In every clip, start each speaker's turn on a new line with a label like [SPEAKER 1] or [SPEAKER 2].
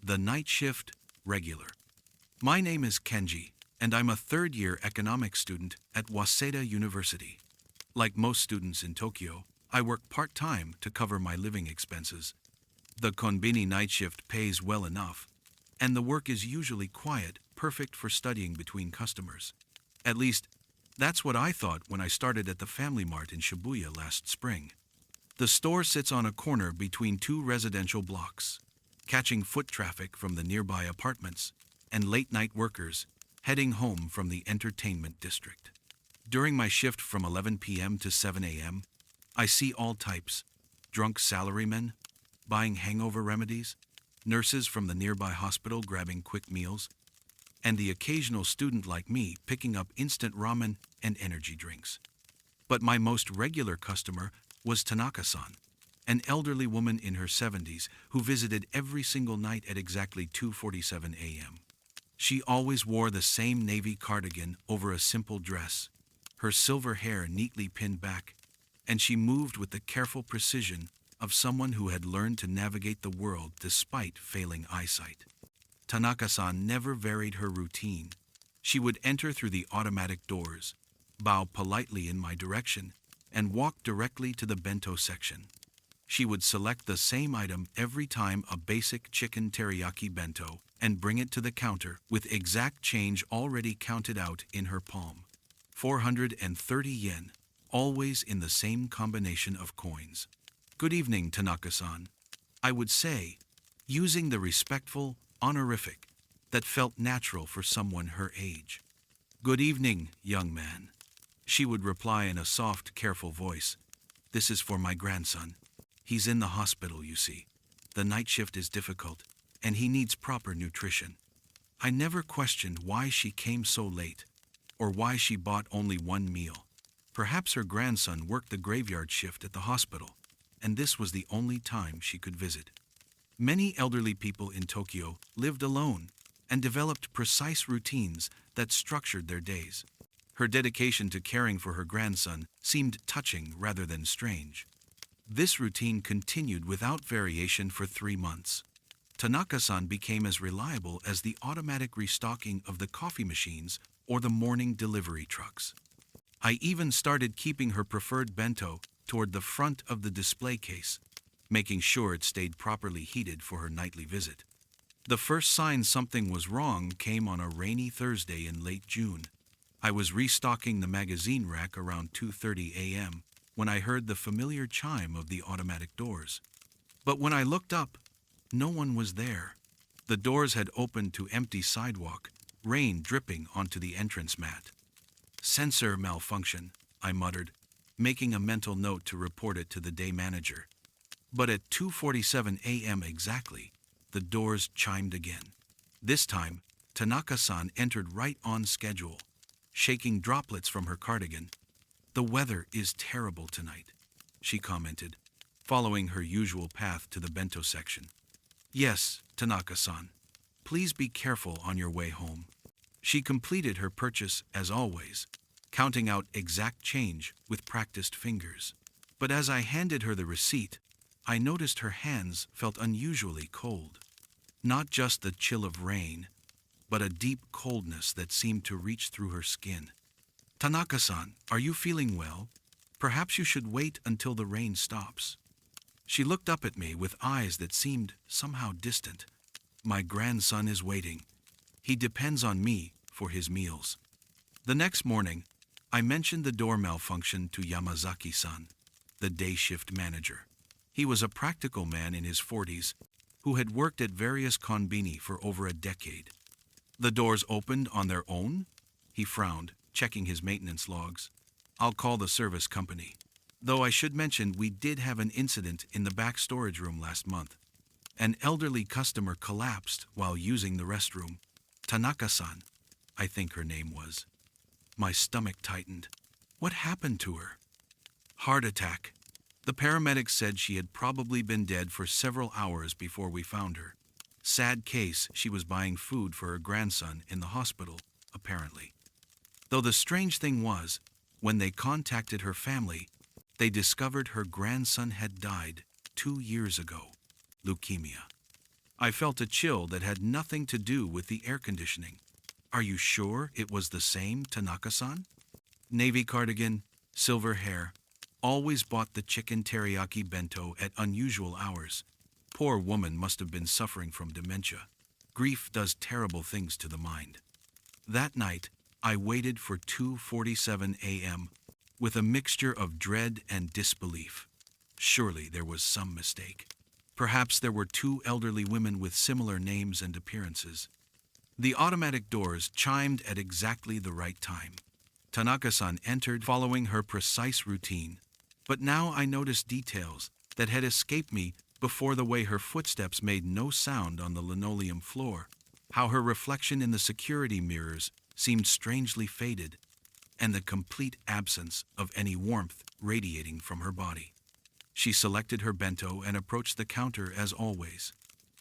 [SPEAKER 1] The Night Shift Regular. My name is Kenji, and I'm a third-year economics student at Waseda University. Like most students in Tokyo, I work part-time to cover my living expenses. The konbini night shift pays well enough, and the work is usually quiet, perfect for studying between customers. At least, that's what I thought when I started at the Family Mart in Shibuya last spring. The store sits on a corner between two residential blocks, catching foot traffic from the nearby apartments and late-night workers heading home from the entertainment district. During my shift from 11 p.m. to 7 a.m., I see all types: drunk salarymen buying hangover remedies, nurses from the nearby hospital grabbing quick meals, and the occasional student like me picking up instant ramen and energy drinks. But my most regular customer was Tanaka-san, an elderly woman in her 70s who visited every single night at exactly 2:47 a.m. She always wore the same navy cardigan over a simple dress, her silver hair neatly pinned back, and she moved with the careful precision of someone who had learned to navigate the world despite failing eyesight. Tanaka-san never varied her routine. She would enter through the automatic doors, bow politely in my direction, and walk directly to the bento section. She would select the same item every time, a basic chicken teriyaki bento, and bring it to the counter with exact change already counted out in her palm. 430 yen, always in the same combination of coins. "Good evening, Tanaka-san," I would say, using the respectful honorific that felt natural for someone her age. "Good evening, young man," she would reply in a soft, careful voice. "This is for my grandson. He's in the hospital, you see. The night shift is difficult, and he needs proper nutrition." I never questioned why she came so late, or why she bought only one meal. Perhaps her grandson worked the graveyard shift at the hospital, and this was the only time she could visit. Many elderly people in Tokyo lived alone and developed precise routines that structured their days. Her dedication to caring for her grandson seemed touching rather than strange. This routine continued without variation for 3 months. Tanaka-san became as reliable as the automatic restocking of the coffee machines or the morning delivery trucks. I even started keeping her preferred bento toward the front of the display case, making sure it stayed properly heated for her nightly visit. The first sign something was wrong came on a rainy Thursday in late June. I was restocking the magazine rack around 2:30 a.m. when I heard the familiar chime of the automatic doors. But when I looked up, no one was there. The doors had opened to empty sidewalk, rain dripping onto the entrance mat. "Sensor malfunction," I muttered, making a mental note to report it to the day manager. But at 2:47 a.m. exactly, the doors chimed again. This time, Tanaka-san entered right on schedule, shaking droplets from her cardigan. "The weather is terrible tonight," she commented, following her usual path to the bento section. "Yes, Tanaka-san. Please be careful on your way home." She completed her purchase as always, counting out exact change with practiced fingers. But as I handed her the receipt, I noticed her hands felt unusually cold. Not just the chill of rain, but a deep coldness that seemed to reach through her skin. "Tanaka-san, are you feeling well? Perhaps you should wait until the rain stops." She looked up at me with eyes that seemed somehow distant. "My grandson is waiting. He depends on me for his meals." The next morning, I mentioned the door malfunction to Yamazaki-san, the day shift manager. He was a practical man in his 40s who had worked at various konbini for over a decade. "The doors opened on their own?" He frowned, checking his maintenance logs. "I'll call the service company. Though I should mention we did have an incident in the back storage room last month. An elderly customer collapsed while using the restroom. Tanaka-san, I think her name was." My stomach tightened. What happened to her? "Heart attack. The paramedics said she had probably been dead for several hours before we found her. Sad case, she was buying food for her grandson in the hospital, apparently." Though the strange thing was, when they contacted her family, they discovered her grandson had died 2 years ago. Leukemia. I felt a chill that had nothing to do with the air conditioning. Are you sure it was the same Tanaka-san? Navy cardigan, silver hair. Always bought the chicken teriyaki bento at unusual hours. Poor woman must have been suffering from dementia. Grief does terrible things to the mind. That night, I waited for 2:47 a.m. with a mixture of dread and disbelief. Surely there was some mistake. Perhaps there were two elderly women with similar names and appearances. The automatic doors chimed at exactly the right time. Tanaka-san entered following her precise routine. But now I noticed details that had escaped me before: the way her footsteps made no sound on the linoleum floor, how her reflection in the security mirrors seemed strangely faded, and the complete absence of any warmth radiating from her body. She selected her bento and approached the counter as always.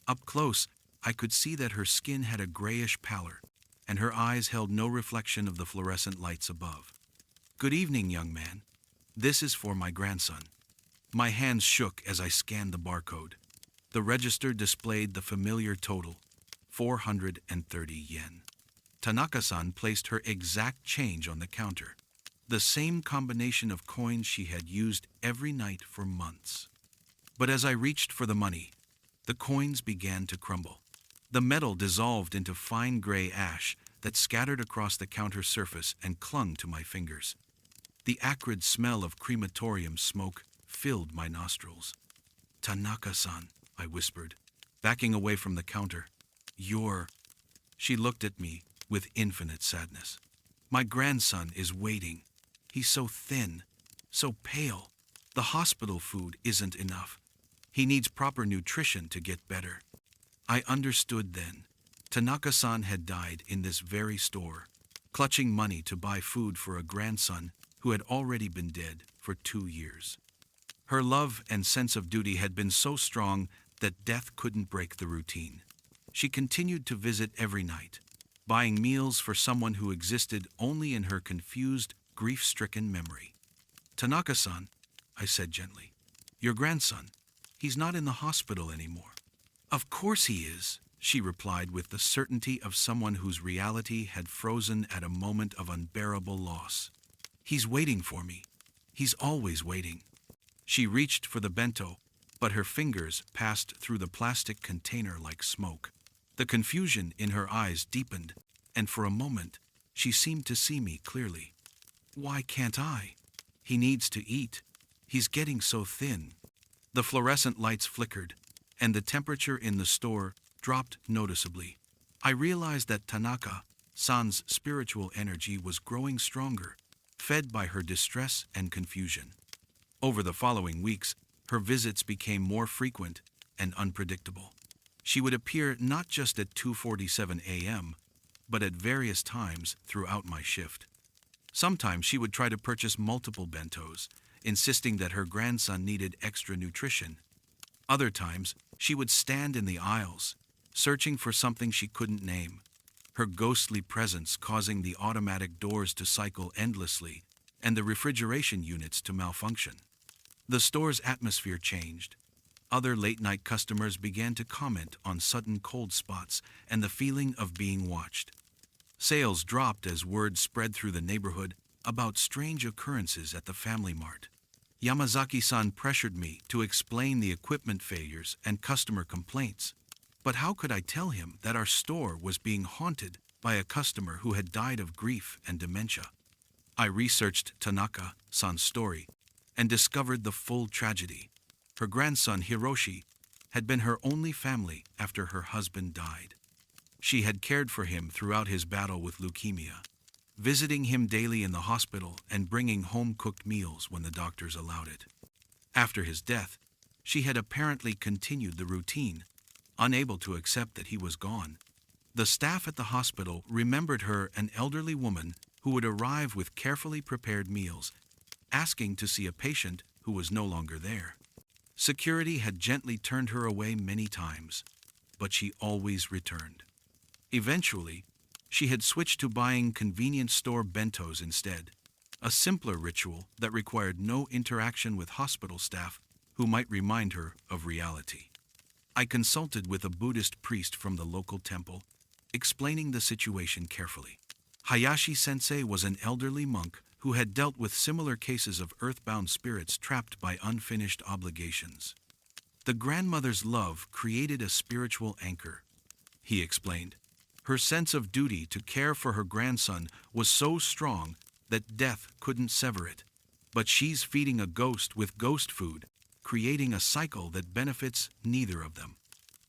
[SPEAKER 1] Up close, I could see that her skin had a grayish pallor, and her eyes held no reflection of the fluorescent lights above. "Good evening, young man. This is for my grandson." My hands shook as I scanned the barcode. The register displayed the familiar total, 430 yen. Tanaka-san placed her exact change on the counter, the same combination of coins she had used every night for months. But as I reached for the money, the coins began to crumble. The metal dissolved into fine gray ash that scattered across the counter surface and clung to my fingers. The acrid smell of crematorium smoke filled my nostrils. "Tanaka-san," I whispered, backing away from the counter. "You're..." She looked at me with infinite sadness. "My grandson is waiting. He's so thin, so pale. The hospital food isn't enough. He needs proper nutrition to get better." I understood then. Tanaka-san had died in this very store, clutching money to buy food for a grandson who had already been dead for 2 years. Her love and sense of duty had been so strong that death couldn't break the routine. She continued to visit every night, buying meals for someone who existed only in her confused, grief-stricken memory. "Tanaka-san," I said gently, "your grandson, he's not in the hospital anymore." "Of course he is," she replied with the certainty of someone whose reality had frozen at a moment of unbearable loss. "He's waiting for me. He's always waiting." She reached for the bento, but her fingers passed through the plastic container like smoke. The confusion in her eyes deepened, and for a moment, she seemed to see me clearly. "Why can't I? He needs to eat. He's getting so thin." The fluorescent lights flickered, and the temperature in the store dropped noticeably. I realized that Tanaka-san's spiritual energy was growing stronger, fed by her distress and confusion. Over the following weeks, her visits became more frequent and unpredictable. She would appear not just at 2:47 a.m., but at various times throughout my shift. Sometimes she would try to purchase multiple bentos, insisting that her grandson needed extra nutrition. Other times, she would stand in the aisles, searching for something she couldn't name, her ghostly presence causing the automatic doors to cycle endlessly and the refrigeration units to malfunction. The store's atmosphere changed. Other late-night customers began to comment on sudden cold spots and the feeling of being watched. Sales dropped as word spread through the neighborhood about strange occurrences at the Family Mart. Yamazaki-san pressured me to explain the equipment failures and customer complaints. But how could I tell him that our store was being haunted by a customer who had died of grief and dementia? I researched Tanaka-san's story and discovered the full tragedy. Her grandson Hiroshi had been her only family after her husband died. She had cared for him throughout his battle with leukemia, visiting him daily in the hospital and bringing home-cooked meals when the doctors allowed it. After his death, she had apparently continued the routine, unable to accept that he was gone. The staff at the hospital remembered her an elderly woman who would arrive with carefully prepared meals, asking to see a patient who was no longer there. Security had gently turned her away many times, but she always returned. Eventually, she had switched to buying convenience store bentos instead, a simpler ritual that required no interaction with hospital staff who might remind her of reality. I consulted with a Buddhist priest from the local temple, explaining the situation carefully. Hayashi-sensei was an elderly monk who had dealt with similar cases of earthbound spirits trapped by unfinished obligations. The grandmother's love created a spiritual anchor, he explained. Her sense of duty to care for her grandson was so strong that death couldn't sever it. But she's feeding a ghost with ghost food, creating a cycle that benefits neither of them.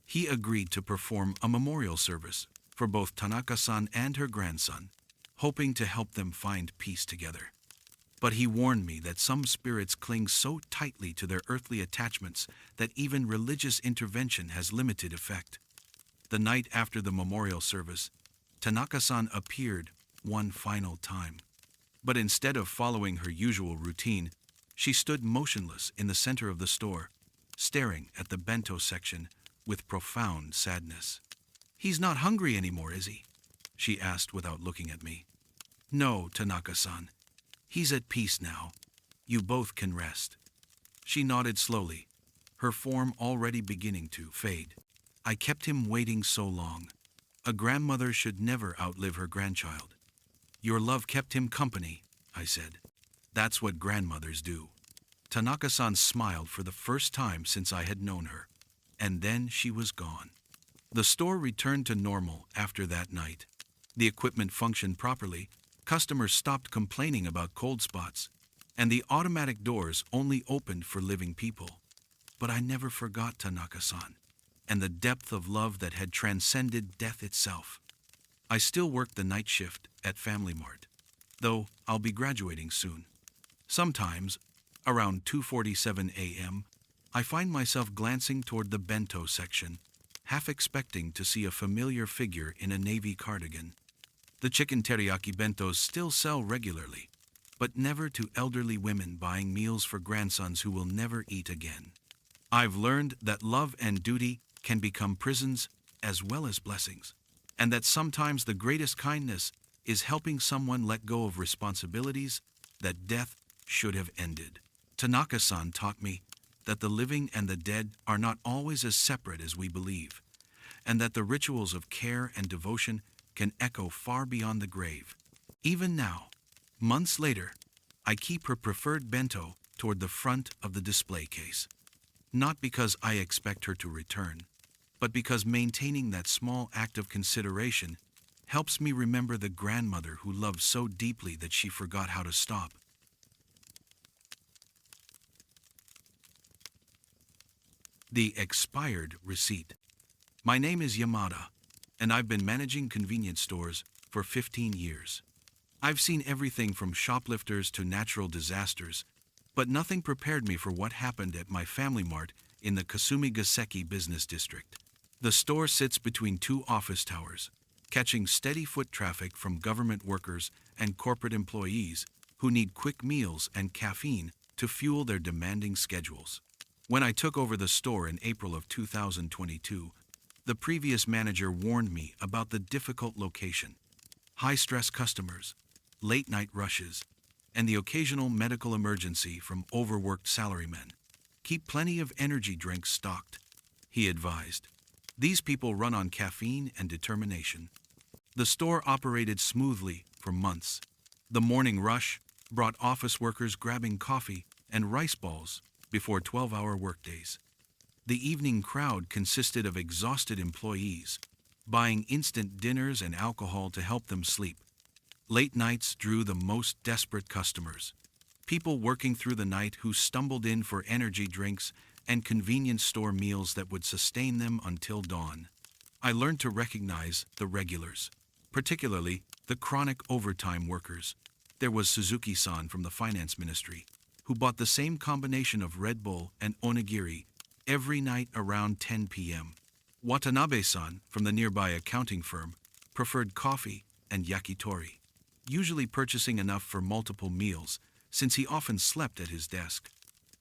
[SPEAKER 1] He agreed to perform a memorial service for both Tanaka-san and her grandson, hoping to help them find peace together. But he warned me that some spirits cling so tightly to their earthly attachments that even religious intervention has limited effect. The night after the memorial service, Tanaka-san appeared one final time. But instead of following her usual routine, she stood motionless in the center of the store, staring at the bento section with profound sadness. "He's not hungry anymore, is he?" she asked without looking at me. "No, Tanaka-san. He's at peace now. You both can rest." She nodded slowly, her form already beginning to fade. I kept him waiting so long. A grandmother should never outlive her grandchild. "Your love kept him company," I said. "That's what grandmothers do." Tanaka-san smiled for the first time since I had known her, and then she was gone. The store returned to normal after that night. The equipment functioned properly, customers stopped complaining about cold spots, and the automatic doors only opened for living people. But I never forgot Tanaka-san, and the depth of love that had transcended death itself. I still work the night shift at Family Mart, though I'll be graduating soon. Sometimes, around 2:47 a.m., I find myself glancing toward the bento section, half expecting to see a familiar figure in a navy cardigan. The chicken teriyaki bentos still sell regularly, but never to elderly women buying meals for grandsons who will never eat again. I've learned that love and duty can become prisons as well as blessings, and that sometimes the greatest kindness is helping someone let go of responsibilities that death should have ended. Tanaka-san taught me that the living and the dead are not always as separate as we believe, and that the rituals of care and devotion can echo far beyond the grave. Even now, months later, I keep her preferred bento toward the front of the display case. Not because I expect her to return, but because maintaining that small act of consideration helps me remember the grandmother who loved so deeply that she forgot how to stop. The expired receipt. My name is Yamada, and I've been managing convenience stores for 15 years. I've seen everything from shoplifters to natural disasters, but nothing prepared me for what happened at my Family Mart in the Kasumigaseki business district. The store sits between two office towers, catching steady foot traffic from government workers and corporate employees who need quick meals and caffeine to fuel their demanding schedules. When I took over the store in April of 2022, the previous manager warned me about the difficult location, high-stress customers, late-night rushes, and the occasional medical emergency from overworked salarymen. "Keep plenty of energy drinks stocked," he advised. "These people run on caffeine and determination." The store operated smoothly for months. The morning rush brought office workers grabbing coffee and rice balls before 12-hour workdays. The evening crowd consisted of exhausted employees, buying instant dinners and alcohol to help them sleep. Late nights drew the most desperate customers, people working through the night who stumbled in for energy drinks and convenience store meals that would sustain them until dawn. I learned to recognize the regulars, particularly the chronic overtime workers. There was Suzuki-san from the finance ministry, who bought the same combination of Red Bull and Onigiri every night around 10 p.m. Watanabe-san from the nearby accounting firm preferred coffee and yakitori, usually purchasing enough for multiple meals since he often slept at his desk.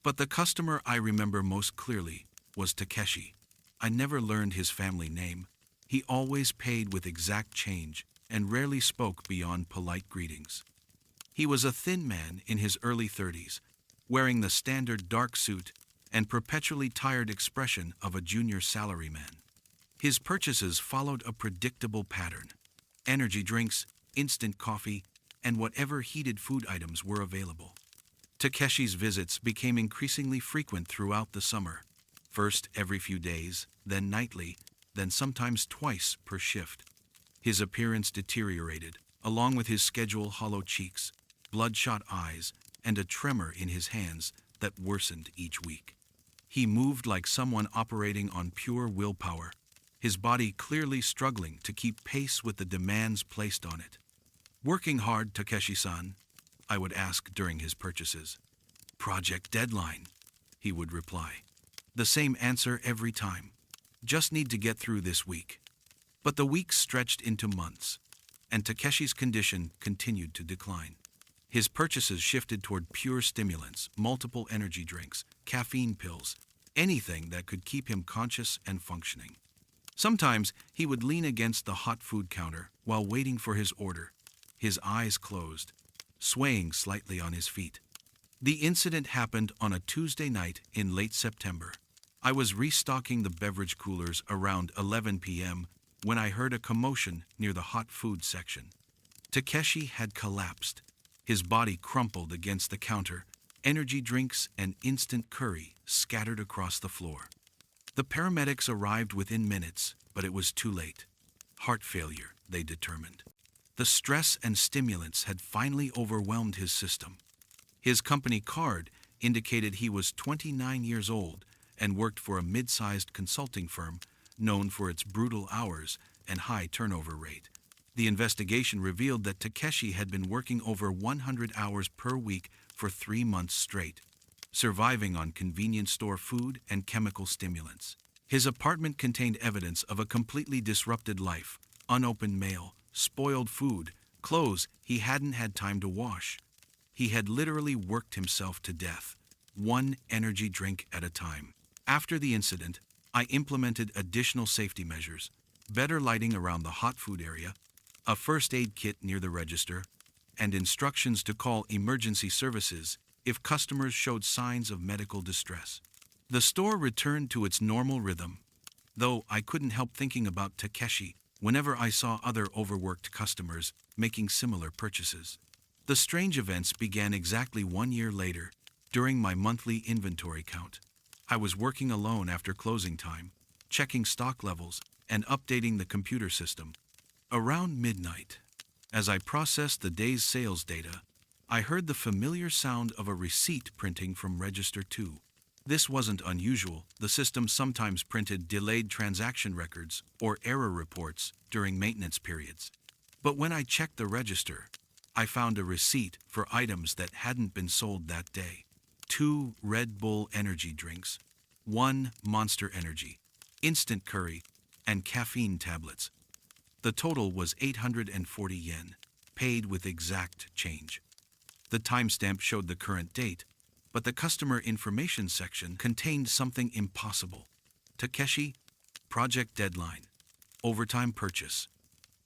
[SPEAKER 1] But the customer I remember most clearly was Takeshi. I never learned his family name. He always paid with exact change and rarely spoke beyond polite greetings. He was a thin man in his early 30s, wearing the standard dark suit and perpetually tired expression of a junior salaryman. His purchases followed a predictable pattern: energy drinks, instant coffee, and whatever heated food items were available. Takeshi's visits became increasingly frequent throughout the summer, first every few days, then nightly, then sometimes twice per shift. His appearance deteriorated, along with his schedule hollow cheeks, bloodshot eyes, and a tremor in his hands that worsened each week. He moved like someone operating on pure willpower, his body clearly struggling to keep pace with the demands placed on it. "Working hard, Takeshi-san?" I would ask during his purchases. "Project deadline," he would reply. The same answer every time. "Just need to get through this week." But the weeks stretched into months, and Takeshi's condition continued to decline. His purchases shifted toward pure stimulants, multiple energy drinks, caffeine pills, anything that could keep him conscious and functioning. Sometimes he would lean against the hot food counter while waiting for his order, his eyes closed, swaying slightly on his feet. The incident happened on a Tuesday night in late September. I was restocking the beverage coolers around 11 p.m. when I heard a commotion near the hot food section. Takeshi had collapsed. His body crumpled against the counter, energy drinks and instant curry scattered across the floor. The paramedics arrived within minutes, but it was too late. Heart failure, they determined. The stress and stimulants had finally overwhelmed his system. His company card indicated he was 29 years old and worked for a mid-sized consulting firm known for its brutal hours and high turnover rate. The investigation revealed that Takeshi had been working over 100 hours per week for 3 months straight, surviving on convenience store food and chemical stimulants. His apartment contained evidence of a completely disrupted life: unopened mail, spoiled food, clothes he hadn't had time to wash. He had literally worked himself to death, one energy drink at a time. After the incident, I implemented additional safety measures: better lighting around the hot food area, a first aid kit near the register, and instructions to call emergency services if customers showed signs of medical distress. The store returned to its normal rhythm, though I couldn't help thinking about Takeshi whenever I saw other overworked customers making similar purchases. The strange events began exactly 1 year later, during my monthly inventory count. I was working alone after closing time, checking stock levels and updating the computer system. Around midnight, as I processed the day's sales data, I heard the familiar sound of a receipt printing from Register 2. This wasn't unusual. The system sometimes printed delayed transaction records or error reports during maintenance periods. But when I checked the register, I found a receipt for items that hadn't been sold that day: 2 Red Bull energy drinks, 1 Monster Energy, instant curry, and caffeine tablets. The total was 840 yen, paid with exact change. The timestamp showed the current date, but the customer information section contained something impossible: Takeshi, project deadline, overtime purchase.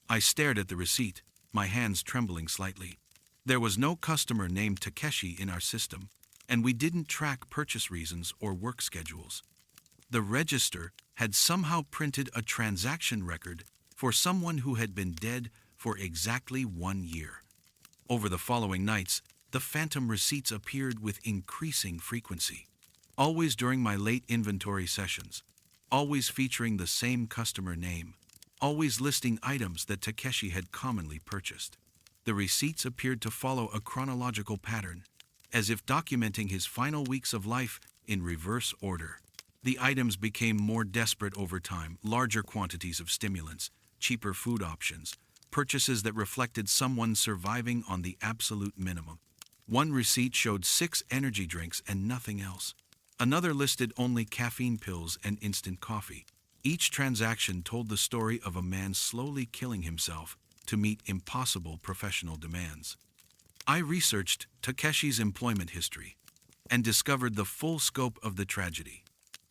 [SPEAKER 1] I stared at the receipt, my hands trembling slightly. There was no customer named Takeshi in our system, and we didn't track purchase reasons or work schedules. The register had somehow printed a transaction record for someone who had been dead for exactly 1 year. Over the following nights, the phantom receipts appeared with increasing frequency, always during my late inventory sessions, always featuring the same customer name, always listing items that Takeshi had commonly purchased. The receipts appeared to follow a chronological pattern, as if documenting his final weeks of life in reverse order. The items became more desperate over time: larger quantities of stimulants, cheaper food options, purchases that reflected someone surviving on the absolute minimum. One receipt showed 6 energy drinks and nothing else. Another listed only caffeine pills and instant coffee. Each transaction told the story of a man slowly killing himself to meet impossible professional demands. I researched Takeshi's employment history and discovered the full scope of the tragedy.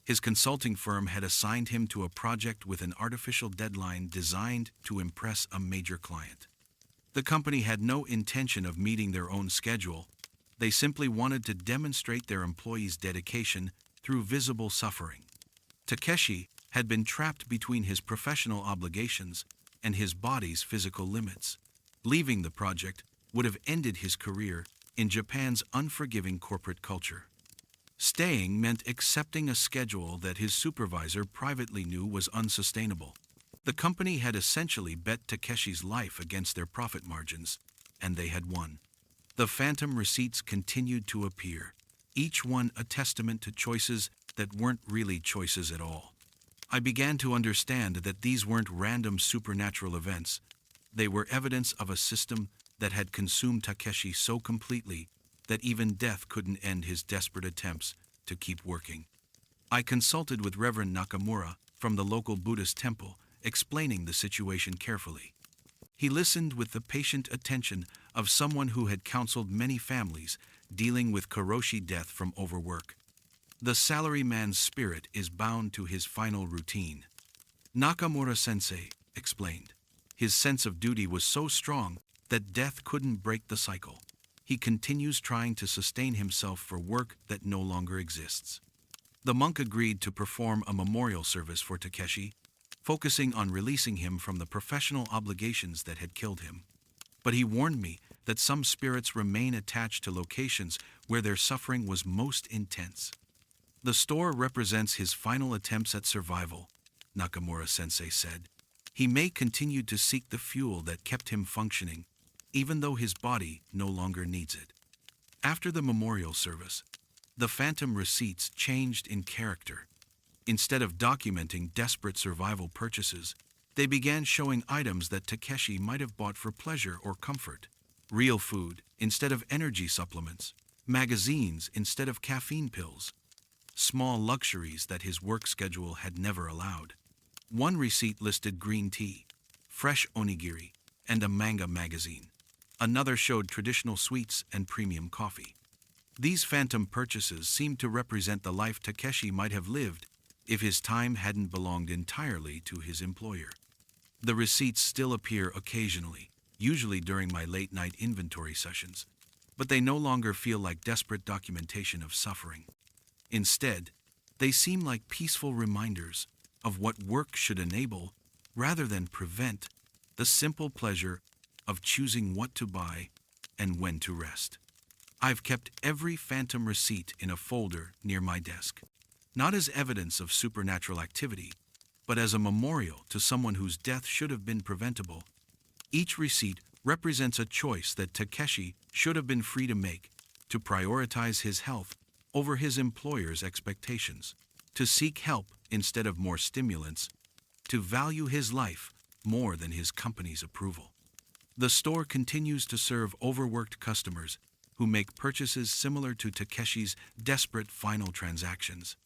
[SPEAKER 1] His consulting firm had assigned him to a project with an artificial deadline designed to impress a major client. The company had no intention of meeting their own schedule. They simply wanted to demonstrate their employees' dedication through visible suffering. Takeshi had been trapped between his professional obligations and his body's physical limits. Leaving the project would have ended his career in Japan's unforgiving corporate culture. Staying meant accepting a schedule that his supervisor privately knew was unsustainable. The company had essentially bet Takeshi's life against their profit margins, and they had won. The phantom receipts continued to appear, each one a testament to choices that weren't really choices at all. I began to understand that these weren't random supernatural events. They were evidence of a system that had consumed Takeshi so completely that even death couldn't end his desperate attempts to keep working. I consulted with Reverend Nakamura from the local Buddhist temple, explaining the situation carefully. He listened with the patient attention of someone who had counseled many families dealing with karoshi death from overwork. The salaryman's spirit is bound to his final routine. Nakamura-sensei explained. His sense of duty was so strong that death couldn't break the cycle. He continues trying to sustain himself for work that no longer exists. The monk agreed to perform a memorial service for Takeshi, focusing on releasing him from the professional obligations that had killed him. But he warned me that some spirits remain attached to locations where their suffering was most intense. The store represents his final attempts at survival, Nakamura-sensei said. He may continue to seek the fuel that kept him functioning, even though his body no longer needs it. After the memorial service, the phantom receipts changed in character. Instead of documenting desperate survival purchases, they began showing items that Takeshi might have bought for pleasure or comfort. Real food instead of energy supplements, magazines instead of caffeine pills, small luxuries that his work schedule had never allowed. One receipt listed green tea, fresh onigiri, and a manga magazine. Another showed traditional sweets and premium coffee. These phantom purchases seemed to represent the life Takeshi might have lived if his time hadn't belonged entirely to his employer. The receipts still appear occasionally, usually during my late-night inventory sessions, but they no longer feel like desperate documentation of suffering. Instead, they seem like peaceful reminders of what work should enable, rather than prevent, the simple pleasure of choosing what to buy and when to rest. I've kept every phantom receipt in a folder near my desk, not as evidence of supernatural activity, but as a memorial to someone whose death should have been preventable. Each receipt represents a choice that Takeshi should have been free to make, to prioritize his health over his employer's expectations, to seek help instead of more stimulants, to value his life more than his company's approval. The store continues to serve overworked customers who make purchases similar to Takeshi's desperate final transactions.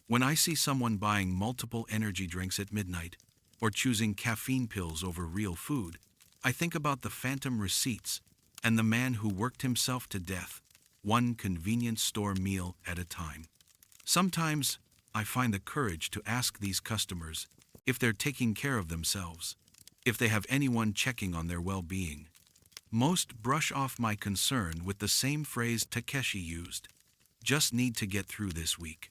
[SPEAKER 1] When I see someone buying multiple energy drinks at midnight or choosing caffeine pills over real food, I think about the phantom receipts and the man who worked himself to death, one convenience store meal at a time. Sometimes I find the courage to ask these customers if they're taking care of themselves, if they have anyone checking on their well-being. Most brush off my concern with the same phrase Takeshi used, "Just need to get through this week."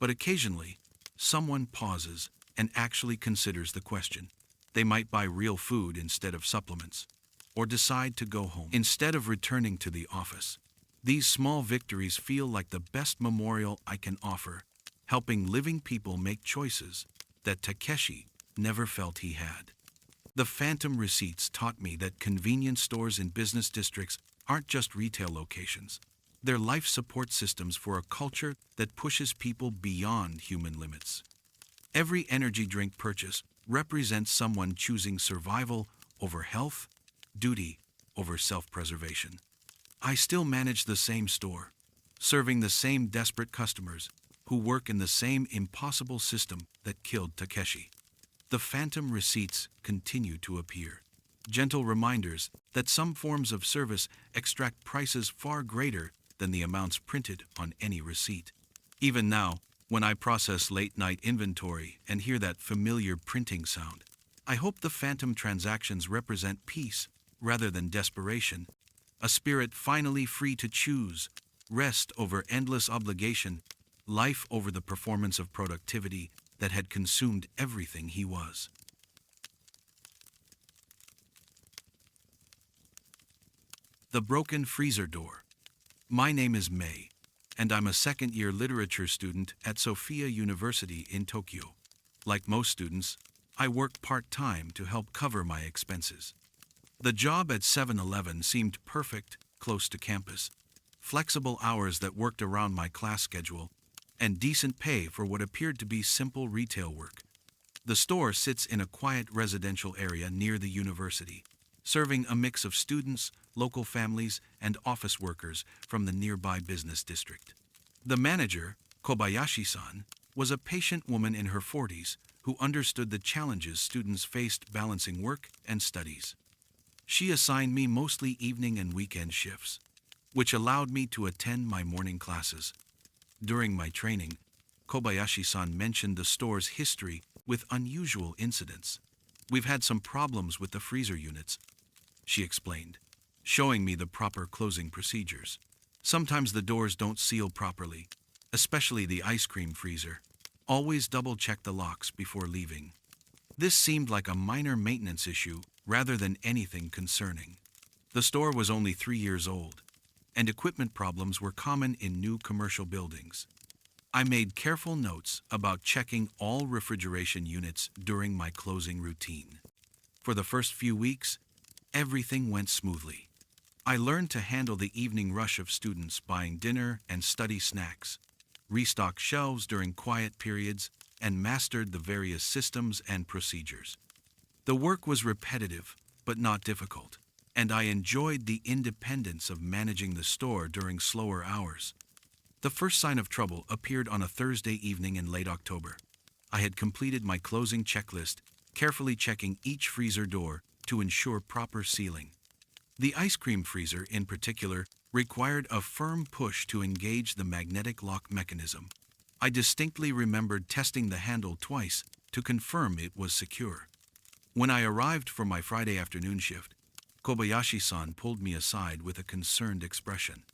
[SPEAKER 1] But occasionally, someone pauses and actually considers the question. They might buy real food instead of supplements, or decide to go home instead of returning to the office. These small victories feel like the best memorial I can offer, helping living people make choices that Takeshi never felt he had. The phantom receipts taught me that convenience stores in business districts aren't just retail locations. They're life support systems for a culture that pushes people beyond human limits. Every energy drink purchase represents someone choosing survival over health, duty over self-preservation. I still manage the same store, serving the same desperate customers who work in the same impossible system that killed Takeshi. The phantom receipts continue to appear, gentle reminders that some forms of service extract prices far greater than the amounts printed on any receipt. Even now, when I process late-night inventory and hear that familiar printing sound, I hope the phantom transactions represent peace rather than desperation, a spirit finally free to choose, rest over endless obligation, life over the performance of productivity that had consumed everything he was. The broken freezer door. My name is May, and I'm a second-year literature student at Sophia University in Tokyo. Like most students, I work part-time to help cover my expenses. The job at 7-Eleven seemed perfect, close to campus, flexible hours that worked around my class schedule, and decent pay for what appeared to be simple retail work. The store sits in a quiet residential area near the university, serving a mix of students, local families, and office workers from the nearby business district. The manager, Kobayashi-san, was a patient woman in her 40s who understood the challenges students faced balancing work and studies. She assigned me mostly evening and weekend shifts, which allowed me to attend my morning classes. During my training, Kobayashi-san mentioned the store's history with unusual incidents. "We've had some problems with the freezer units," she explained, showing me the proper closing procedures. "Sometimes the doors don't seal properly, especially the ice cream freezer. Always double-check the locks before leaving." This seemed like a minor maintenance issue rather than anything concerning. The store was only 3 years old, and equipment problems were common in new commercial buildings. I made careful notes about checking all refrigeration units during my closing routine. For the first few weeks, everything went smoothly. I learned to handle the evening rush of students buying dinner and study snacks, restocked shelves during quiet periods, and mastered the various systems and procedures. The work was repetitive, but not difficult, and I enjoyed the independence of managing the store during slower hours. The first sign of trouble appeared on a Thursday evening in late October. I had completed my closing checklist, carefully checking each freezer door to ensure proper sealing. The ice cream freezer, in particular, required a firm push to engage the magnetic lock mechanism. I distinctly remembered testing the handle twice to confirm it was secure. When I arrived for my Friday afternoon shift, Kobayashi-san pulled me aside with a concerned expression.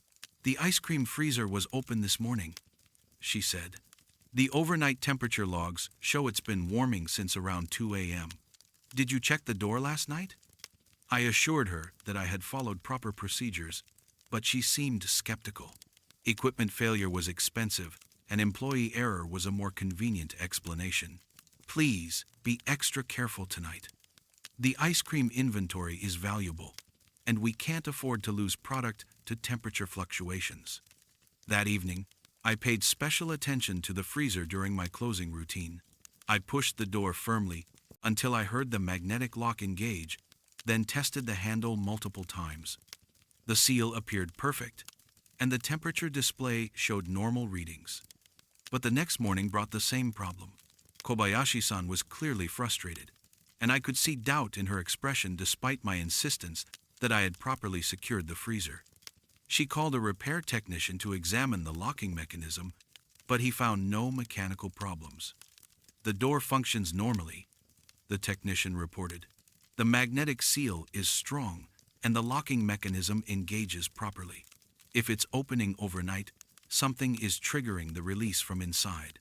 [SPEAKER 1] "The ice cream freezer was open this morning," she said. "The overnight temperature logs show it's been warming since around 2 a.m. Did you check the door last night?" I assured her that I had followed proper procedures, but she seemed skeptical. Equipment failure was expensive, and employee error was a more convenient explanation. "Please be extra careful tonight. The ice cream inventory is valuable, and we can't afford to lose product to temperature fluctuations." That evening, I paid special attention to the freezer during my closing routine. I pushed the door firmly until I heard the magnetic lock engage, then tested the handle multiple times. The seal appeared perfect, and the temperature display showed normal readings. But the next morning brought the same problem. Kobayashi-san was clearly frustrated, and I could see doubt in her expression despite my insistence that I had properly secured the freezer. She called a repair technician to examine the locking mechanism, but he found no mechanical problems. "The door functions normally," the technician reported. "The magnetic seal is strong, and the locking mechanism engages properly. If it's opening overnight, something is triggering the release from inside."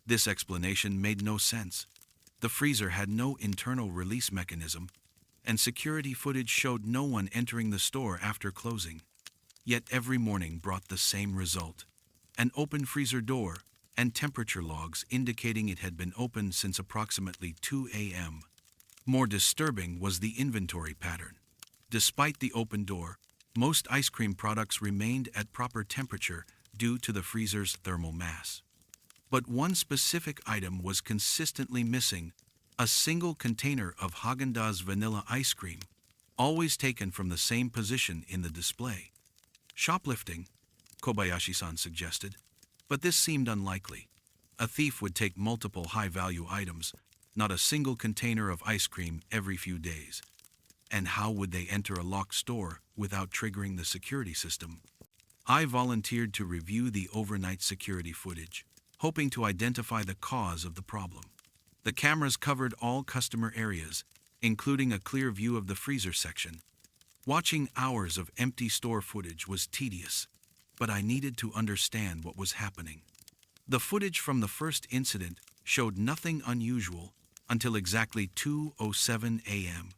[SPEAKER 1] This explanation made no sense. The freezer had no internal release mechanism, and security footage showed no one entering the store after closing. Yet every morning brought the same result: an open freezer door and temperature logs indicating it had been open since approximately 2 a.m. More disturbing was the inventory pattern. Despite the open door, most ice cream products remained at proper temperature due to the freezer's thermal mass. But one specific item was consistently missing: a single container of Häagen-Dazs vanilla ice cream, always taken from the same position in the display. "Shoplifting," Kobayashi-san suggested, but this seemed unlikely. A thief would take multiple high-value items, not a single container of ice cream every few days. And how would they enter a locked store without triggering the security system? I volunteered to review the overnight security footage, hoping to identify the cause of the problem. The cameras covered all customer areas, including a clear view of the freezer section. Watching hours of empty store footage was tedious, but I needed to understand what was happening. The footage from the first incident showed nothing unusual until exactly 2:07 a.m.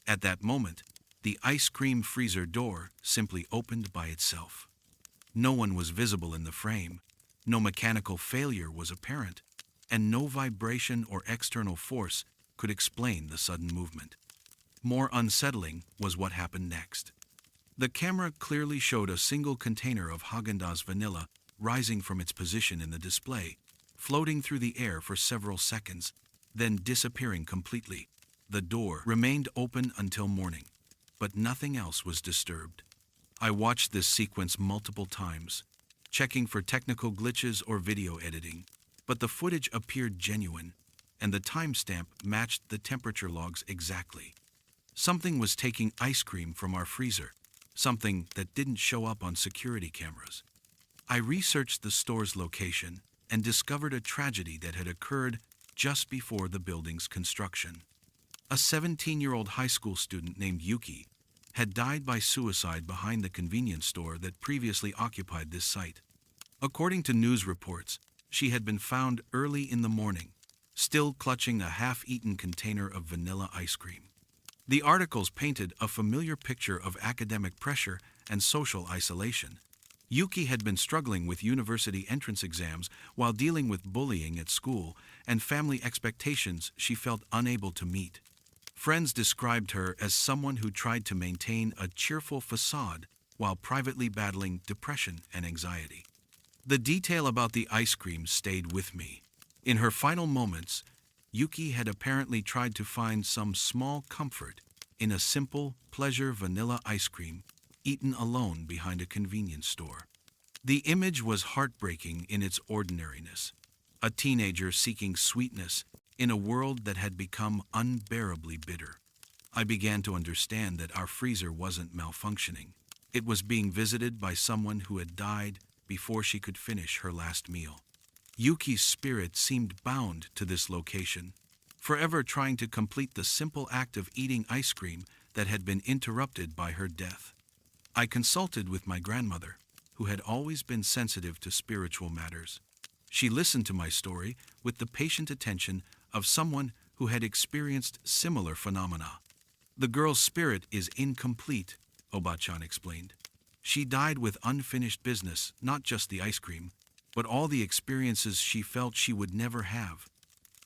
[SPEAKER 1] At that moment, the ice cream freezer door simply opened by itself. No one was visible in the frame, no mechanical failure was apparent, and no vibration or external force could explain the sudden movement. More unsettling was what happened next. The camera clearly showed a single container of Haagen-Dazs vanilla rising from its position in the display, floating through the air for several seconds, then disappearing completely. The door remained open until morning, but nothing else was disturbed. I watched this sequence multiple times, checking for technical glitches or video editing, but the footage appeared genuine, and the timestamp matched the temperature logs exactly. Something was taking ice cream from our freezer, something that didn't show up on security cameras. I researched the store's location and discovered a tragedy that had occurred just before the building's construction. A 17-year-old high school student named Yuki had died by suicide behind the convenience store that previously occupied this site. According to news reports, she had been found early in the morning, still clutching a half-eaten container of vanilla ice cream. The articles painted a familiar picture of academic pressure and social isolation. Yuki had been struggling with university entrance exams while dealing with bullying at school and family expectations she felt unable to meet. Friends described her as someone who tried to maintain a cheerful facade while privately battling depression and anxiety. The detail about the ice cream stayed with me. In her final moments, Yuki had apparently tried to find some small comfort in a simple pleasure vanilla ice cream eaten alone behind a convenience store. The image was heartbreaking in its ordinariness. A teenager seeking sweetness in a world that had become unbearably bitter. I began to understand that our freezer wasn't malfunctioning. It was being visited by someone who had died before she could finish her last meal. Yuki's spirit seemed bound to this location, forever trying to complete the simple act of eating ice cream that had been interrupted by her death. I consulted with my grandmother, who had always been sensitive to spiritual matters. She listened to my story with the patient attention of someone who had experienced similar phenomena. The girl's spirit is incomplete, Oba-chan explained. She died with unfinished business, not just the ice cream, but all the experiences she felt she would never have.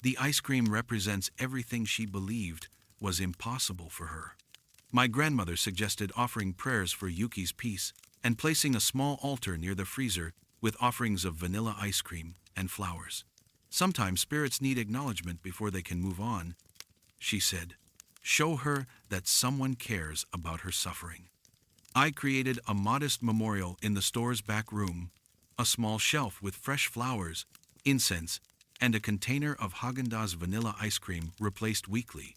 [SPEAKER 1] The ice cream represents everything she believed was impossible for her. My grandmother suggested offering prayers for Yuki's peace and placing a small altar near the freezer with offerings of vanilla ice cream and flowers. Sometimes spirits need acknowledgement before they can move on, she said. Show her that someone cares about her suffering. I created a modest memorial in the store's back room, a small shelf with fresh flowers, incense, and a container of Haagen-Dazs vanilla ice cream replaced weekly.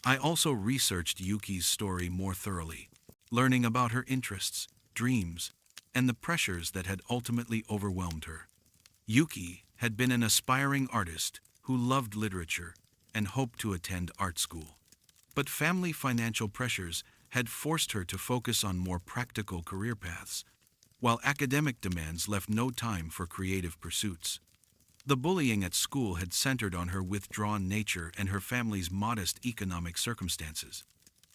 [SPEAKER 1] I also researched Yuki's story more thoroughly, learning about her interests, dreams, and the pressures that had ultimately overwhelmed her. Yuki had been an aspiring artist who loved literature and hoped to attend art school. But family financial pressures had forced her to focus on more practical career paths, while academic demands left no time for creative pursuits. The bullying at school had centered on her withdrawn nature and her family's modest economic circumstances.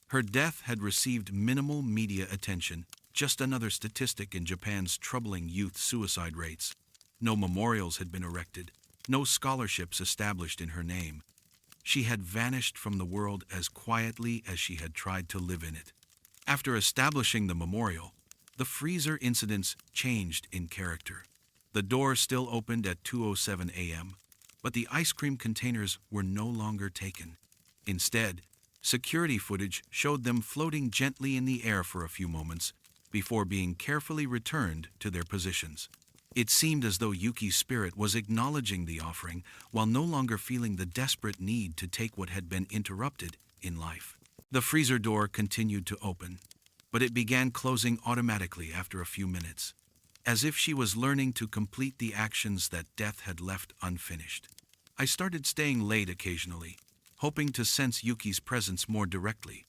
[SPEAKER 1] Her death had received minimal media attention, just another statistic in Japan's troubling youth suicide rates. No memorials had been erected, no scholarships established in her name. She had vanished from the world as quietly as she had tried to live in it. After establishing the memorial, the freezer incidents changed in character. The door still opened at 2:07 a.m., but the ice cream containers were no longer taken. Instead, security footage showed them floating gently in the air for a few moments before being carefully returned to their positions. It seemed as though Yuki's spirit was acknowledging the offering while no longer feeling the desperate need to take what had been interrupted in life. The freezer door continued to open, but it began closing automatically after a few minutes, as if she was learning to complete the actions that death had left unfinished. I started staying late occasionally, hoping to sense Yuki's presence more directly.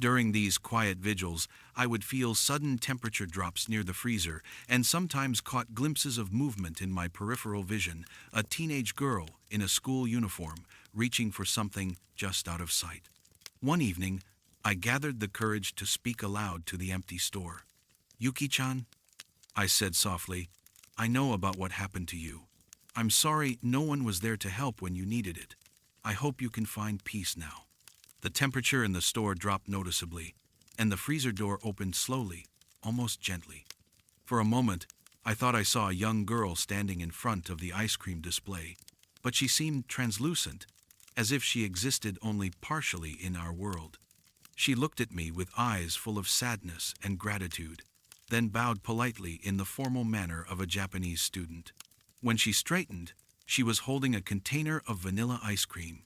[SPEAKER 1] During these quiet vigils, I would feel sudden temperature drops near the freezer and sometimes caught glimpses of movement in my peripheral vision, a teenage girl in a school uniform reaching for something just out of sight. One evening, I gathered the courage to speak aloud to the empty store. "Yuki-chan," I said softly, "I know about what happened to you. I'm sorry no one was there to help when you needed it. I hope you can find peace now." The temperature in the store dropped noticeably, and the freezer door opened slowly, almost gently. For a moment, I thought I saw a young girl standing in front of the ice cream display, but she seemed translucent, as if she existed only partially in our world. She looked at me with eyes full of sadness and gratitude, then bowed politely in the formal manner of a Japanese student. When she straightened, she was holding a container of vanilla ice cream,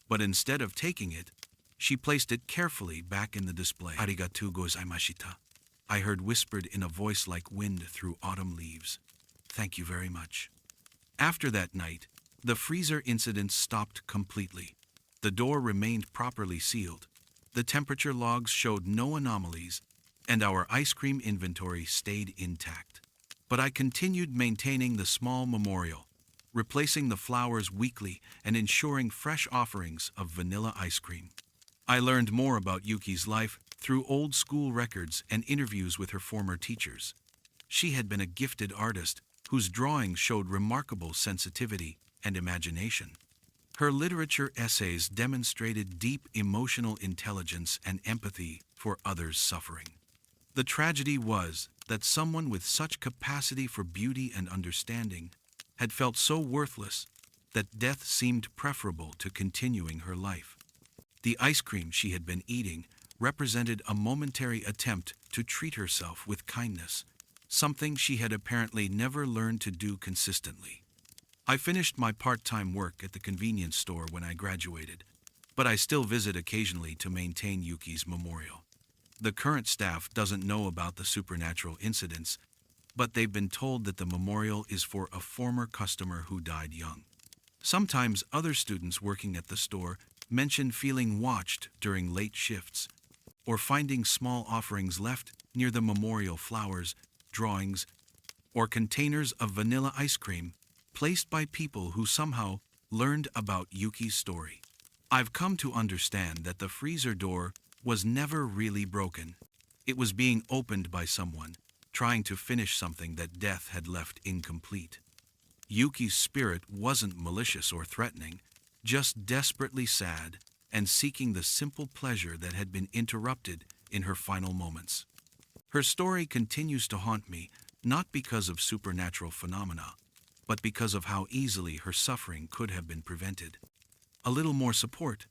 [SPEAKER 1] but instead of taking it, she placed it carefully back in the display. "Arigatou gozaimashita," I heard whispered in a voice like wind through autumn leaves. "Thank you very much." After that night, the freezer incident stopped completely. The door remained properly sealed, the temperature logs showed no anomalies, and our ice cream inventory stayed intact. But I continued maintaining the small memorial, replacing the flowers weekly and ensuring fresh offerings of vanilla ice cream. I learned more about Yuki's life through old school records and interviews with her former teachers. She had been a gifted artist whose drawings showed remarkable sensitivity and imagination. Her literature essays demonstrated deep emotional intelligence and empathy for others' suffering. The tragedy was that someone with such capacity for beauty and understanding had felt so worthless that death seemed preferable to continuing her life. The ice cream she had been eating represented a momentary attempt to treat herself with kindness, something she had apparently never learned to do consistently. I finished my part-time work at the convenience store when I graduated, but I still visit occasionally to maintain Yuki's memorial. The current staff doesn't know about the supernatural incidents, but they've been told that the memorial is for a former customer who died young. Sometimes other students working at the store mention feeling watched during late shifts, or finding small offerings left near the memorial flowers, drawings, or containers of vanilla ice cream placed by people who somehow learned about Yuki's story. I've come to understand that the freezer door was never really broken. It was being opened by someone trying to finish something that death had left incomplete. Yuki's spirit wasn't malicious or threatening, just desperately sad and seeking the simple pleasure that had been interrupted in her final moments. Her story continues to haunt me, not because of supernatural phenomena, but because of how easily her suffering could have been prevented. A little more support,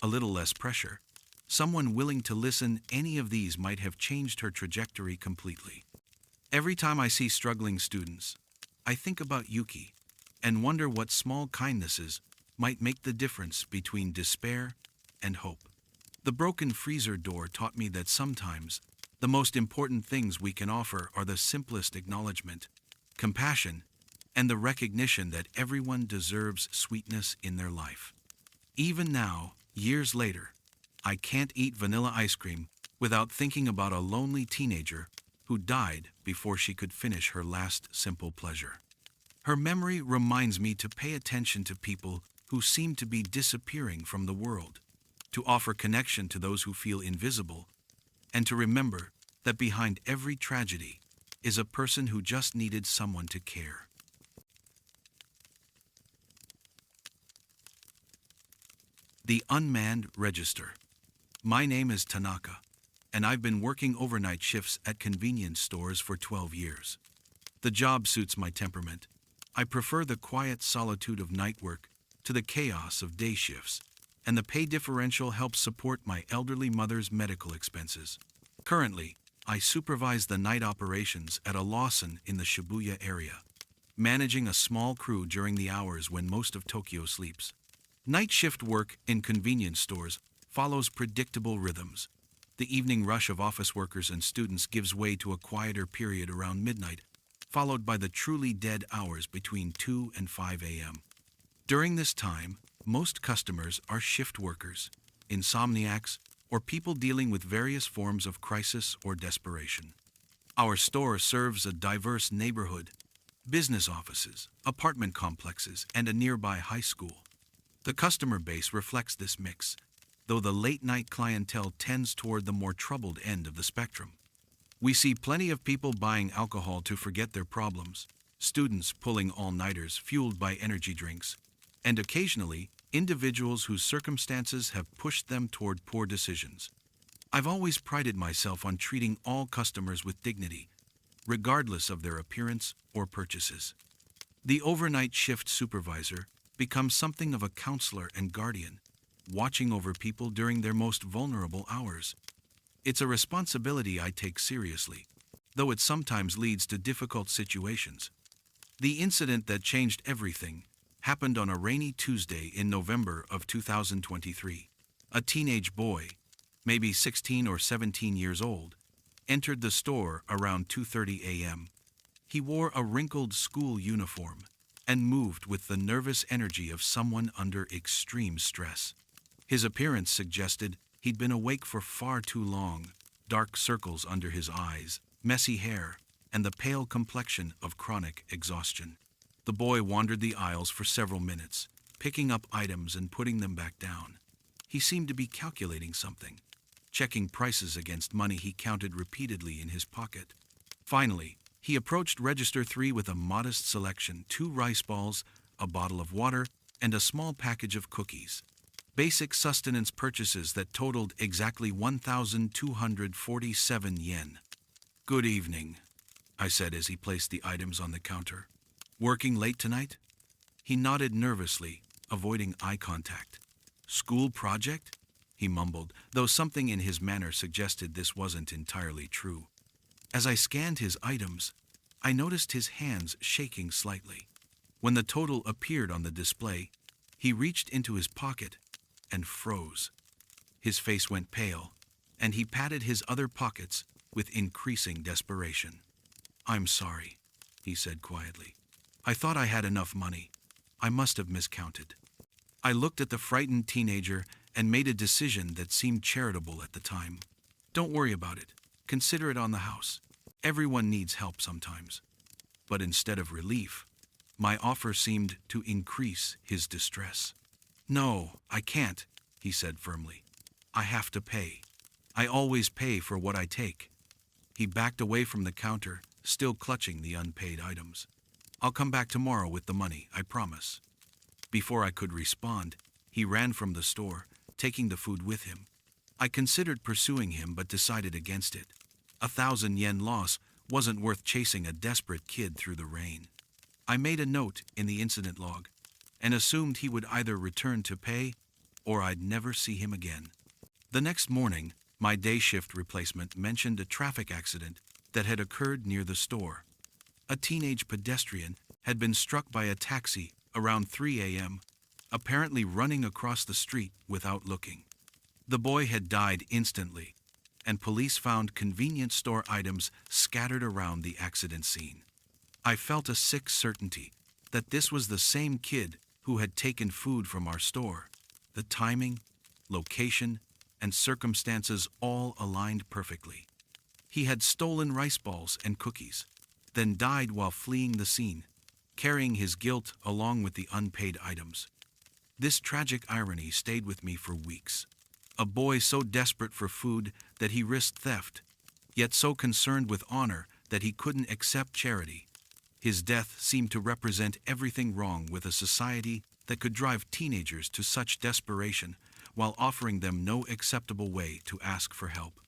[SPEAKER 1] a little less pressure, someone willing to listen, any of these might have changed her trajectory completely. Every time I see struggling students, I think about Yuki and wonder what small kindnesses might make the difference between despair and hope. The broken freezer door taught me that sometimes the most important things we can offer are the simplest acknowledgement, compassion, and the recognition that everyone deserves sweetness in their life. Even now, years later, I can't eat vanilla ice cream without thinking about a lonely teenager who died before she could finish her last simple pleasure. Her memory reminds me to pay attention to people who seem to be disappearing from the world, to offer connection to those who feel invisible, and to remember that behind every tragedy is a person who just needed someone to care. The Unmanned Register. My name is Tanaka, and I've been working overnight shifts at convenience stores for 12 years. The job suits my temperament. I prefer the quiet solitude of night work to the chaos of day shifts, and the pay differential helps support my elderly mother's medical expenses. Currently, I supervise the night operations at a Lawson in the Shibuya area, managing a small crew during the hours when most of Tokyo sleeps. Night shift work in convenience stores follows predictable rhythms. The evening rush of office workers and students gives way to a quieter period around midnight, followed by the truly dead hours between 2 and 5 a.m. During this time, most customers are shift workers, insomniacs, or people dealing with various forms of crisis or desperation. Our store serves a diverse neighborhood, business offices, apartment complexes, and a nearby high school. The customer base reflects this mix, though the late-night clientele tends toward the more troubled end of the spectrum. We see plenty of people buying alcohol to forget their problems, students pulling all-nighters fueled by energy drinks, and occasionally, individuals whose circumstances have pushed them toward poor decisions. I've always prided myself on treating all customers with dignity, regardless of their appearance or purchases. The overnight shift supervisor becomes something of a counselor and guardian, watching over people during their most vulnerable hours. It's a responsibility I take seriously, though it sometimes leads to difficult situations. The incident that changed everything happened on a rainy Tuesday in November of 2023. A teenage boy, maybe 16 or 17 years old, entered the store around 2:30 a.m. He wore a wrinkled school uniform and moved with the nervous energy of someone under extreme stress. His appearance suggested he'd been awake for far too long, dark circles under his eyes, messy hair, and the pale complexion of chronic exhaustion. The boy wandered the aisles for several minutes, picking up items and putting them back down. He seemed to be calculating something, checking prices against money he counted repeatedly in his pocket. Finally, he approached Register 3 with a modest selection: 2 rice balls, a bottle of water, and a small package of cookies. Basic sustenance purchases that totaled exactly 1,247 yen. "Good evening," I said as he placed the items on the counter. "Working late tonight?" He nodded nervously, avoiding eye contact. "School project?" he mumbled, though something in his manner suggested this wasn't entirely true. As I scanned his items, I noticed his hands shaking slightly. When the total appeared on the display, he reached into his pocket and froze. His face went pale, and he patted his other pockets with increasing desperation. "I'm sorry," he said quietly. "I thought I had enough money. I must have miscounted." I looked at the frightened teenager and made a decision that seemed charitable at the time. "Don't worry about it. Consider it on the house. Everyone needs help sometimes." But instead of relief, my offer seemed to increase his distress. "No, I can't," he said firmly. "I have to pay. I always pay for what I take." He backed away from the counter, still clutching the unpaid items. "I'll come back tomorrow with the money, I promise." Before I could respond, he ran from the store, taking the food with him. I considered pursuing him but decided against it. 1,000 yen loss wasn't worth chasing a desperate kid through the rain. I made a note in the incident log and assumed he would either return to pay or I'd never see him again. The next morning, my day shift replacement mentioned a traffic accident that had occurred near the store. A teenage pedestrian had been struck by a taxi around 3 a.m., apparently running across the street without looking. The boy had died instantly, and police found convenience store items scattered around the accident scene. I felt a sick certainty that this was the same kid who had taken food from our store. The timing, location, and circumstances all aligned perfectly. He had stolen rice balls and cookies, then died while fleeing the scene, carrying his guilt along with the unpaid items. This tragic irony stayed with me for weeks. A boy so desperate for food that he risked theft, yet so concerned with honor that he couldn't accept charity. His death seemed to represent everything wrong with a society that could drive teenagers to such desperation while offering them no acceptable way to ask for help.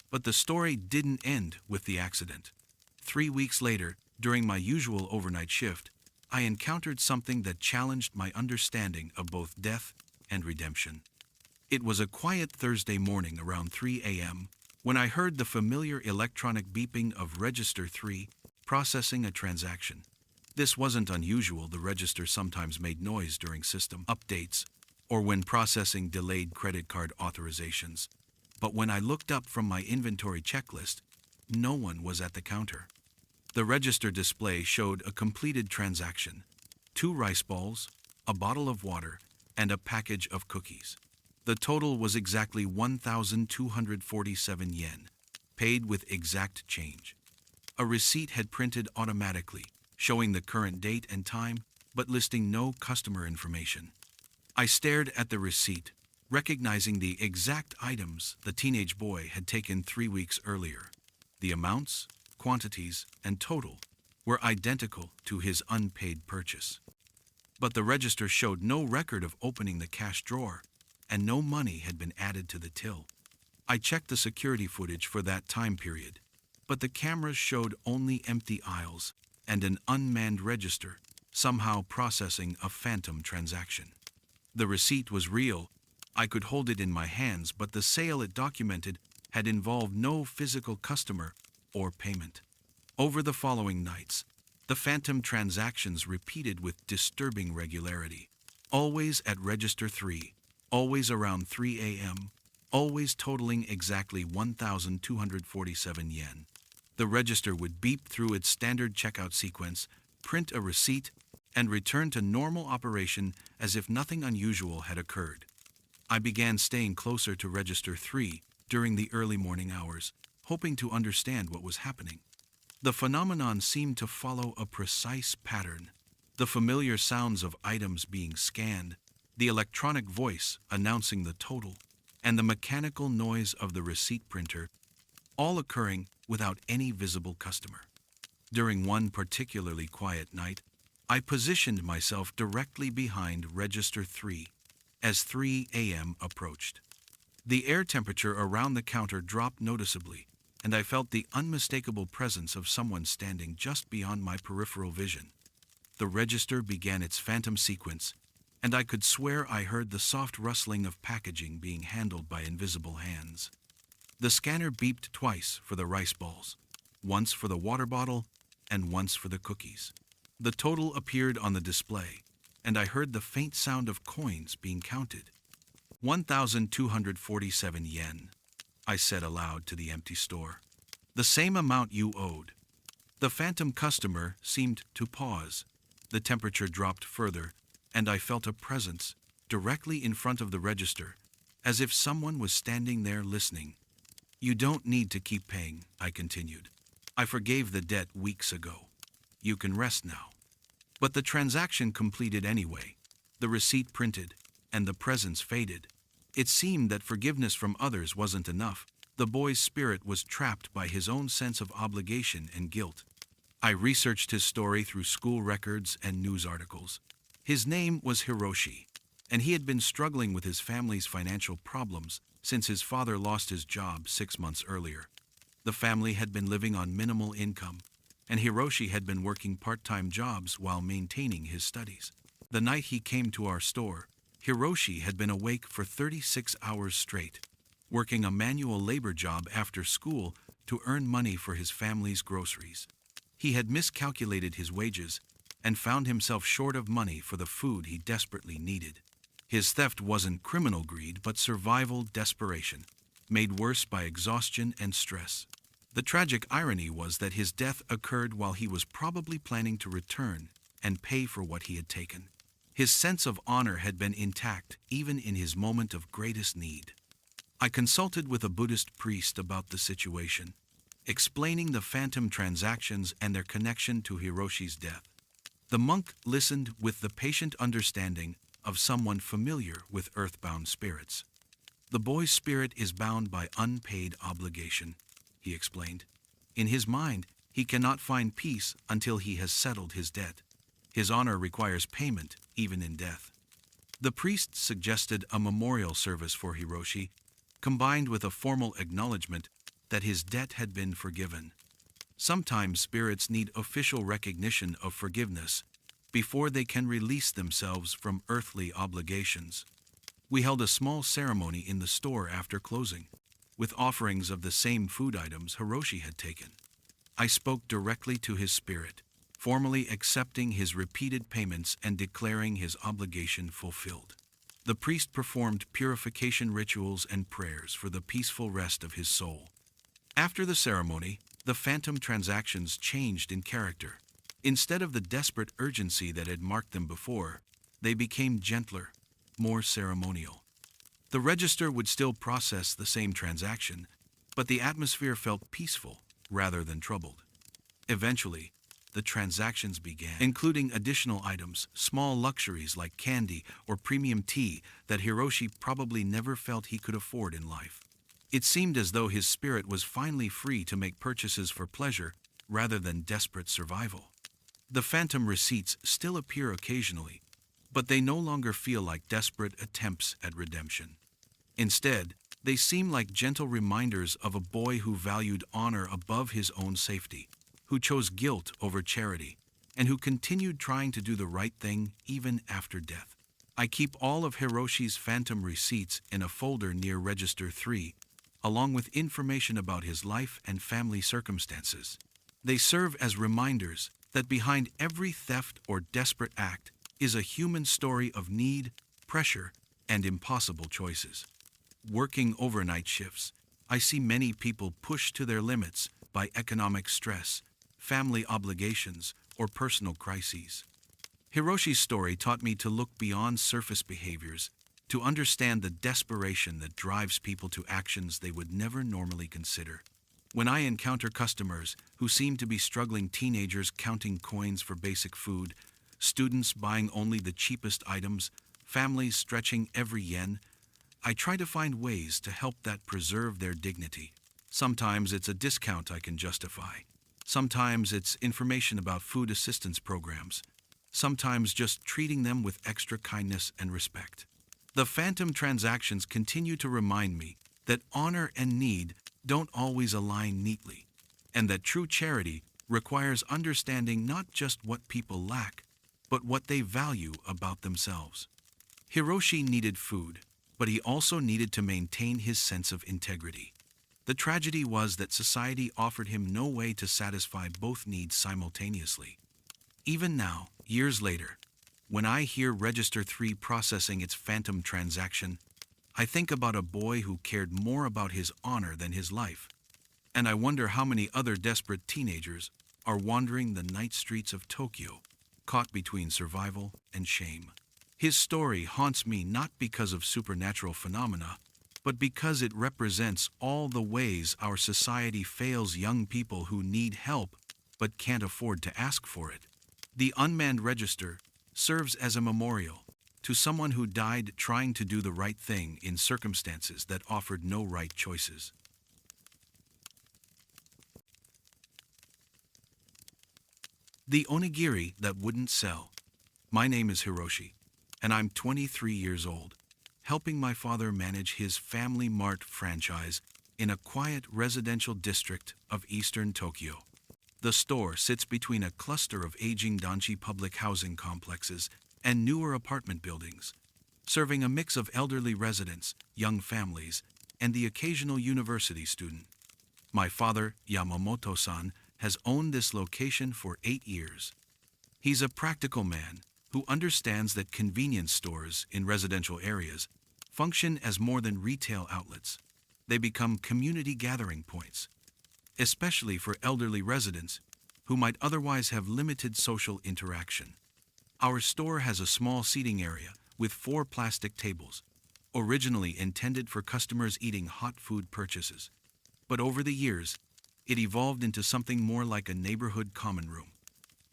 [SPEAKER 1] But the story didn't end with the accident. 3 weeks later, during my usual overnight shift, I encountered something that challenged my understanding of both death and redemption. It was a quiet Thursday morning around 3 a.m. when I heard the familiar electronic beeping of Register 3 processing a transaction. This wasn't unusual. The register sometimes made noise during system updates or when processing delayed credit card authorizations. But when I looked up from my inventory checklist, no one was at the counter. The register display showed a completed transaction: 2 rice balls, a bottle of water, and a package of cookies. The total was exactly 1,247 yen, paid with exact change. A receipt had printed automatically, showing the current date and time, but listing no customer information. I stared at the receipt, recognizing the exact items the teenage boy had taken 3 weeks earlier. The amounts, quantities, and total were identical to his unpaid purchase. But the register showed no record of opening the cash drawer, and no money had been added to the till. I checked the security footage for that time period, but the cameras showed only empty aisles and an unmanned register, somehow processing a phantom transaction. The receipt was real. I could hold it in my hands, but the sale it documented had involved no physical customer or payment. Over the following nights, the phantom transactions repeated with disturbing regularity. Always at Register 3, always around 3 a.m., always totaling exactly 1,247 yen. The register would beep through its standard checkout sequence, print a receipt, and return to normal operation as if nothing unusual had occurred. I began staying closer to Register 3 during the early morning hours, hoping to understand what was happening. The phenomenon seemed to follow a precise pattern. The familiar sounds of items being scanned, the electronic voice announcing the total, and the mechanical noise of the receipt printer, all occurring without any visible customer. During one particularly quiet night, I positioned myself directly behind Register 3 as 3 a.m. approached. The air temperature around the counter dropped noticeably, and I felt the unmistakable presence of someone standing just beyond my peripheral vision. The register began its phantom sequence, and I could swear I heard the soft rustling of packaging being handled by invisible hands. The scanner beeped twice for the rice balls, once for the water bottle, and once for the cookies. The total appeared on the display, and I heard the faint sound of coins being counted. 1,247 yen, I said aloud to the empty store. The same amount you owed. The phantom customer seemed to pause. The temperature dropped further, and I felt a presence directly in front of the register, as if someone was standing there listening. You don't need to keep paying, I continued. I forgave the debt weeks ago. You can rest now. But the transaction completed anyway. The receipt printed, and the presence faded. It seemed that forgiveness from others wasn't enough. The boy's spirit was trapped by his own sense of obligation and guilt. I researched his story through school records and news articles. His name was Hiroshi, and he had been struggling with his family's financial problems since his father lost his job 6 months earlier. The family had been living on minimal income, and Hiroshi had been working part-time jobs while maintaining his studies. The night he came to our store, Hiroshi had been awake for 36 hours straight, working a manual labor job after school to earn money for his family's groceries. He had miscalculated his wages and found himself short of money for the food he desperately needed. His theft wasn't criminal greed but survival desperation, made worse by exhaustion and stress. The tragic irony was that his death occurred while he was probably planning to return and pay for what he had taken. His sense of honor had been intact even in his moment of greatest need. I consulted with a Buddhist priest about the situation, explaining the phantom transactions and their connection to Hiroshi's death. The monk listened with the patient understanding of someone familiar with earthbound spirits. The boy's spirit is bound by unpaid obligation, he explained. In his mind, he cannot find peace until he has settled his debt. His honor requires payment, even in death. The priest suggested a memorial service for Hiroshi, combined with a formal acknowledgement that his debt had been forgiven. Sometimes spirits need official recognition of forgiveness before they can release themselves from earthly obligations. We held a small ceremony in the store after closing, with offerings of the same food items Hiroshi had taken. I spoke directly to his spirit, formally accepting his repeated payments and declaring his obligation fulfilled. The priest performed purification rituals and prayers for the peaceful rest of his soul. After the ceremony, the phantom transactions changed in character. Instead of the desperate urgency that had marked them before, they became gentler, more ceremonial. The register would still process the same transaction, but the atmosphere felt peaceful rather than troubled. Eventually, the transactions began, including additional items, small luxuries like candy or premium tea that Hiroshi probably never felt he could afford in life. It seemed as though his spirit was finally free to make purchases for pleasure rather than desperate survival. The phantom receipts still appear occasionally, but they no longer feel like desperate attempts at redemption. Instead, they seem like gentle reminders of a boy who valued honor above his own safety, who chose guilt over charity, and who continued trying to do the right thing even after death. I keep all of Hiroshi's phantom receipts in a folder near Register 3, along with information about his life and family circumstances. They serve as reminders that behind every theft or desperate act is a human story of need, pressure, and impossible choices. Working overnight shifts, I see many people pushed to their limits by economic stress, family obligations, or personal crises. Hiroshi's story taught me to look beyond surface behaviors, to understand the desperation that drives people to actions they would never normally consider. When I encounter customers who seem to be struggling teenagers counting coins for basic food, students buying only the cheapest items, families stretching every yen, I try to find ways to help that preserve their dignity. Sometimes it's a discount I can justify. Sometimes it's information about food assistance programs. Sometimes just treating them with extra kindness and respect. The phantom transactions continue to remind me that honor and need don't always align neatly, and that true charity requires understanding not just what people lack, but what they value about themselves. Hiroshi needed food, but he also needed to maintain his sense of integrity. The tragedy was that society offered him no way to satisfy both needs simultaneously. Even now, years later, when I hear Register 3 processing its phantom transaction, I think about a boy who cared more about his honor than his life, and I wonder how many other desperate teenagers are wandering the night streets of Tokyo, caught between survival and shame. His story haunts me not because of supernatural phenomena, but because it represents all the ways our society fails young people who need help but can't afford to ask for it. The Unmanned Register serves as a memorial to someone who died trying to do the right thing in circumstances that offered no right choices. The Onigiri that wouldn't sell. My name is Hiroshi, and I'm 23 years old, helping my father manage his Family Mart franchise in a quiet residential district of eastern Tokyo. The store sits between a cluster of aging Danchi public housing complexes and newer apartment buildings, serving a mix of elderly residents, young families, and the occasional university student. My father, Yamamoto-san, has owned this location for 8 years. He's a practical man who understands that convenience stores in residential areas function as more than retail outlets. They become community gathering points, especially for elderly residents who might otherwise have limited social interaction. Our store has a small seating area with 4 plastic tables, originally intended for customers eating hot food purchases. But over the years, it evolved into something more like a neighborhood common room.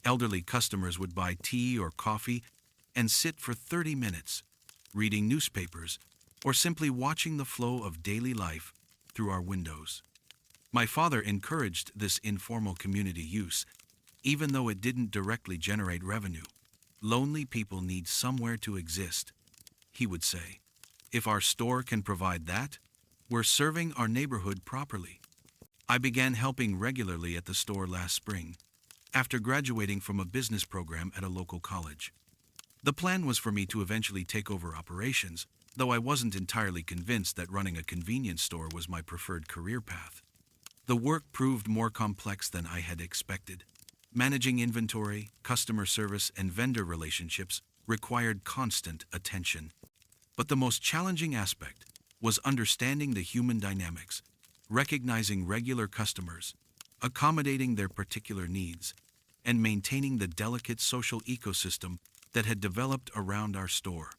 [SPEAKER 1] Elderly customers would buy tea or coffee and sit for 30 minutes, reading newspapers or simply watching the flow of daily life through our windows. My father encouraged this informal community use, even though it didn't directly generate revenue. Lonely people need somewhere to exist, he would say. If our store can provide that, we're serving our neighborhood properly. I began helping regularly at the store last spring, after graduating from a business program at a local college. The plan was for me to eventually take over operations, though I wasn't entirely convinced that running a convenience store was my preferred career path. The work proved more complex than I had expected. Managing inventory, customer service, and vendor relationships required constant attention. But the most challenging aspect was understanding the human dynamics, recognizing regular customers, accommodating their particular needs, and maintaining the delicate social ecosystem that had developed around our store.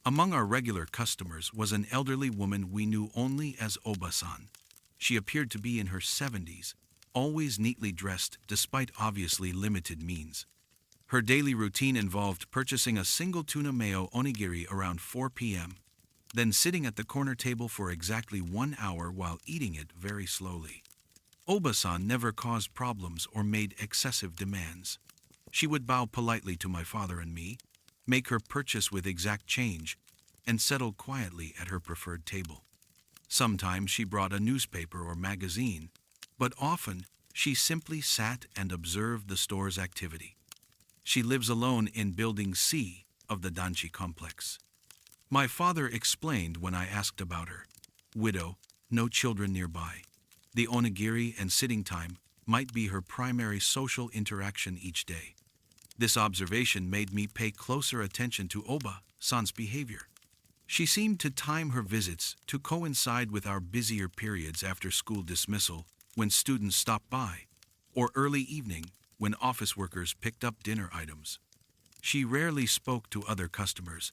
[SPEAKER 1] Among our regular customers was an elderly woman we knew only as Oba-san. She appeared to be in her 70s, always neatly dressed despite obviously limited means. Her daily routine involved purchasing a single tuna mayo onigiri around 4 p.m., then sitting at the corner table for exactly 1 hour while eating it very slowly. Oba-san never caused problems or made excessive demands. She would bow politely to my father and me, make her purchase with exact change, and settle quietly at her preferred table. Sometimes she brought a newspaper or magazine, but often she simply sat and observed the store's activity. She lives alone in Building C of the Danchi complex. My father explained when I asked about her. Widow, no children nearby. The onigiri and sitting time might be her primary social interaction each day. This observation made me pay closer attention to Oba-san's behavior. She seemed to time her visits to coincide with our busier periods after school dismissal, when students stopped by, or early evening when office workers picked up dinner items. She rarely spoke to other customers,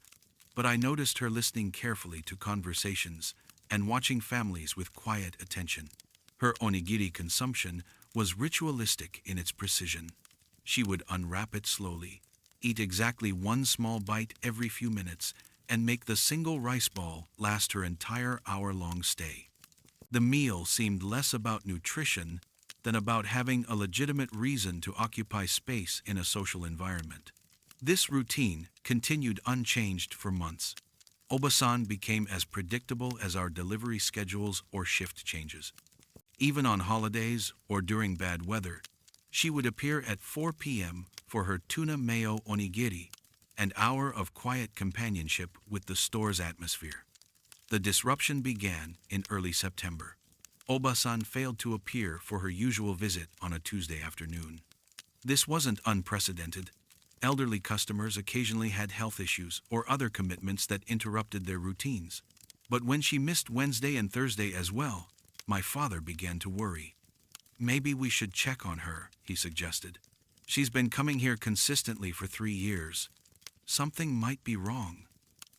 [SPEAKER 1] but I noticed her listening carefully to conversations and watching families with quiet attention. Her onigiri consumption was ritualistic in its precision. She would unwrap it slowly, eat exactly one small bite every few minutes, and make the single rice ball last her entire hour-long stay. The meal seemed less about nutrition than about having a legitimate reason to occupy space in a social environment. This routine continued unchanged for months. Oba-san became as predictable as our delivery schedules or shift changes. Even on holidays or during bad weather, she would appear at 4 p.m. for her tuna mayo onigiri, an hour of quiet companionship with the store's atmosphere. The disruption began in early September. Oba-san failed to appear for her usual visit on a Tuesday afternoon. This wasn't unprecedented. Elderly customers occasionally had health issues or other commitments that interrupted their routines. But when she missed Wednesday and Thursday as well, my father began to worry. Maybe we should check on her, he suggested. She's been coming here consistently for 3 years. Something might be wrong.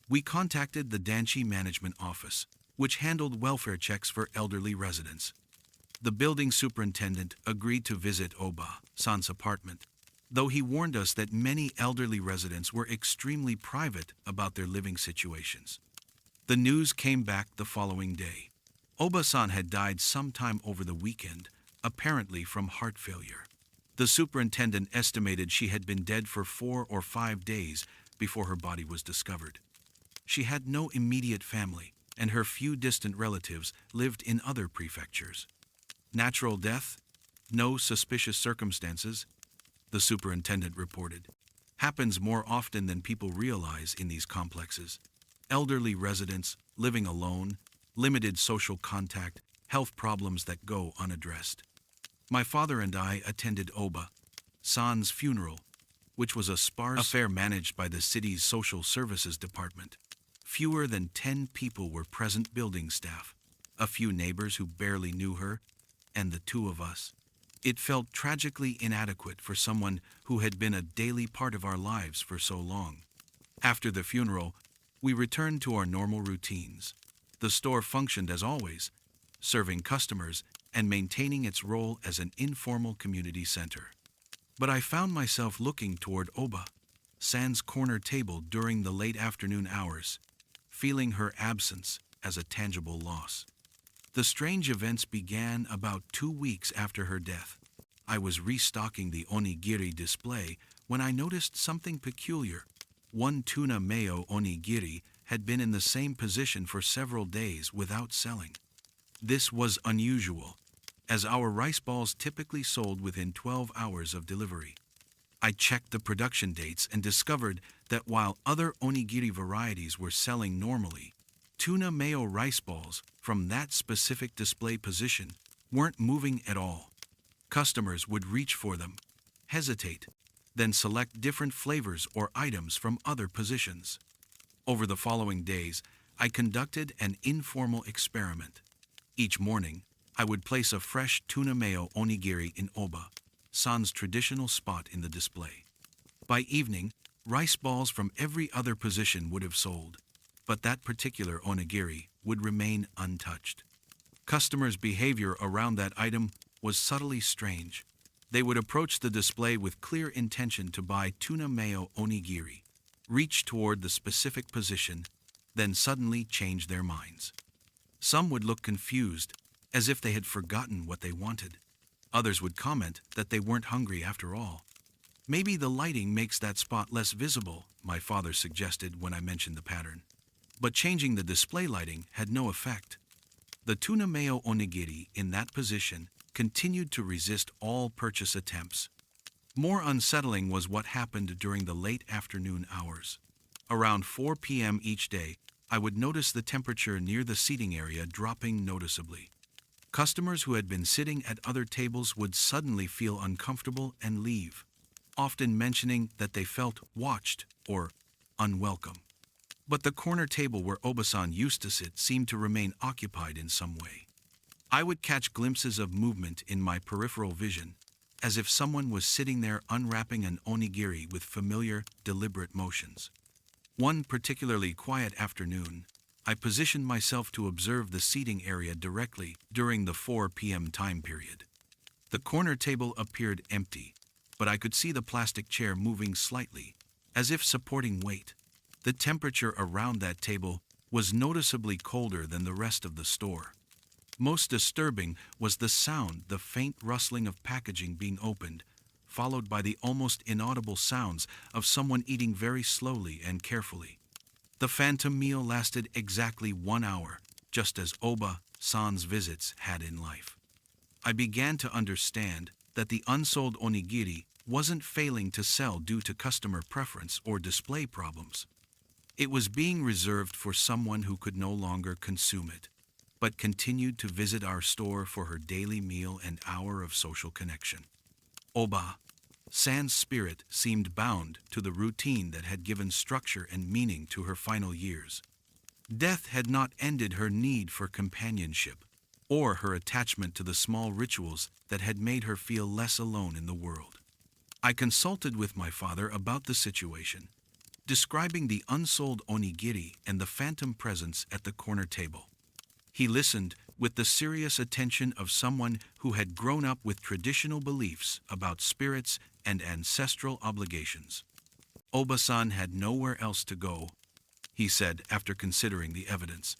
[SPEAKER 1] We contacted the Danchi Management Office, which handled welfare checks for elderly residents. The building superintendent agreed to visit Oba-san's apartment, though he warned us that many elderly residents were extremely private about their living situations. The news came back the following day. Oba-san had died sometime over the weekend, apparently from heart failure. The superintendent estimated she had been dead for 4 or 5 days before her body was discovered. She had no immediate family, and her few distant relatives lived in other prefectures. Natural death? No suspicious circumstances? The superintendent reported. Happens more often than people realize in these complexes. Elderly residents, living alone, limited social contact, health problems that go unaddressed. My father and I attended Oba-san's funeral, which was a sparse affair managed by the city's social services department. Fewer than 10 people were present building staff, a few neighbors who barely knew her, and the 2 of us. It felt tragically inadequate for someone who had been a daily part of our lives for so long. After the funeral, we returned to our normal routines. The store functioned as always, serving customers and maintaining its role as an informal community center. But I found myself looking toward Oba-san's corner table during the late afternoon hours, feeling her absence as a tangible loss. The strange events began about 2 weeks after her death. I was restocking the onigiri display when I noticed something peculiar. One tuna mayo onigiri had been in the same position for several days without selling. This was unusual, as our rice balls typically sold within 12 hours of delivery. I checked the production dates and discovered that while other onigiri varieties were selling normally, tuna mayo rice balls from that specific display position weren't moving at all. Customers would reach for them, hesitate, then select different flavors or items from other positions. Over the following days, I conducted an informal experiment. Each morning, I would place a fresh tuna mayo onigiri in Oba-san's traditional spot in the display. By evening, rice balls from every other position would have sold. but that particular onigiri would remain untouched. Customers' behavior around that item was subtly strange. They would approach the display with clear intention to buy tuna mayo onigiri, reach toward the specific position, then suddenly change their minds. Some would look confused, as if they had forgotten what they wanted. Others would comment that they weren't hungry after all. Maybe the lighting makes that spot less visible, my father suggested when I mentioned the pattern. But changing the display lighting had no effect. The tuna mayo onigiri in that position continued to resist all purchase attempts. More unsettling was what happened during the late afternoon hours. Around 4 p.m. each day, I would notice the temperature near the seating area dropping noticeably. Customers who had been sitting at other tables would suddenly feel uncomfortable and leave, often mentioning that they felt watched or unwelcome. But the corner table where Obasan used to sit seemed to remain occupied in some way. I would catch glimpses of movement in my peripheral vision, as if someone was sitting there unwrapping an onigiri with familiar, deliberate motions. One particularly quiet afternoon, I positioned myself to observe the seating area directly during the 4 p.m. time period. The corner table appeared empty, but I could see the plastic chair moving slightly, as if supporting weight. The temperature around that table was noticeably colder than the rest of the store. Most disturbing was the sound, the faint rustling of packaging being opened, followed by the almost inaudible sounds of someone eating very slowly and carefully. The phantom meal lasted exactly 1 hour, just as Oba-san's visits had in life. I began to understand that the unsold onigiri wasn't failing to sell due to customer preference or display problems. It was being reserved for someone who could no longer consume it, but continued to visit our store for her daily meal and hour of social connection. Oba-san's spirit seemed bound to the routine that had given structure and meaning to her final years. Death had not ended her need for companionship, or her attachment to the small rituals that had made her feel less alone in the world. I consulted with my father about the situation, describing the unsold onigiri and the phantom presence at the corner table. He listened with the serious attention of someone who had grown up with traditional beliefs about spirits and ancestral obligations. Obasan had nowhere else to go, he said after considering the evidence.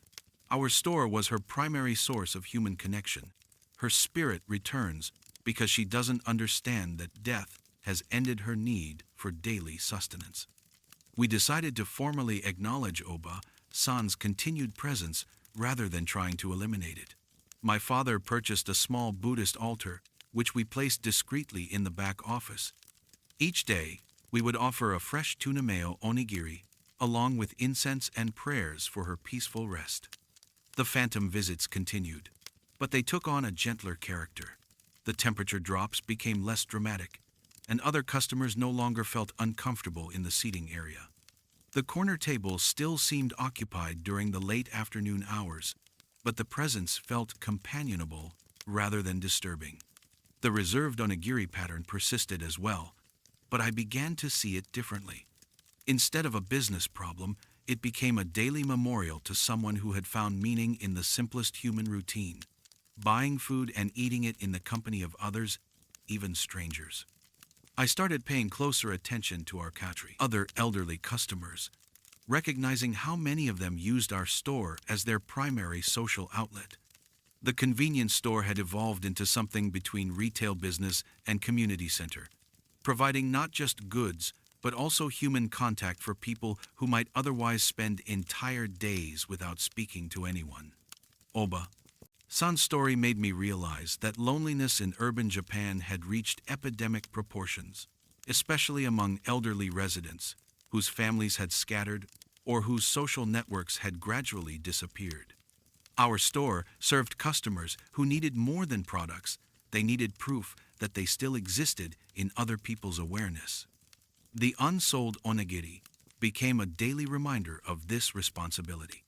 [SPEAKER 1] Our store was her primary source of human connection. Her spirit returns because she doesn't understand that death has ended her need for daily sustenance. We decided to formally acknowledge Oba-san's continued presence rather than trying to eliminate it. My father purchased a small Buddhist altar, which we placed discreetly in the back office. Each day, we would offer a fresh tuna mayo onigiri, along with incense and prayers for her peaceful rest. The phantom visits continued, but they took on a gentler character. The temperature drops became less dramatic, and other customers no longer felt uncomfortable in the seating area. The corner table still seemed occupied during the late afternoon hours, but the presence felt companionable rather than disturbing. The reserved onigiri pattern persisted as well, but I began to see it differently. Instead of a business problem, it became a daily memorial to someone who had found meaning in the simplest human routine, buying food and eating it in the company of others, even strangers. I started paying closer attention to our other elderly customers, recognizing how many of them used our store as their primary social outlet. The convenience store had evolved into something between retail business and community center, providing not just goods, but also human contact for people who might otherwise spend entire days without speaking to anyone. Oba-san's story made me realize that loneliness in urban Japan had reached epidemic proportions, especially among elderly residents whose families had scattered or whose social networks had gradually disappeared. Our store served customers who needed more than products. They needed proof that they still existed in other people's awareness. The unsold onigiri became a daily reminder of this responsibility.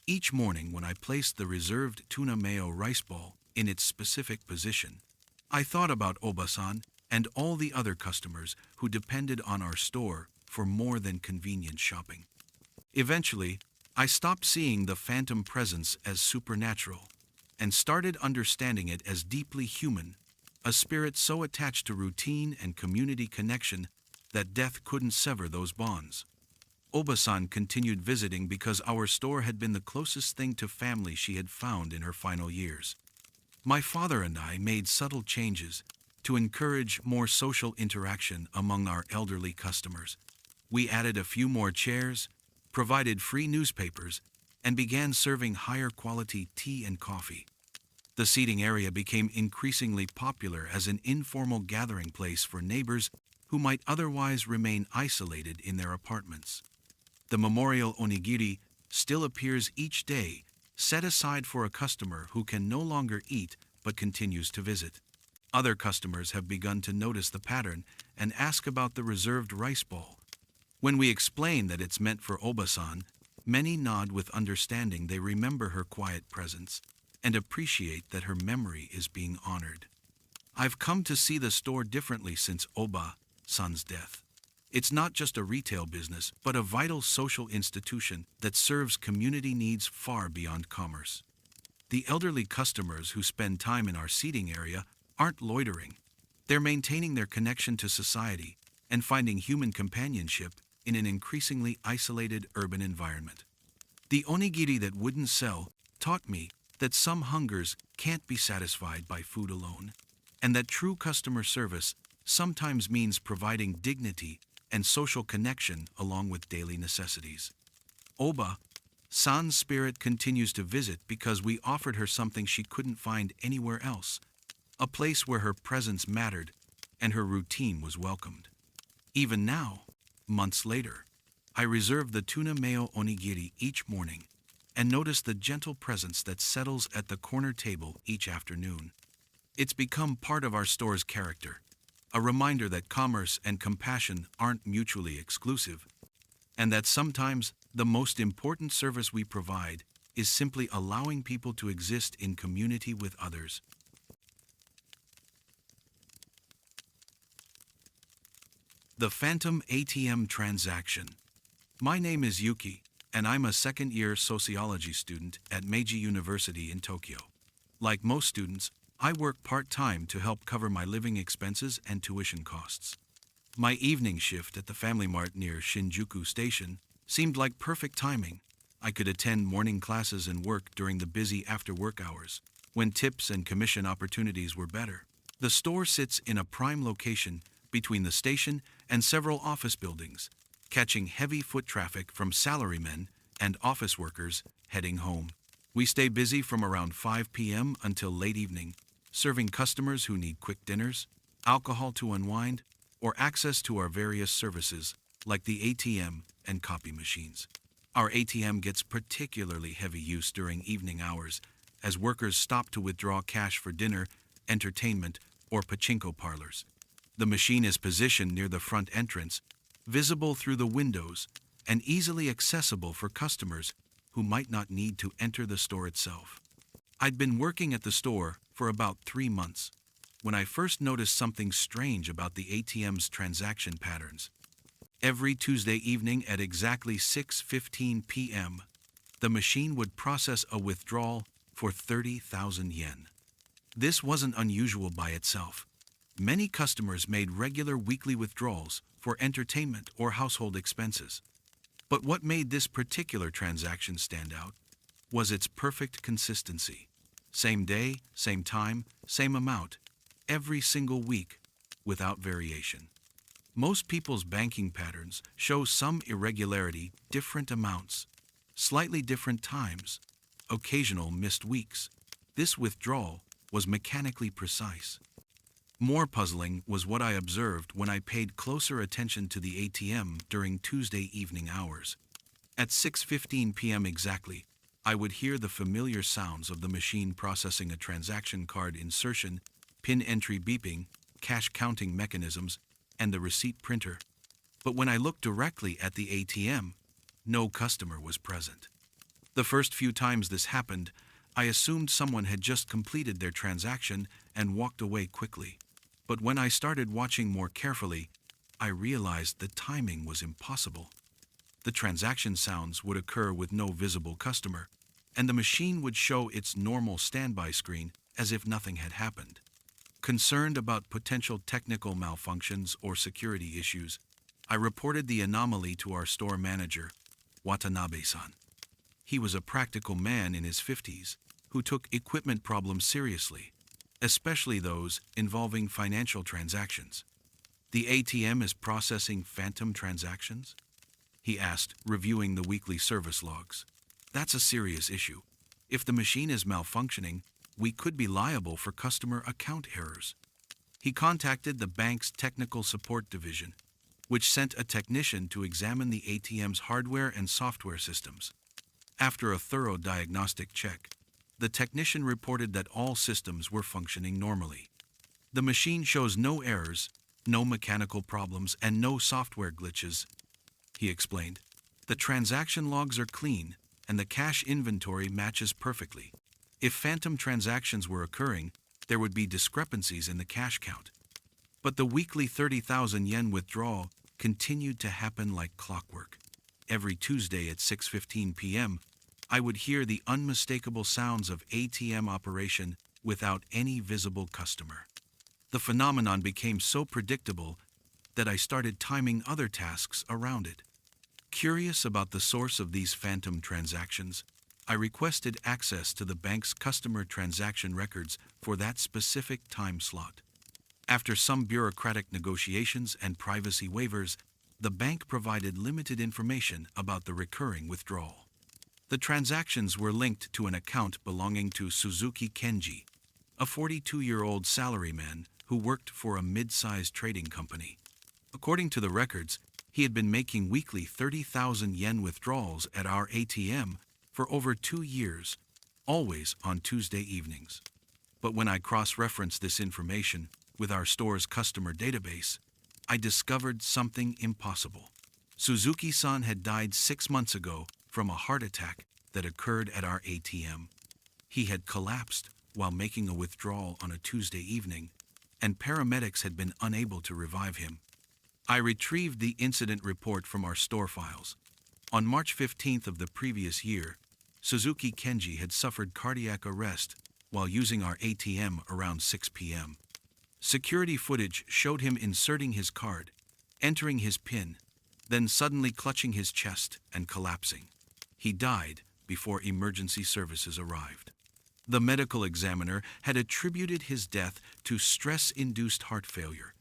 [SPEAKER 1] Each morning when I placed the reserved tuna mayo rice ball in its specific position, I thought about Oba-san and all the other customers who depended on our store for more than convenience shopping. Eventually, I stopped seeing the phantom presence as supernatural and started understanding it as deeply human, a spirit so attached to routine and community connection that death couldn't sever those bonds. Obasan continued visiting because our store had been the closest thing to family she had found in her final years. My father and I made subtle changes to encourage more social interaction among our elderly customers. We added a few more chairs, provided free newspapers, and began serving higher quality tea and coffee. The seating area became increasingly popular as an informal gathering place for neighbors who might otherwise remain isolated in their apartments. The memorial onigiri still appears each day, set aside for a customer who can no longer eat but continues to visit. Other customers have begun to notice the pattern and ask about the reserved rice bowl. When we explain that it's meant for Obasan, many nod with understanding. They remember her quiet presence and appreciate that her memory is being honored. I've come to see the store differently since Oba-san's death. It's not just a retail business, but a vital social institution that serves community needs far beyond commerce. The elderly customers who spend time in our seating area aren't loitering. They're maintaining their connection to society and finding human companionship in an increasingly isolated urban environment. The onigiri that wouldn't sell taught me that some hungers can't be satisfied by food alone, and that true customer service sometimes means providing dignity and social connection along with daily necessities. Oba-san's spirit continues to visit because we offered her something she couldn't find anywhere else, a place where her presence mattered and her routine was welcomed. Even now, months later, I reserve the tuna mayo onigiri each morning and notice the gentle presence that settles at the corner table each afternoon. It's become part of our store's character, a reminder that commerce and compassion aren't mutually exclusive, and that sometimes the most important service we provide is simply allowing people to exist in community with others. The Phantom ATM Transaction. My name is Yuki, and I'm a second-year sociology student at Meiji University in Tokyo. Like most students, I work part-time to help cover my living expenses and tuition costs. My evening shift at the Family Mart near Shinjuku Station seemed like perfect timing. I could attend morning classes and work during the busy after-work hours, when tips and commission opportunities were better. The store sits in a prime location between the station and several office buildings, catching heavy foot traffic from salarymen and office workers heading home. We stay busy from around 5 p.m. until late evening, serving customers who need quick dinners, alcohol to unwind, or access to our various services like the ATM and copy machines. Our ATM gets particularly heavy use during evening hours as workers stop to withdraw cash for dinner, entertainment, or pachinko parlors. The machine is positioned near the front entrance, visible through the windows, and easily accessible for customers who might not need to enter the store itself. I'd been working at the store for about 3 months when I first noticed something strange about the ATM's transaction patterns. Every Tuesday evening at exactly 6:15 p.m., the machine would process a withdrawal for 30,000 yen. This wasn't unusual by itself. Many customers made regular weekly withdrawals for entertainment or household expenses. But what made this particular transaction stand out was its perfect consistency. Same day, same time, same amount, every single week, without variation. Most people's banking patterns show some irregularity, different amounts, slightly different times, occasional missed weeks. This withdrawal was mechanically precise. More puzzling was what I observed when I paid closer attention to the ATM during Tuesday evening hours. At 6:15 p.m. exactly, I would hear the familiar sounds of the machine processing a transaction card insertion, PIN entry beeping, cash counting mechanisms, and the receipt printer. But when I looked directly at the ATM, no customer was present. The first few times this happened, I assumed someone had just completed their transaction and walked away quickly. But when I started watching more carefully, I realized the timing was impossible. the transaction sounds would occur with no visible customer, and the machine would show its normal standby screen as if nothing had happened. Concerned about potential technical malfunctions or security issues, I reported the anomaly to our store manager, Watanabe-san. He was a practical man in his 50s who took equipment problems seriously, especially those involving financial transactions. "The ATM is processing phantom transactions?" he asked, reviewing the weekly service logs. "That's a serious issue. If the machine is malfunctioning, we could be liable for customer account errors." He contacted the bank's technical support division, which sent a technician to examine the ATM's hardware and software systems. After a thorough diagnostic check, the technician reported that all systems were functioning normally. "The machine shows no errors, no mechanical problems, and no software glitches," he explained. "The transaction logs are clean, and the cash inventory matches perfectly. If phantom transactions were occurring, there would be discrepancies in the cash count." But the weekly 30,000 yen withdrawal continued to happen like clockwork. Every Tuesday at 6:15 p.m., I would hear the unmistakable sounds of ATM operation without any visible customer. The phenomenon became so predictable that I started timing other tasks around it. Curious about the source of these phantom transactions, I requested access to the bank's customer transaction records for that specific time slot. After some bureaucratic negotiations and privacy waivers, the bank provided limited information about the recurring withdrawal. The transactions were linked to an account belonging to Suzuki Kenji, a 42-year-old salaryman who worked for a mid-sized trading company. According to the records, he had been making weekly 30,000 yen withdrawals at our ATM for over 2 years, always on Tuesday evenings. But when I cross-referenced this information with our store's customer database, I discovered something impossible. Suzuki-san had died 6 months ago from a heart attack that occurred at our ATM. He had collapsed while making a withdrawal on a Tuesday evening, and paramedics had been unable to revive him. I retrieved the incident report from our store files. On March 15th of the previous year, Suzuki Kenji had suffered cardiac arrest while using our ATM around 6 p.m. Security footage showed him inserting his card, entering his PIN, then suddenly clutching his chest and collapsing. He died before emergency services arrived. The medical examiner had attributed his death to stress-induced heart failure,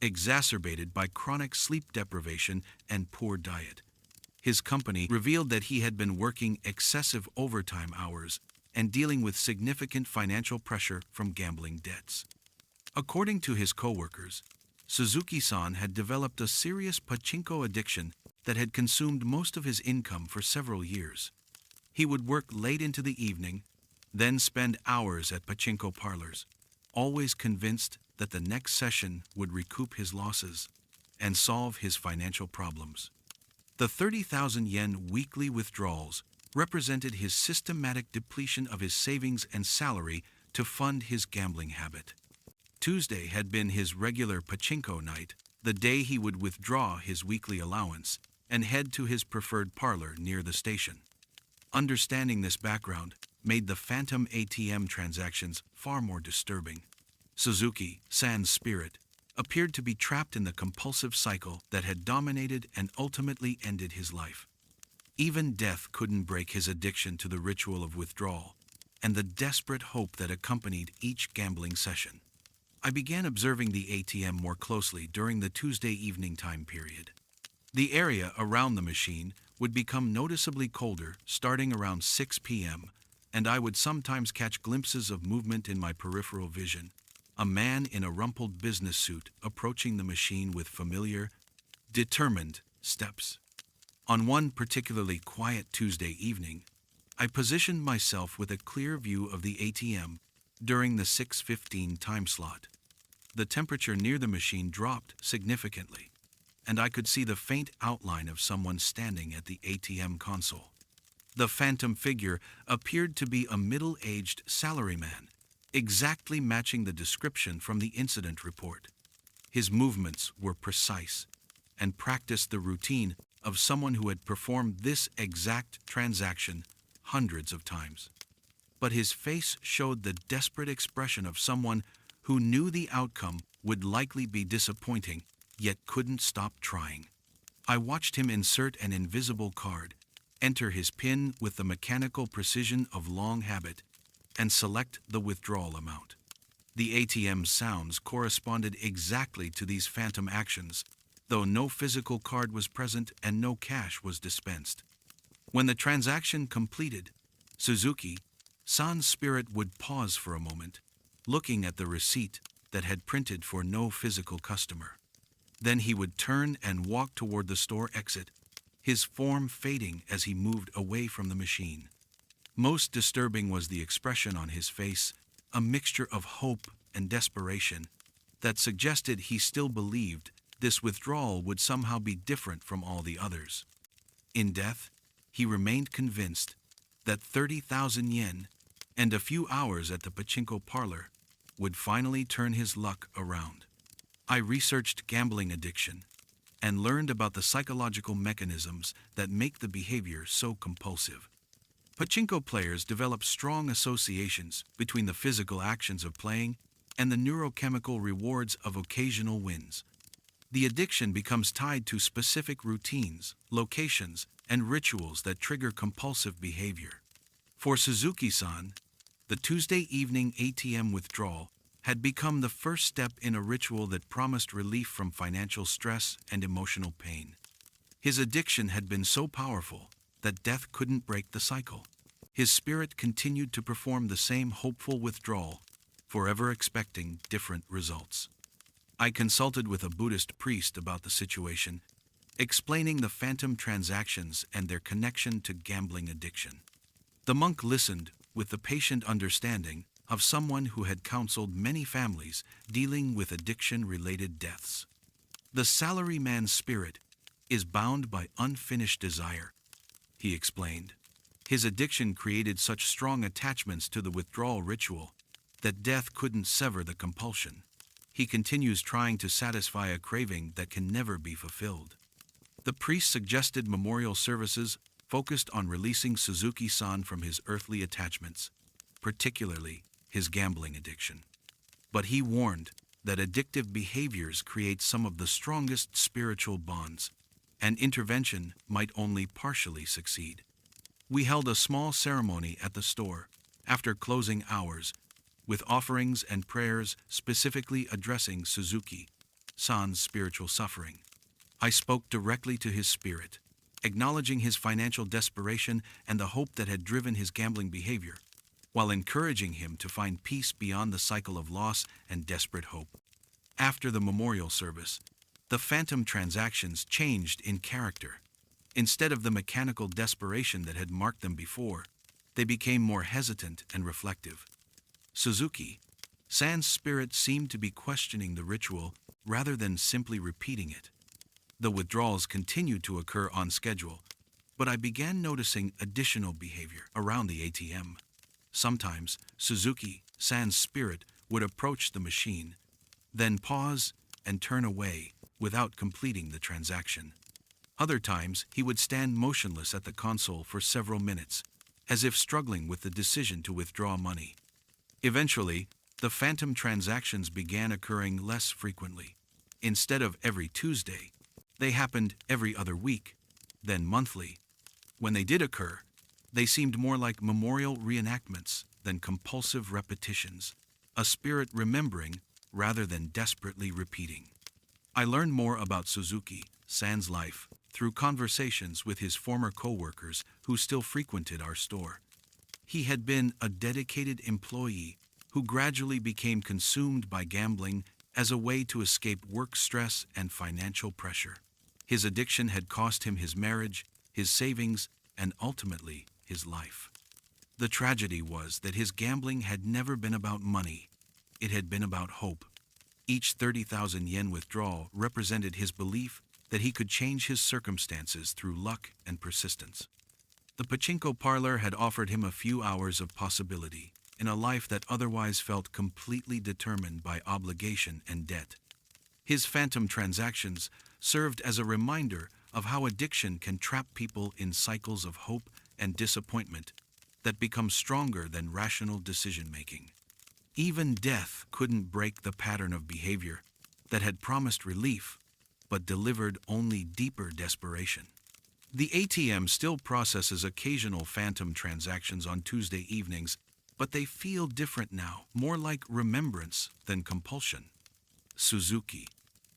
[SPEAKER 1] exacerbated by chronic sleep deprivation and poor diet. His company revealed that he had been working excessive overtime hours and dealing with significant financial pressure from gambling debts. According to his coworkers, Suzuki-san had developed a serious pachinko addiction that had consumed most of his income for several years. He would work late into the evening, then spend hours at pachinko parlors, always convinced that the next session would recoup his losses and solve his financial problems. The 30,000 yen weekly withdrawals represented his systematic depletion of his savings and salary to fund his gambling habit. Tuesday had been his regular pachinko night, the day he would withdraw his weekly allowance and head to his preferred parlor near the station. Understanding this background made the Phantom ATM transactions far more disturbing. Suzuki-san's spirit appeared to be trapped in the compulsive cycle that had dominated and ultimately ended his life. Even death couldn't break his addiction to the ritual of withdrawal and the desperate hope that accompanied each gambling session. I began observing the ATM more closely during the Tuesday evening time period. The area around the machine would become noticeably colder starting around 6 p.m., and I would sometimes catch glimpses of movement in my peripheral vision. A man in a rumpled business suit approaching the machine with familiar, determined steps. On one particularly quiet Tuesday evening, I positioned myself with a clear view of the ATM during the 6:15 time slot. The temperature near the machine dropped significantly, and I could see the faint outline of someone standing at the ATM console. The phantom figure appeared to be a middle-aged salaryman, exactly matching the description from the incident report. His movements were precise and practiced the routine of someone who had performed this exact transaction hundreds of times. But his face showed the desperate expression of someone who knew the outcome would likely be disappointing, yet couldn't stop trying. I watched him insert an invisible card, enter his PIN with the mechanical precision of long habit, and select the withdrawal amount. The ATM sounds corresponded exactly to these phantom actions, though no physical card was present and no cash was dispensed. When the transaction completed, Suzuki-san's spirit would pause for a moment, looking at the receipt that had printed for no physical customer. Then he would turn and walk toward the store exit, his form fading as he moved away from the machine. Most disturbing was the expression on his face, a mixture of hope and desperation that suggested he still believed this withdrawal would somehow be different from all the others. In death, he remained convinced that 30,000 yen and a few hours at the pachinko parlor would finally turn his luck around. I researched gambling addiction and learned about the psychological mechanisms that make the behavior so compulsive. Pachinko players develop strong associations between the physical actions of playing and the neurochemical rewards of occasional wins. The addiction becomes tied to specific routines, locations, and rituals that trigger compulsive behavior. For Suzuki-san, the Tuesday evening ATM withdrawal had become the first step in a ritual that promised relief from financial stress and emotional pain. His addiction had been so powerful that death couldn't break the cycle. His spirit continued to perform the same hopeful withdrawal, forever expecting different results. I consulted with a Buddhist priest about the situation, explaining the phantom transactions and their connection to gambling addiction. The monk listened with the patient understanding of someone who had counseled many families dealing with addiction-related deaths. The salaryman's spirit is bound by unfinished desire, he explained. His addiction created such strong attachments to the withdrawal ritual that death couldn't sever the compulsion. He continues trying to satisfy a craving that can never be fulfilled. The priest suggested memorial services focused on releasing Suzuki-san from his earthly attachments, particularly his gambling addiction. But he warned that addictive behaviors create some of the strongest spiritual bonds, and intervention might only partially succeed. We held a small ceremony at the store after closing hours, with offerings and prayers specifically addressing Suzuki-san's spiritual suffering. I spoke directly to his spirit, acknowledging his financial desperation and the hope that had driven his gambling behavior, while encouraging him to find peace beyond the cycle of loss and desperate hope. After the memorial service, the phantom transactions changed in character. Instead of the mechanical desperation that had marked them before, they became more hesitant and reflective. Suzuki-san's spirit seemed to be questioning the ritual rather than simply repeating it. The withdrawals continued to occur on schedule, but I began noticing additional behavior around the ATM. Sometimes Suzuki-san's spirit would approach the machine, then pause and turn away without completing the transaction. Other times, he would stand motionless at the console for several minutes, as if struggling with the decision to withdraw money. Eventually, the phantom transactions began occurring less frequently. Instead of every Tuesday, they happened every other week, then monthly. When they did occur, they seemed more like memorial reenactments than compulsive repetitions, a spirit remembering rather than desperately repeating. I learned more about Suzuki-san's life through conversations with his former co-workers who still frequented our store. He had been a dedicated employee who gradually became consumed by gambling as a way to escape work stress and financial pressure. His addiction had cost him his marriage, his savings, and ultimately his life. The tragedy was that his gambling had never been about money. It had been about hope. Each 30,000 yen withdrawal represented his belief that he could change his circumstances through luck and persistence. The pachinko parlor had offered him a few hours of possibility in a life that otherwise felt completely determined by obligation and debt. His phantom transactions served as a reminder of how addiction can trap people in cycles of hope and disappointment that become stronger than rational decision-making. Even death couldn't break the pattern of behavior that had promised relief but delivered only deeper desperation. The ATM still processes occasional phantom transactions on Tuesday evenings, but they feel different now, more like remembrance than compulsion. Suzuki.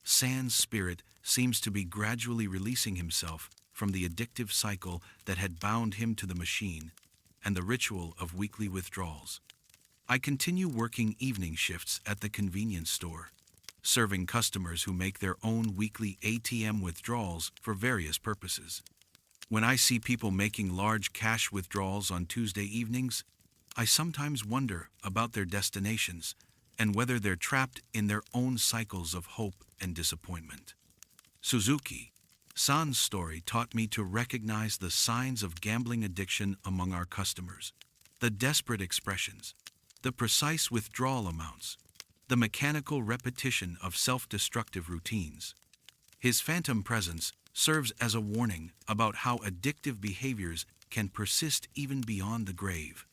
[SPEAKER 1] San's spirit seems to be gradually releasing himself from the addictive cycle that had bound him to the machine and the ritual of weekly withdrawals. I continue working evening shifts at the convenience store, serving customers who make their own weekly ATM withdrawals for various purposes. When I see people making large cash withdrawals on Tuesday evenings, I sometimes wonder about their destinations and whether they're trapped in their own cycles of hope and disappointment. Suzuki. San's story taught me to recognize the signs of gambling addiction among our customers, the desperate expressions, the precise withdrawal amounts, the mechanical repetition of self-destructive routines. His phantom presence serves as a warning about how addictive behaviors can persist even beyond the grave.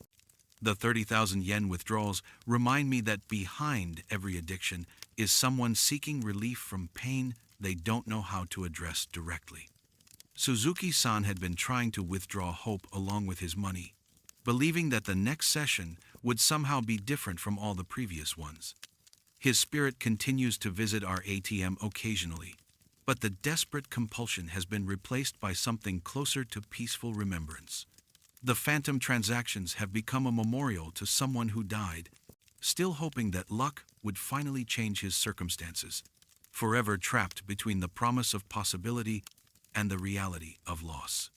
[SPEAKER 1] The 30,000 yen withdrawals remind me that behind every addiction is someone seeking relief from pain they don't know how to address directly. Suzuki-san had been trying to withdraw hope along with his money, believing that the next session would somehow be different from all the previous ones. His spirit continues to visit our ATM occasionally, but the desperate compulsion has been replaced by something closer to peaceful remembrance. The phantom transactions have become a memorial to someone who died, still hoping that luck would finally change his circumstances, forever trapped between the promise of possibility and the reality of loss.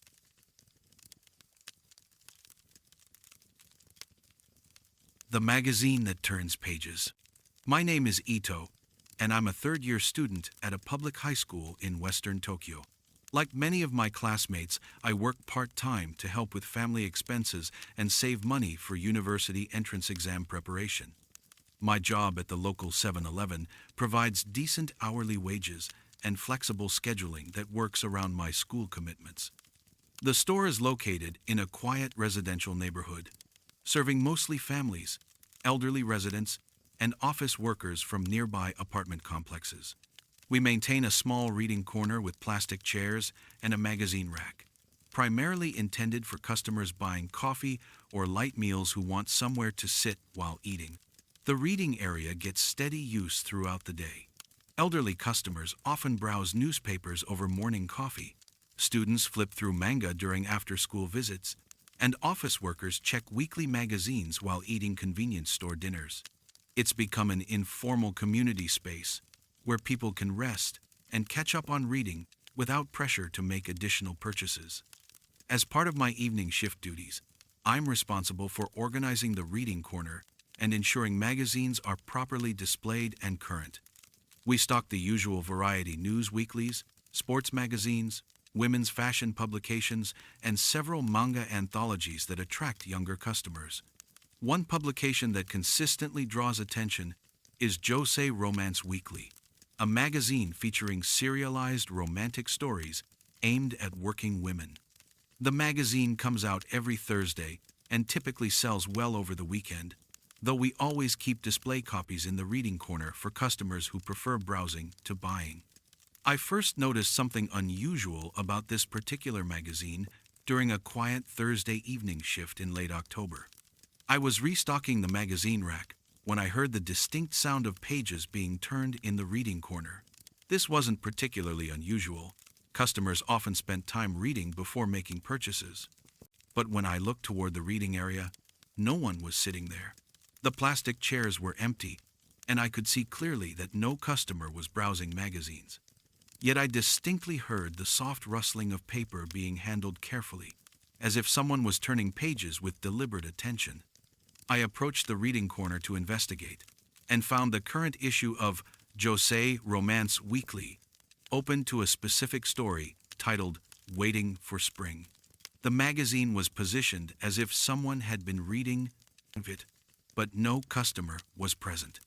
[SPEAKER 1] The magazine that turns pages. My name is Ito, and I'm a third-year student at a public high school in Western Tokyo. Like many of my classmates, I work part-time to help with family expenses and save money for university entrance exam preparation. My job at the local 7-Eleven provides decent hourly wages and flexible scheduling that works around my school commitments. The store is located in a quiet residential neighborhood, serving mostly families, elderly residents, and office workers from nearby apartment complexes. We maintain a small reading corner with plastic chairs and a magazine rack, primarily intended for customers buying coffee or light meals who want somewhere to sit while eating. The reading area gets steady use throughout the day. Elderly customers often browse newspapers over morning coffee. Students flip through manga during after-school visits, and office workers check weekly magazines while eating convenience store dinners. It's become an informal community space where people can rest and catch up on reading without pressure to make additional purchases. As part of my evening shift duties, I'm responsible for organizing the reading corner and ensuring magazines are properly displayed and current. We stock the usual variety news weeklies, sports magazines, women's fashion publications, and several manga anthologies that attract younger customers. One publication that consistently draws attention is Josei Romance Weekly, a magazine featuring serialized romantic stories aimed at working women. The magazine comes out every Thursday and typically sells well over the weekend, though we always keep display copies in the reading corner for customers who prefer browsing to buying. I first noticed something unusual about this particular magazine during a quiet Thursday evening shift in late October. I was restocking the magazine rack when I heard the distinct sound of pages being turned in the reading corner. This wasn't particularly unusual. Customers often spent time reading before making purchases. But when I looked toward the reading area, no one was sitting there. The plastic chairs were empty, and I could see clearly that no customer was browsing magazines. Yet I distinctly heard the soft rustling of paper being handled carefully, as if someone was turning pages with deliberate attention. I approached the reading corner to investigate, and found the current issue of Josei Romance Weekly open to a specific story titled Waiting for Spring. The magazine was positioned as if someone had been reading it, but no customer was present.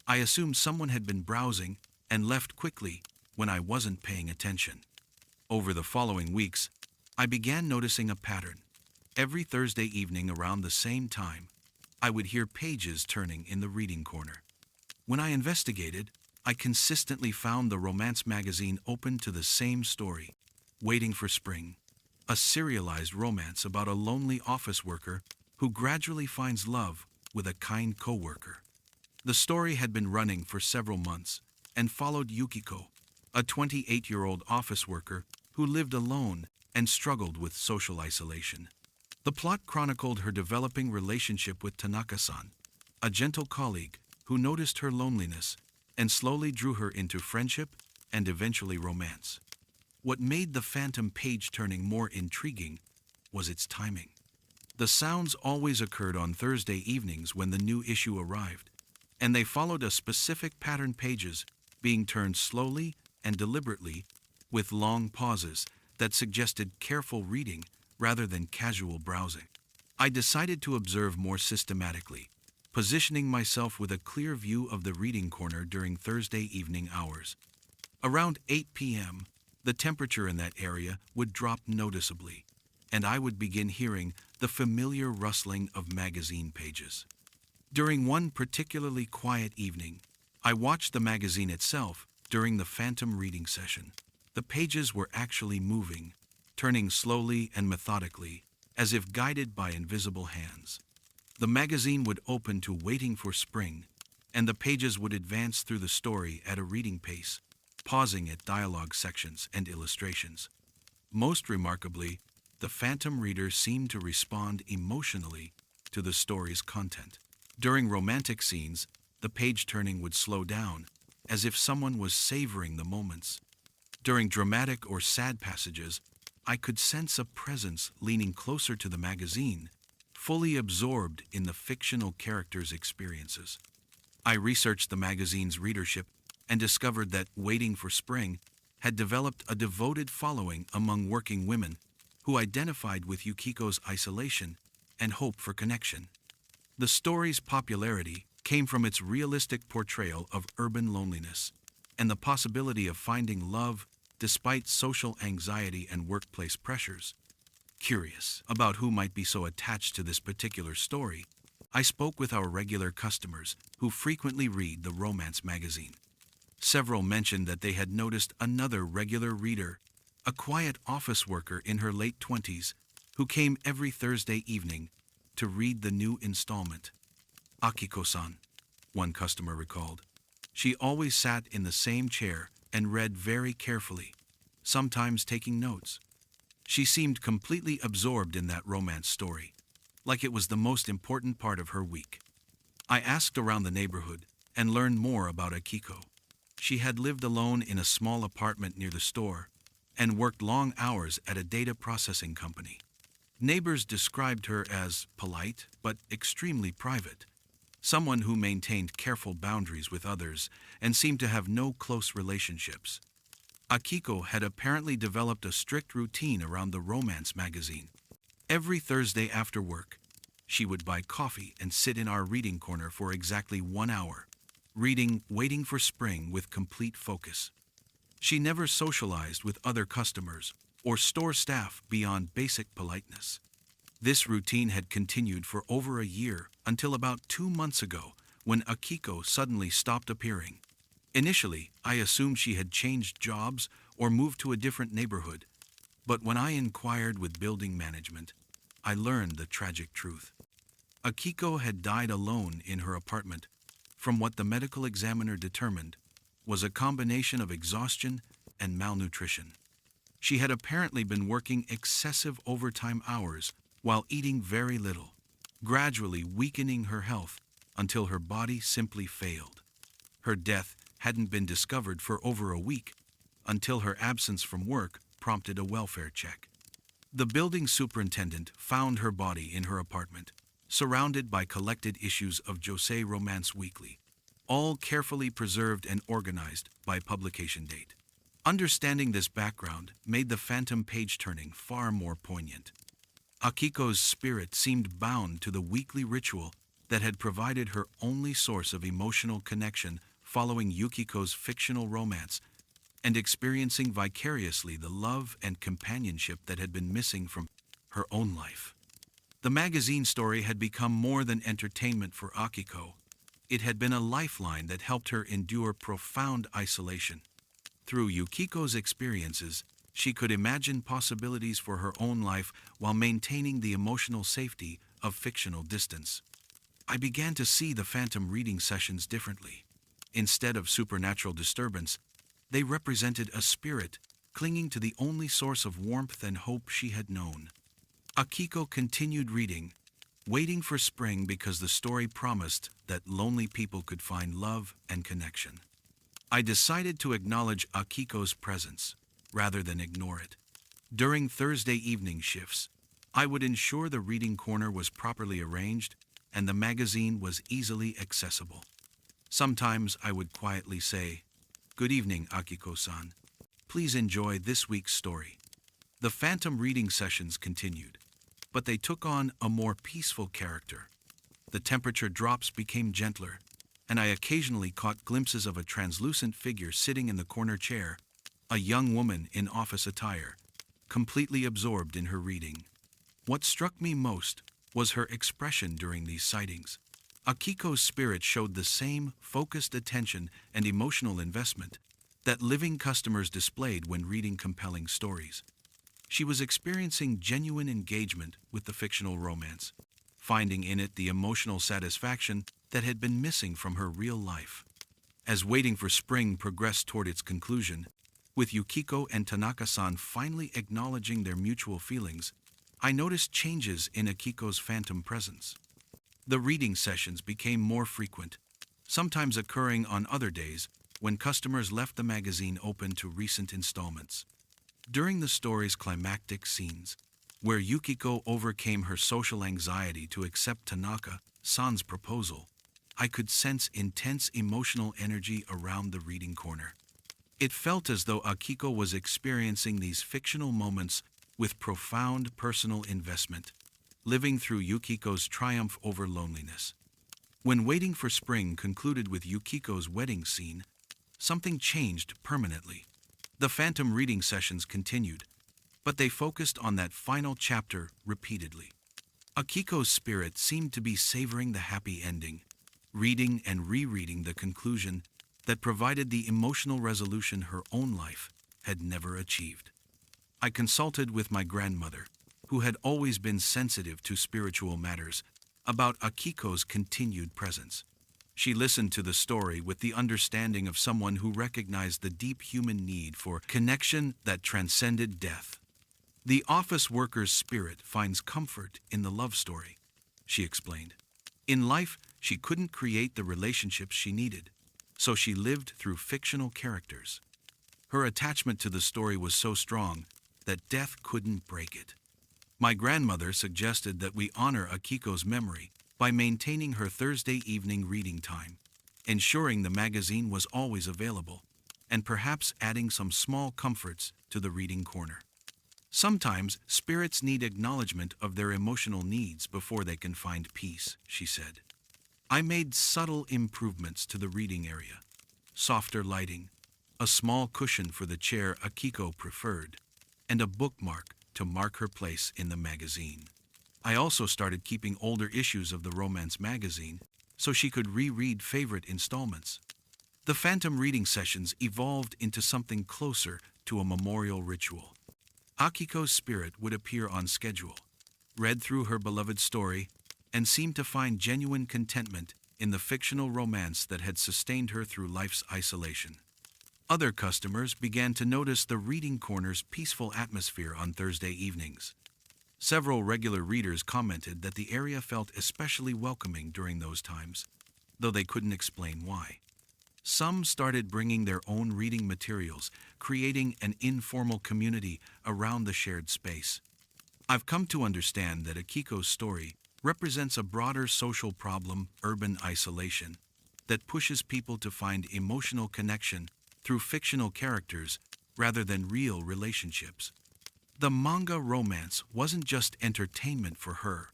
[SPEAKER 1] I assumed someone had been browsing and left quickly when I wasn't paying attention. Over the following weeks, I began noticing a pattern. Every Thursday evening around the same time, I would hear pages turning in the reading corner. When I investigated, I consistently found the romance magazine open to the same story, Waiting for Spring, a serialized romance about a lonely office worker who gradually finds love with a kind coworker. The story had been running for several months and followed Yukiko, a 28-year-old office worker who lived alone and struggled with social isolation. The plot chronicled her developing relationship with Tanaka-san, a gentle colleague who noticed her loneliness and slowly drew her into friendship and eventually romance. What made the Phantom page-turning more intriguing was its timing. The sounds always occurred on Thursday evenings when the new issue arrived, and they followed a specific pattern, pages being turned slowly and deliberately with long pauses that suggested careful reading rather than casual browsing. I decided to observe more systematically, positioning myself with a clear view of the reading corner during Thursday evening hours. Around 8 p.m., the temperature in that area would drop noticeably, and I would begin hearing the familiar rustling of magazine pages. During one particularly quiet evening, I watched the magazine itself during the Phantom reading session. The pages were actually moving, turning slowly and methodically, as if guided by invisible hands. The magazine would open to Waiting for Spring, and the pages would advance through the story at a reading pace, pausing at dialogue sections and illustrations. Most remarkably, the Phantom reader seemed to respond emotionally to the story's content. During romantic scenes, the page turning would slow down, as if someone was savoring the moments. During dramatic or sad passages, I could sense a presence leaning closer to the magazine, fully absorbed in the fictional characters' experiences. I researched the magazine's readership and discovered that Waiting for Spring had developed a devoted following among working women who identified with Yukiko's isolation and hope for connection. The story's popularity came from its realistic portrayal of urban loneliness and the possibility of finding love despite social anxiety and workplace pressures. Curious about who might be so attached to this particular story, I spoke with our regular customers who frequently read the romance magazine. Several mentioned that they had noticed another regular reader, a quiet office worker in her late 20s, who came every Thursday evening to read the new installment. Akiko-san, one customer recalled. She always sat in the same chair and read very carefully, sometimes taking notes. She seemed completely absorbed in that romance story, like it was the most important part of her week. I asked around the neighborhood and learned more about Akiko. She had lived alone in a small apartment near the store and worked long hours at a data processing company. Neighbors described her as polite but extremely private, someone who maintained careful boundaries with others and seemed to have no close relationships. Akiko had apparently developed a strict routine around the romance magazine. Every Thursday after work, she would buy coffee and sit in our reading corner for exactly 1 hour, reading Waiting for Spring with complete focus. She never socialized with other customers or store staff beyond basic politeness. This routine had continued for over a year until about 2 months ago when Akiko suddenly stopped appearing. Initially, I assumed she had changed jobs or moved to a different neighborhood, but when I inquired with building management, I learned the tragic truth. Akiko had died alone in her apartment from what the medical examiner determined was a combination of exhaustion and malnutrition. She had apparently been working excessive overtime hours while eating very little, gradually weakening her health until her body simply failed. Her death hadn't been discovered for over a week until her absence from work prompted a welfare check. The building superintendent found her body in her apartment, surrounded by collected issues of Josei Romance Weekly, all carefully preserved and organized by publication date. Understanding this background made the Phantom page turning far more poignant. Akiko's spirit seemed bound to the weekly ritual that had provided her only source of emotional connection following Yukiko's fictional romance and experiencing vicariously the love and companionship that had been missing from her own life. The magazine story had become more than entertainment for Akiko. It had been a lifeline that helped her endure profound isolation. Through Yukiko's experiences, she could imagine possibilities for her own life while maintaining the emotional safety of fictional distance. I began to see the phantom reading sessions differently. Instead of supernatural disturbance, they represented a spirit clinging to the only source of warmth and hope she had known. Akiko continued reading, waiting for spring because the story promised that lonely people could find love and connection. I decided to acknowledge Akiko's presence, rather than ignore it. During Thursday evening shifts, I would ensure the reading corner was properly arranged and the magazine was easily accessible. Sometimes I would quietly say, "Good evening, Akiko-san. Please enjoy this week's story." The phantom reading sessions continued, but they took on a more peaceful character. The temperature drops became gentler, and I occasionally caught glimpses of a translucent figure sitting in the corner chair, a young woman in office attire, completely absorbed in her reading. What struck me most was her expression during these sightings. Akiko's spirit showed the same focused attention and emotional investment that living customers displayed when reading compelling stories. She was experiencing genuine engagement with the fictional romance, finding in it the emotional satisfaction that had been missing from her real life. As Waiting for Spring progressed toward its conclusion, with Yukiko and Tanaka-san finally acknowledging their mutual feelings, I noticed changes in Akiko's phantom presence. The reading sessions became more frequent, sometimes occurring on other days when customers left the magazine open to recent installments. During the story's climactic scenes, where Yukiko overcame her social anxiety to accept Tanaka-san's proposal, I could sense intense emotional energy around the reading corner. It felt as though Akiko was experiencing these fictional moments with profound personal investment, living through Yukiko's triumph over loneliness. When Waiting for Spring concluded with Yukiko's wedding scene, something changed permanently. The phantom reading sessions continued, but they focused on that final chapter repeatedly. Akiko's spirit seemed to be savoring the happy ending, reading and rereading the conclusion that provided the emotional resolution her own life had never achieved. I consulted with my grandmother, who had always been sensitive to spiritual matters, about Akiko's continued presence. She listened to the story with the understanding of someone who recognized the deep human need for connection that transcended death. The office worker's spirit finds comfort in the love story, she explained. In life, she couldn't create the relationships she needed, so she lived through fictional characters. Her attachment to the story was so strong that death couldn't break it. My grandmother suggested that we honor Akiko's memory by maintaining her Thursday evening reading time, ensuring the magazine was always available, and perhaps adding some small comforts to the reading corner. Sometimes spirits need acknowledgement of their emotional needs before they can find peace, she said. I made subtle improvements to the reading area: softer lighting, a small cushion for the chair Akiko preferred, and a bookmark to mark her place in the magazine. I also started keeping older issues of the romance magazine so she could reread favorite installments. The phantom reading sessions evolved into something closer to a memorial ritual. Akiko's spirit would appear on schedule, read through her beloved story, and seemed to find genuine contentment in the fictional romance that had sustained her through life's isolation. Other customers began to notice the reading corner's peaceful atmosphere on Thursday evenings. Several regular readers commented that the area felt especially welcoming during those times, though they couldn't explain why. Some started bringing their own reading materials, creating an informal community around the shared space. I've come to understand that Akiko's story represents a broader social problem, urban isolation, that pushes people to find emotional connection through fictional characters rather than real relationships. The manga romance wasn't just entertainment for her.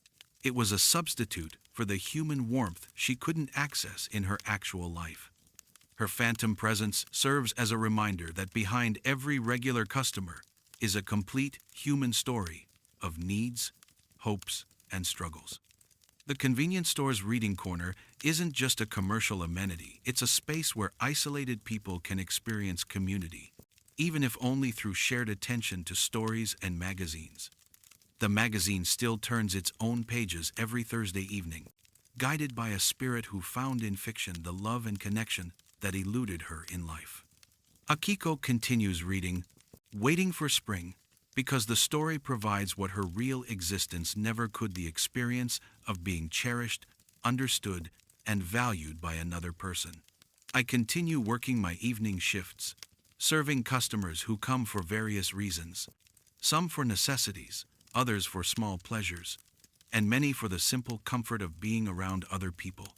[SPEAKER 1] It was a substitute for the human warmth she couldn't access in her actual life. Her phantom presence serves as a reminder that behind every regular customer is a complete human story of needs, hopes, and struggles. The convenience store's reading corner isn't just a commercial amenity, it's a space where isolated people can experience community, even if only through shared attention to stories and magazines. The magazine still turns its own pages every Thursday evening, guided by a spirit who found in fiction the love and connection that eluded her in life. Akiko continues reading, waiting for spring, because the story provides what her real existence never could: the experience of being cherished, understood, and valued by another person. I continue working my evening shifts, serving customers who come for various reasons, some for necessities, others for small pleasures, and many for the simple comfort of being around other people,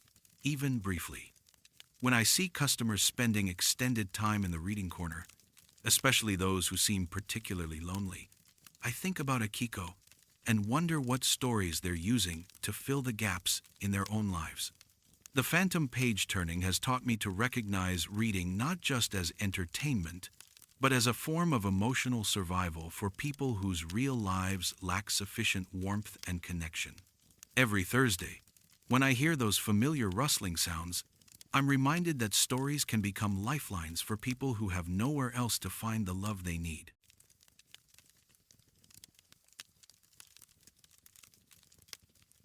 [SPEAKER 1] even briefly. When I see customers spending extended time in the reading corner, especially those who seem particularly lonely, I think about Akiko and wonder what stories they're using to fill the gaps in their own lives. The phantom page turning has taught me to recognize reading not just as entertainment, but as a form of emotional survival for people whose real lives lack sufficient warmth and connection. Every Thursday, when I hear those familiar rustling sounds, I'm reminded that stories can become lifelines for people who have nowhere else to find the love they need.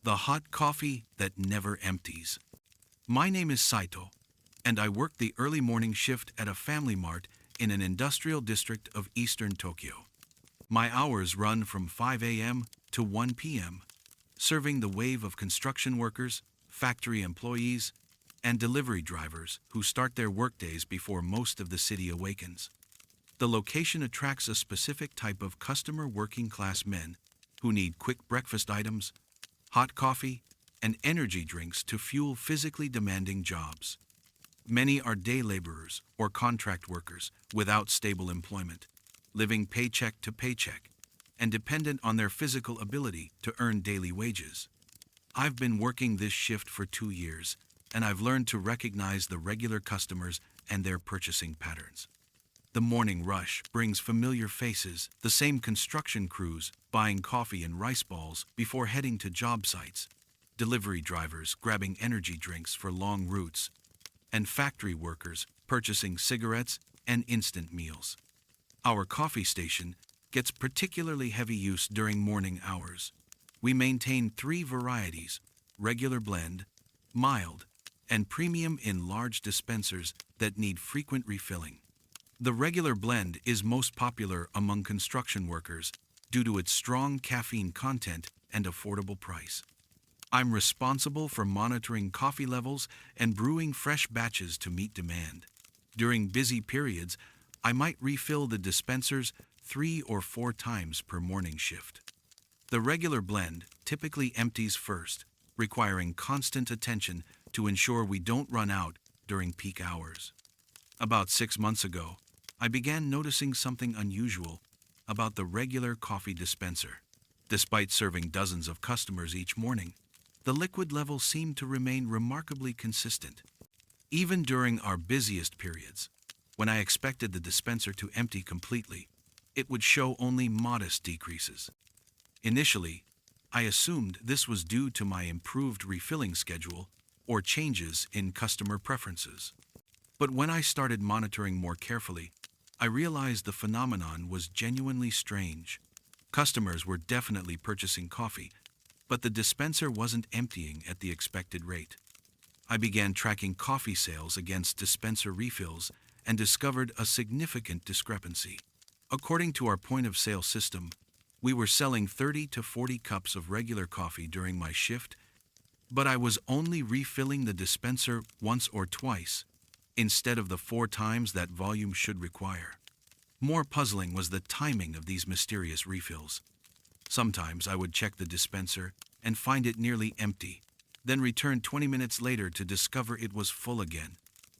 [SPEAKER 1] The hot coffee that never empties. My name is Saito, and I work the early morning shift at a family mart in an industrial district of eastern Tokyo. My hours run from 5 a.m. to 1 p.m., serving the wave of construction workers, factory employees, and delivery drivers who start their workdays before most of the city awakens. The location attracts a specific type of customer: working class men who need quick breakfast items, hot coffee, and energy drinks to fuel physically demanding jobs. Many are day laborers or contract workers without stable employment, living paycheck to paycheck, and dependent on their physical ability to earn daily wages. I've been working this shift for 2 years, and I've learned to recognize the regular customers and their purchasing patterns. The morning rush brings familiar faces, the same construction crews buying coffee and rice balls before heading to job sites, delivery drivers grabbing energy drinks for long routes, and factory workers purchasing cigarettes and instant meals. Our coffee station gets particularly heavy use during morning hours. We maintain 3 varieties: regular blend, mild, and premium in large dispensers that need frequent refilling. The regular blend is most popular among construction workers due to its strong caffeine content and affordable price. I'm responsible for monitoring coffee levels and brewing fresh batches to meet demand. During busy periods, I might refill the dispensers 3 or 4 times per morning shift. The regular blend typically empties first, requiring constant attention to ensure we don't run out during peak hours. About 6 months ago, I began noticing something unusual about the regular coffee dispenser. Despite serving dozens of customers each morning, the liquid level seemed to remain remarkably consistent. Even during our busiest periods, when I expected the dispenser to empty completely, it would show only modest decreases. Initially, I assumed this was due to my improved refilling schedule or changes in customer preferences. But when I started monitoring more carefully, I realized the phenomenon was genuinely strange. Customers were definitely purchasing coffee, but the dispenser wasn't emptying at the expected rate. I began tracking coffee sales against dispenser refills and discovered a significant discrepancy. According to our point-of-sale system, we were selling 30 to 40 cups of regular coffee during my shift, but I was only refilling the dispenser once or twice, instead of the 4 times that volume should require. More puzzling was the timing of these mysterious refills. Sometimes I would check the dispenser and find it nearly empty, then return 20 minutes later to discover it was full again,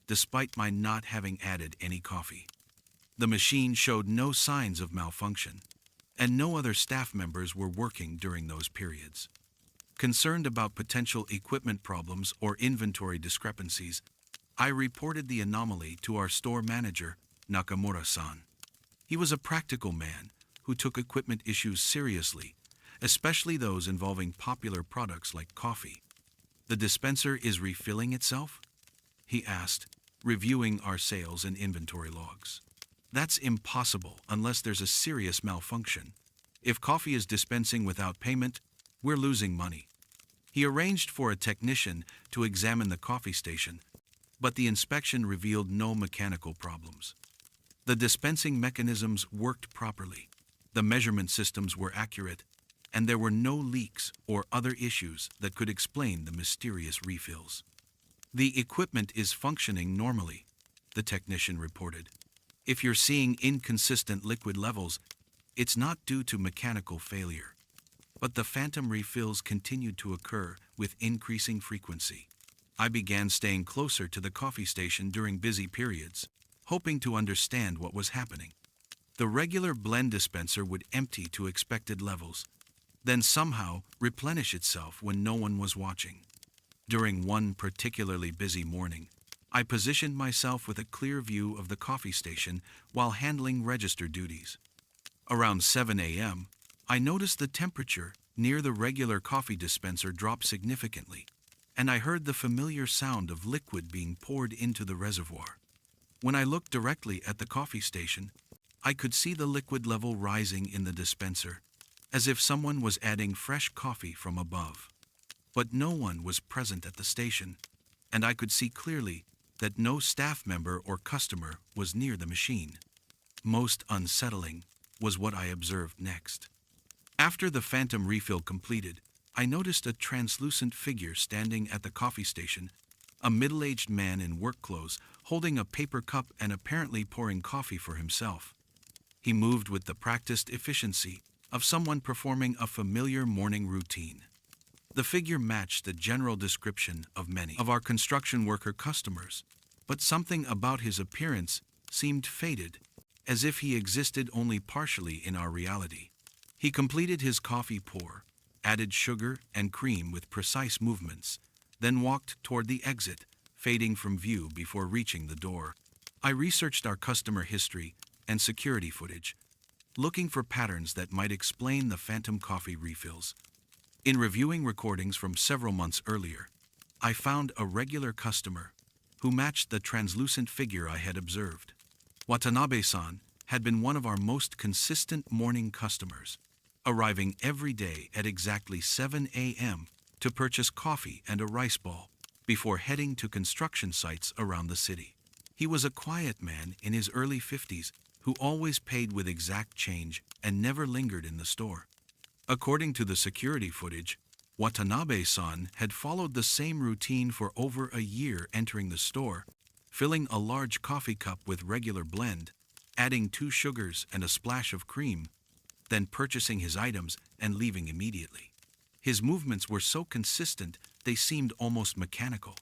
[SPEAKER 1] despite my not having added any coffee. The machine showed no signs of malfunction, and no other staff members were working during those periods. Concerned about potential equipment problems or inventory discrepancies, I reported the anomaly to our store manager, Nakamura-san. He was a practical man who took equipment issues seriously, especially those involving popular products like coffee. "The dispenser is refilling itself?" he asked, reviewing our sales and inventory logs. "That's impossible unless there's a serious malfunction. If coffee is dispensing without payment, we're losing money." He arranged for a technician to examine the coffee station, but the inspection revealed no mechanical problems. The dispensing mechanisms worked properly, the measurement systems were accurate, and there were no leaks or other issues that could explain the mysterious refills. "The equipment is functioning normally," the technician reported. "If you're seeing inconsistent liquid levels, it's not due to mechanical failure." But the phantom refills continued to occur with increasing frequency. I began staying closer to the coffee station during busy periods, hoping to understand what was happening. The regular blend dispenser would empty to expected levels, then somehow replenish itself when no one was watching. During one particularly busy morning, I positioned myself with a clear view of the coffee station while handling register duties. Around 7 a.m., I noticed the temperature near the regular coffee dispenser drop significantly, and I heard the familiar sound of liquid being poured into the reservoir. When I looked directly at the coffee station, I could see the liquid level rising in the dispenser, as if someone was adding fresh coffee from above. But no one was present at the station, and I could see clearly that no staff member or customer was near the machine. Most unsettling was what I observed next. After the phantom refill completed, I noticed a translucent figure standing at the coffee station, a middle-aged man in work clothes holding a paper cup and apparently pouring coffee for himself. He moved with the practiced efficiency of someone performing a familiar morning routine. The figure matched the general description of many of our construction worker customers, but something about his appearance seemed faded, as if he existed only partially in our reality. He completed his coffee pour, added sugar and cream with precise movements, then walked toward the exit, fading from view before reaching the door. I researched our customer history and security footage, looking for patterns that might explain the phantom coffee refills. In reviewing recordings from several months earlier, I found a regular customer who matched the translucent figure I had observed. Watanabe-san had been one of our most consistent morning customers, arriving every day at exactly 7 a.m. to purchase coffee and a rice ball before heading to construction sites around the city. He was a quiet man in his early 50s who always paid with exact change and never lingered in the store. According to the security footage, Watanabe-san had followed the same routine for over a year, entering the store, filling a large coffee cup with regular blend, adding 2 sugars and a splash of cream, then purchasing his items and leaving immediately. His movements were so consistent they seemed almost mechanical.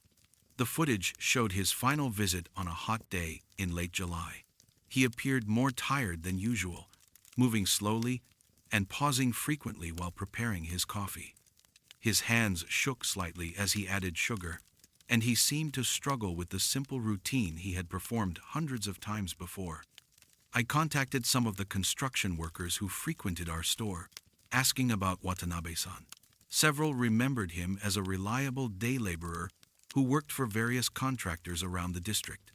[SPEAKER 1] The footage showed his final visit on a hot day in late July. He appeared more tired than usual, moving slowly and pausing frequently while preparing his coffee. His hands shook slightly as he added sugar, and he seemed to struggle with the simple routine he had performed hundreds of times before. I contacted some of the construction workers who frequented our store, asking about Watanabe-san. Several remembered him as a reliable day laborer who worked for various contractors around the district.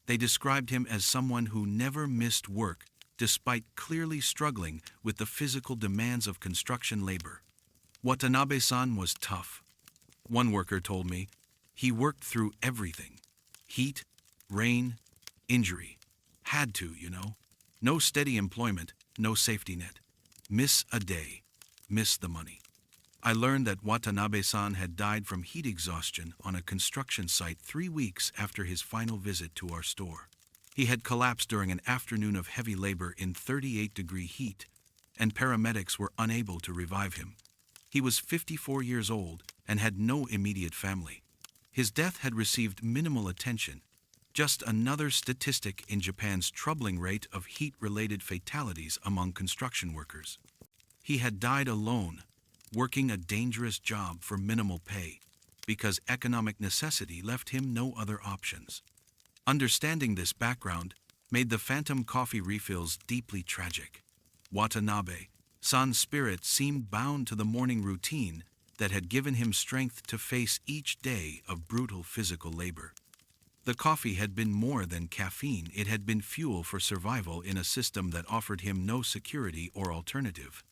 [SPEAKER 1] They described him as someone who never missed work despite clearly struggling with the physical demands of construction labor. Watanabe-san was tough. One worker told me he worked through everything: heat, rain, injury. Had to, you know. No steady employment, no safety net. Miss a day, miss the money. I learned that Watanabe-san had died from heat exhaustion on a construction site 3 weeks after his final visit to our store. He had collapsed during an afternoon of heavy labor in 38-degree heat, and paramedics were unable to revive him. He was 54 years old and had no immediate family. His death had received minimal attention, just another statistic in Japan's troubling rate of heat-related fatalities among construction workers. He had died alone, working a dangerous job for minimal pay, because economic necessity left him no other options. Understanding this background made the phantom coffee refills deeply tragic. Watanabe-san's spirit seemed bound to the morning routine that had given him strength to face each day of brutal physical labor. The coffee had been more than caffeine, it had been fuel for survival in a system that offered him no security or alternative.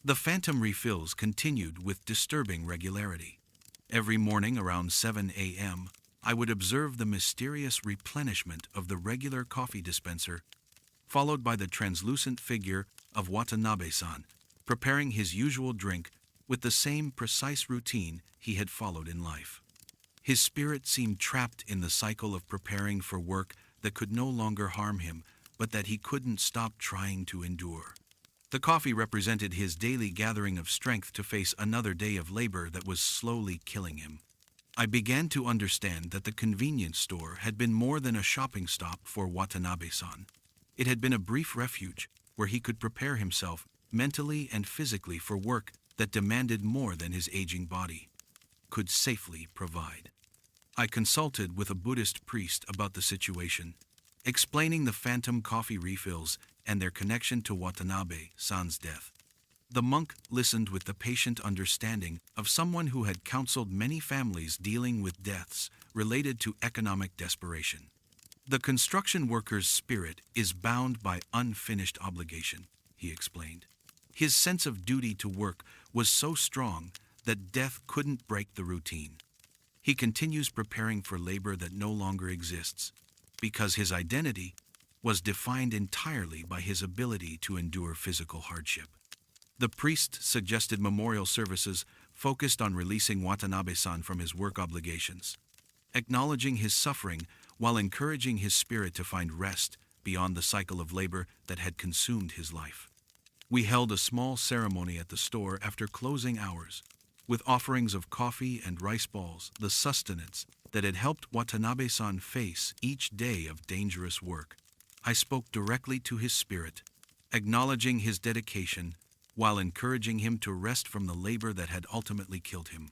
[SPEAKER 1] The phantom refills continued with disturbing regularity. Every morning around 7 a.m., I would observe the mysterious replenishment of the regular coffee dispenser, followed by the translucent figure of Watanabe-san, preparing his usual drink with the same precise routine he had followed in life. His spirit seemed trapped in the cycle of preparing for work that could no longer harm him, but that he couldn't stop trying to endure. The coffee represented his daily gathering of strength to face another day of labor that was slowly killing him. I began to understand that the convenience store had been more than a shopping stop for Watanabe-san. It had been a brief refuge where he could prepare himself mentally and physically for work that demanded more than his aging body could safely provide. I consulted with a Buddhist priest about the situation, explaining the phantom coffee refills and their connection to Watanabe-san's death. The monk listened with the patient understanding of someone who had counseled many families dealing with deaths related to economic desperation. The construction worker's spirit is bound by unfinished obligation, he explained. His sense of duty to work was so strong that death couldn't break the routine. He continues preparing for labor that no longer exists, because his identity was defined entirely by his ability to endure physical hardship. The priest suggested memorial services focused on releasing Watanabe-san from his work obligations, acknowledging his suffering while encouraging his spirit to find rest beyond the cycle of labor that had consumed his life. We held a small ceremony at the store after closing hours, with offerings of coffee and rice balls, the sustenance that had helped Watanabe-san face each day of dangerous work. I spoke directly to his spirit, acknowledging his dedication while encouraging him to rest from the labor that had ultimately killed him.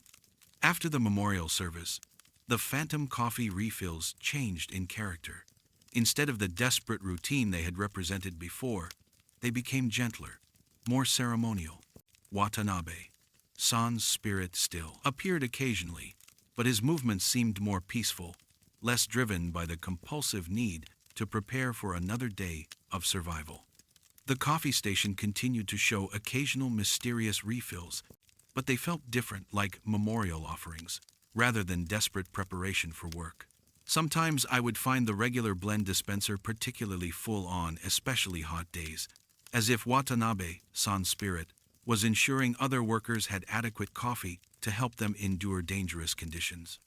[SPEAKER 1] After the memorial service, the phantom coffee refills changed in character. Instead of the desperate routine they had represented before, they became gentler, more ceremonial. Watanabe-san's spirit still appeared occasionally, but his movements seemed more peaceful, less driven by the compulsive need to prepare for another day of survival. The coffee station continued to show occasional mysterious refills, but they felt different, like memorial offerings, rather than desperate preparation for work. Sometimes I would find the regular blend dispenser particularly full on, especially hot days, as if Watanabe-san's spirit was ensuring other workers had adequate coffee to help them endure dangerous conditions.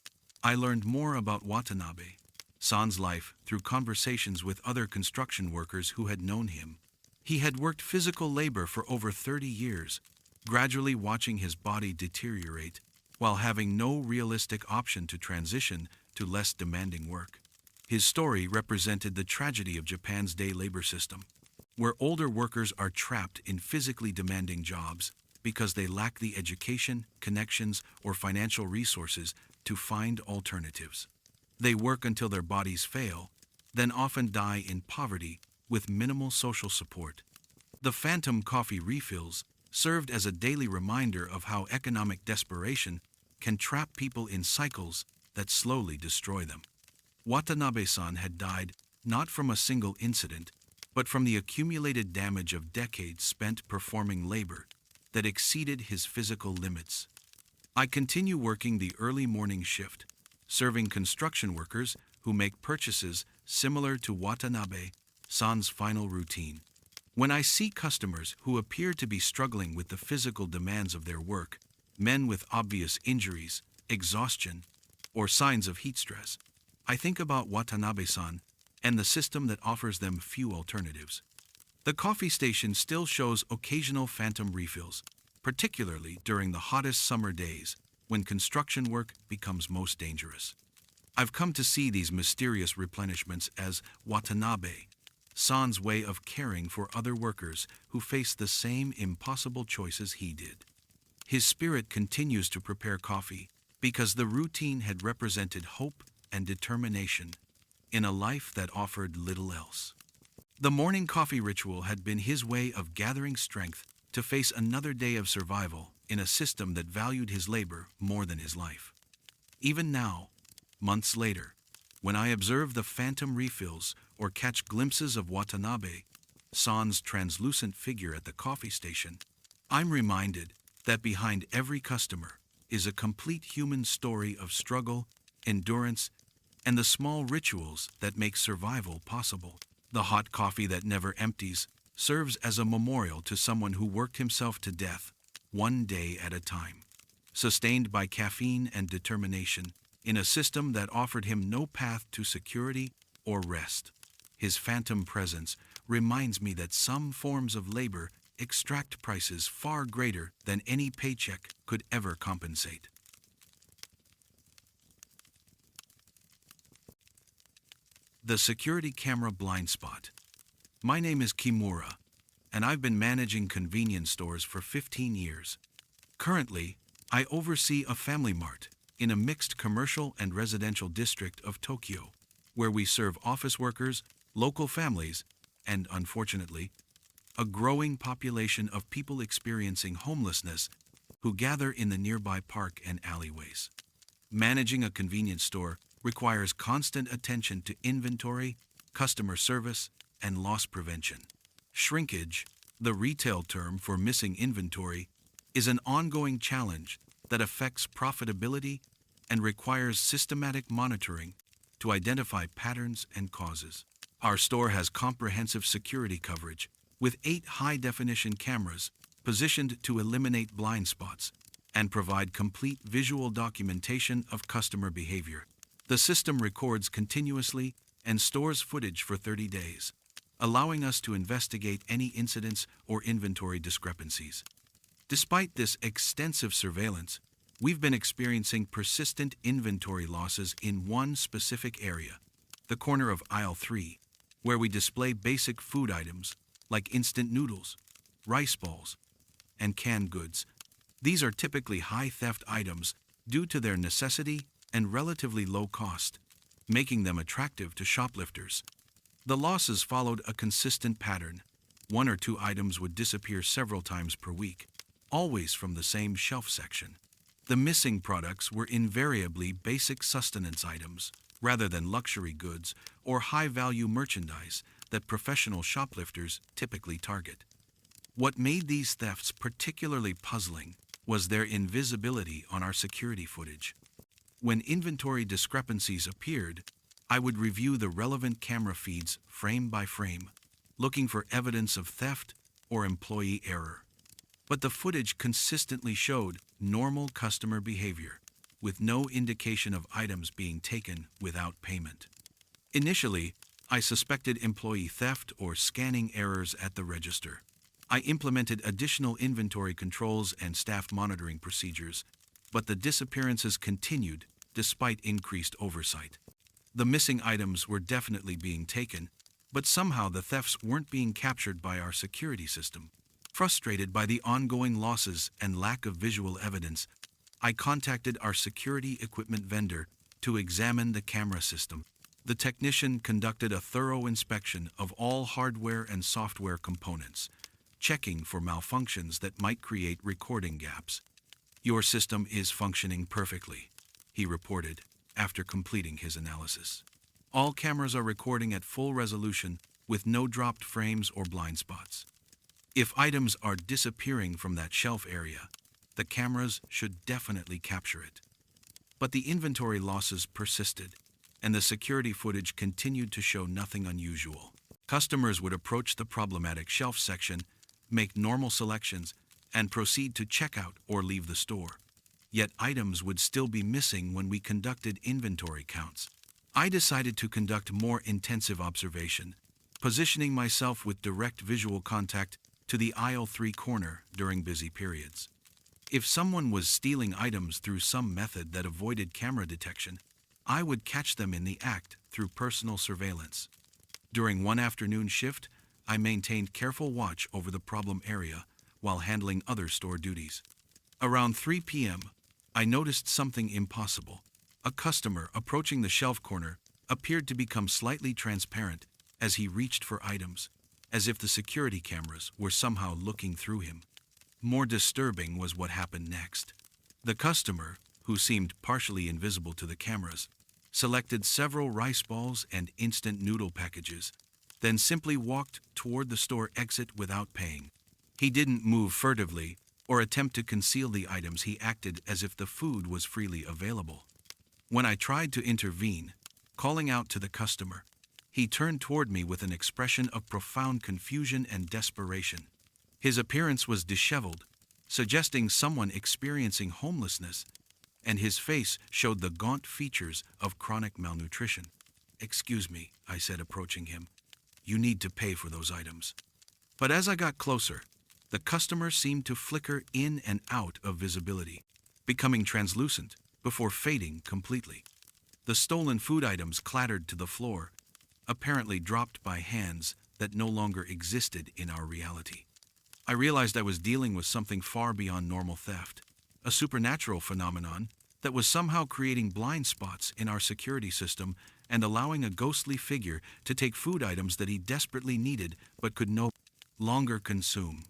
[SPEAKER 1] I learned more about Watanabe-san's life through conversations with other construction workers who had known him. He had worked physical labor for over 30 years, gradually watching his body deteriorate while having no realistic option to transition to less demanding work. His story represented the tragedy of Japan's day labor system, where older workers are trapped in physically demanding jobs because they lack the education, connections, or financial resources to find alternatives. They work until their bodies fail, then often die in poverty with minimal social support. The phantom coffee refills served as a daily reminder of how economic desperation can trap people in cycles that slowly destroy them. Watanabe-san had died not from a single incident, but from the accumulated damage of decades spent performing labor that exceeded his physical limits. I continue working the early morning shift, serving construction workers who make purchases similar to Watanabe-san's final routine. When I see customers who appear to be struggling with the physical demands of their work, men with obvious injuries, exhaustion, or signs of heat stress, I think about Watanabe-san and the system that offers them few alternatives. The coffee station still shows occasional phantom refills, particularly during the hottest summer days when construction work becomes most dangerous. I've come to see these mysterious replenishments as Watanabe-san's way of caring for other workers who face the same impossible choices he did. His spirit continues to prepare coffee, because the routine had represented hope and determination in a life that offered little else. The morning coffee ritual had been his way of gathering strength to face another day of survival in a system that valued his labor more than his life. Even now, months later, when I observe the phantom refills or catch glimpses of Watanabe, San's translucent figure at the coffee station, I'm reminded that behind every customer is a complete human story of struggle, endurance, and the small rituals that make survival possible. The hot coffee that never empties serves as a memorial to someone who worked himself to death, one day at a time, sustained by caffeine and determination, in a system that offered him no path to security or rest. His phantom presence reminds me that some forms of labor extract prices far greater than any paycheck could ever compensate. The security camera blind spot. My name is Kimura, and I've been managing convenience stores for 15 years. Currently, I oversee a family mart in a mixed commercial and residential district of Tokyo, where we serve office workers, local families, and, unfortunately, a growing population of people experiencing homelessness who gather in the nearby park and alleyways. Managing a convenience store requires constant attention to inventory, customer service, and loss prevention. Shrinkage, the retail term for missing inventory, is an ongoing challenge that affects profitability and requires systematic monitoring to identify patterns and causes. Our store has comprehensive security coverage, with 8 high-definition cameras positioned to eliminate blind spots and provide complete visual documentation of customer behavior. The system records continuously and stores footage for 30 days, allowing us to investigate any incidents or inventory discrepancies. Despite this extensive surveillance, we've been experiencing persistent inventory losses in one specific area, the corner of aisle 3, where we display basic food items like instant noodles, rice balls, and canned goods. These are typically high theft items due to their necessity and relatively low cost, making them attractive to shoplifters. The losses followed a consistent pattern. 1 or 2 items would disappear several times per week, always from the same shelf section. The missing products were invariably basic sustenance items, rather than luxury goods or high-value merchandise that professional shoplifters typically target. What made these thefts particularly puzzling was their invisibility on our security footage. When inventory discrepancies appeared, I would review the relevant camera feeds frame by frame, looking for evidence of theft or employee error. But the footage consistently showed normal customer behavior, with no indication of items being taken without payment. Initially, I suspected employee theft or scanning errors at the register. I implemented additional inventory controls and staff monitoring procedures, but the disappearances continued despite increased oversight. The missing items were definitely being taken, but somehow the thefts weren't being captured by our security system. Frustrated by the ongoing losses and lack of visual evidence, I contacted our security equipment vendor to examine the camera system. The technician conducted a thorough inspection of all hardware and software components, checking for malfunctions that might create recording gaps. "Your system is functioning perfectly," he reported after completing his analysis. "All cameras are recording at full resolution with no dropped frames or blind spots. If items are disappearing from that shelf area, the cameras should definitely capture it." But the inventory losses persisted, and the security footage continued to show nothing unusual. Customers would approach the problematic shelf section, make normal selections, and proceed to checkout or leave the store. Yet items would still be missing when we conducted inventory counts. I decided to conduct more intensive observation, positioning myself with direct visual contact to the aisle 3 corner during busy periods. If someone was stealing items through some method that avoided camera detection, I would catch them in the act through personal surveillance. During one afternoon shift, I maintained careful watch over the problem area while handling other store duties. Around 3 p.m., I noticed something impossible. A customer approaching the shelf corner appeared to become slightly transparent as he reached for items, as if the security cameras were somehow looking through him. More disturbing was what happened next. The customer, who seemed partially invisible to the cameras, selected several rice balls and instant noodle packages, then simply walked toward the store exit without paying. He didn't move furtively or attempt to conceal the items. He acted as if the food was freely available. When I tried to intervene, calling out to the customer, he turned toward me with an expression of profound confusion and desperation. His appearance was disheveled, suggesting someone experiencing homelessness, and his face showed the gaunt features of chronic malnutrition. "Excuse me," I said, approaching him. "You need to pay for those items." But as I got closer, the customer seemed to flicker in and out of visibility, becoming translucent before fading completely. The stolen food items clattered to the floor, apparently dropped by hands that no longer existed in our reality. I realized I was dealing with something far beyond normal theft, a supernatural phenomenon that was somehow creating blind spots in our security system and allowing a ghostly figure to take food items that he desperately needed but could no longer consume.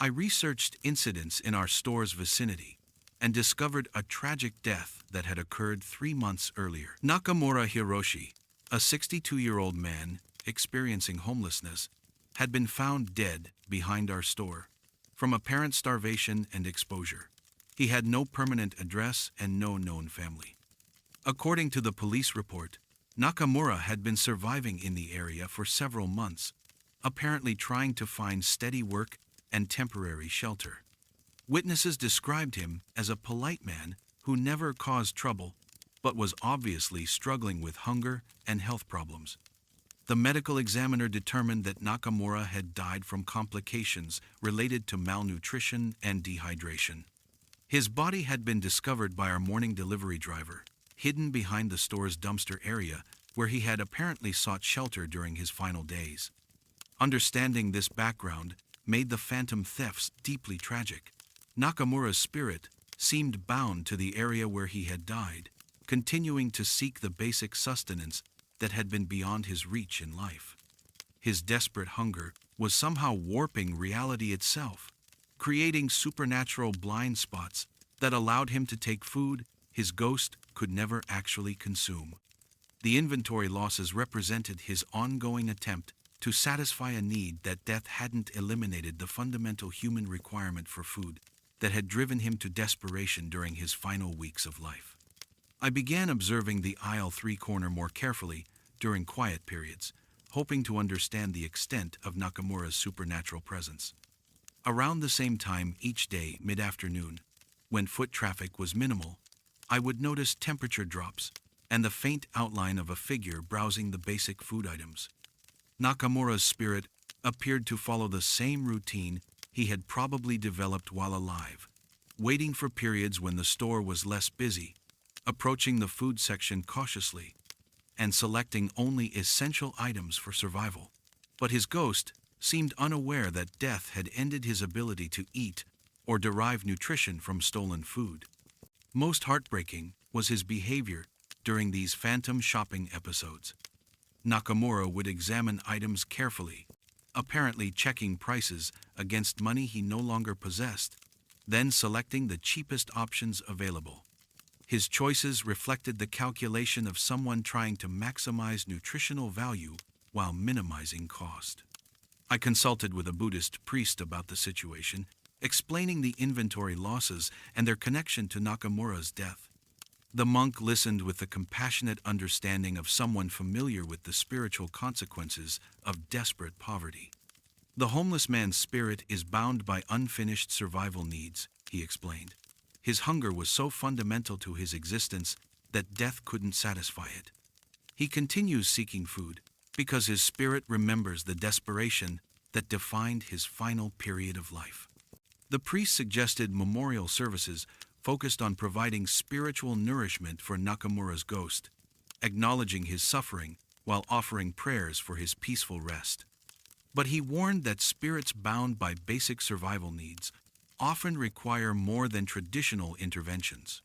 [SPEAKER 1] I researched incidents in our store's vicinity and discovered a tragic death that had occurred 3 months earlier. Nakamura Hiroshi, a 62-year-old man experiencing homelessness, had been found dead behind our store from apparent starvation and exposure. He had no permanent address and no known family. According to the police report, Nakamura had been surviving in the area for several months, apparently trying to find steady work and temporary shelter. Witnesses described him as a polite man who never caused trouble, but was obviously struggling with hunger and health problems. The medical examiner determined that Nakamura had died from complications related to malnutrition and dehydration. His body had been discovered by our morning delivery driver, hidden behind the store's dumpster area where he had apparently sought shelter during his final days. Understanding this background made the phantom thefts deeply tragic. Nakamura's spirit seemed bound to the area where he had died, continuing to seek the basic sustenance that had been beyond his reach in life. His desperate hunger was somehow warping reality itself, creating supernatural blind spots that allowed him to take food his ghost could never actually consume. The inventory losses represented his ongoing attempt to satisfy a need that death hadn't eliminated, the fundamental human requirement for food that had driven him to desperation during his final weeks of life. I began observing the aisle 3 corner more carefully during quiet periods, hoping to understand the extent of Nakamura's supernatural presence. Around the same time each day, mid-afternoon, when foot traffic was minimal, I would notice temperature drops and the faint outline of a figure browsing the basic food items. Nakamura's spirit appeared to follow the same routine he had probably developed while alive, waiting for periods when the store was less busy, approaching the food section cautiously, and selecting only essential items for survival. But his ghost seemed unaware that death had ended his ability to eat or derive nutrition from stolen food. Most heartbreaking was his behavior during these phantom shopping episodes. Nakamura would examine items carefully, apparently checking prices against money he no longer possessed, then selecting the cheapest options available. His choices reflected the calculation of someone trying to maximize nutritional value while minimizing cost. I consulted with a Buddhist priest about the situation, explaining the inventory losses and their connection to Nakamura's death. The monk listened with the compassionate understanding of someone familiar with the spiritual consequences of desperate poverty. "The homeless man's spirit is bound by unfinished survival needs," he explained. "His hunger was so fundamental to his existence that death couldn't satisfy it. He continues seeking food because his spirit remembers the desperation that defined his final period of life." The priest suggested memorial services focused on providing spiritual nourishment for Nakamura's ghost, acknowledging his suffering while offering prayers for his peaceful rest. But he warned that spirits bound by basic survival needs often require more than traditional interventions.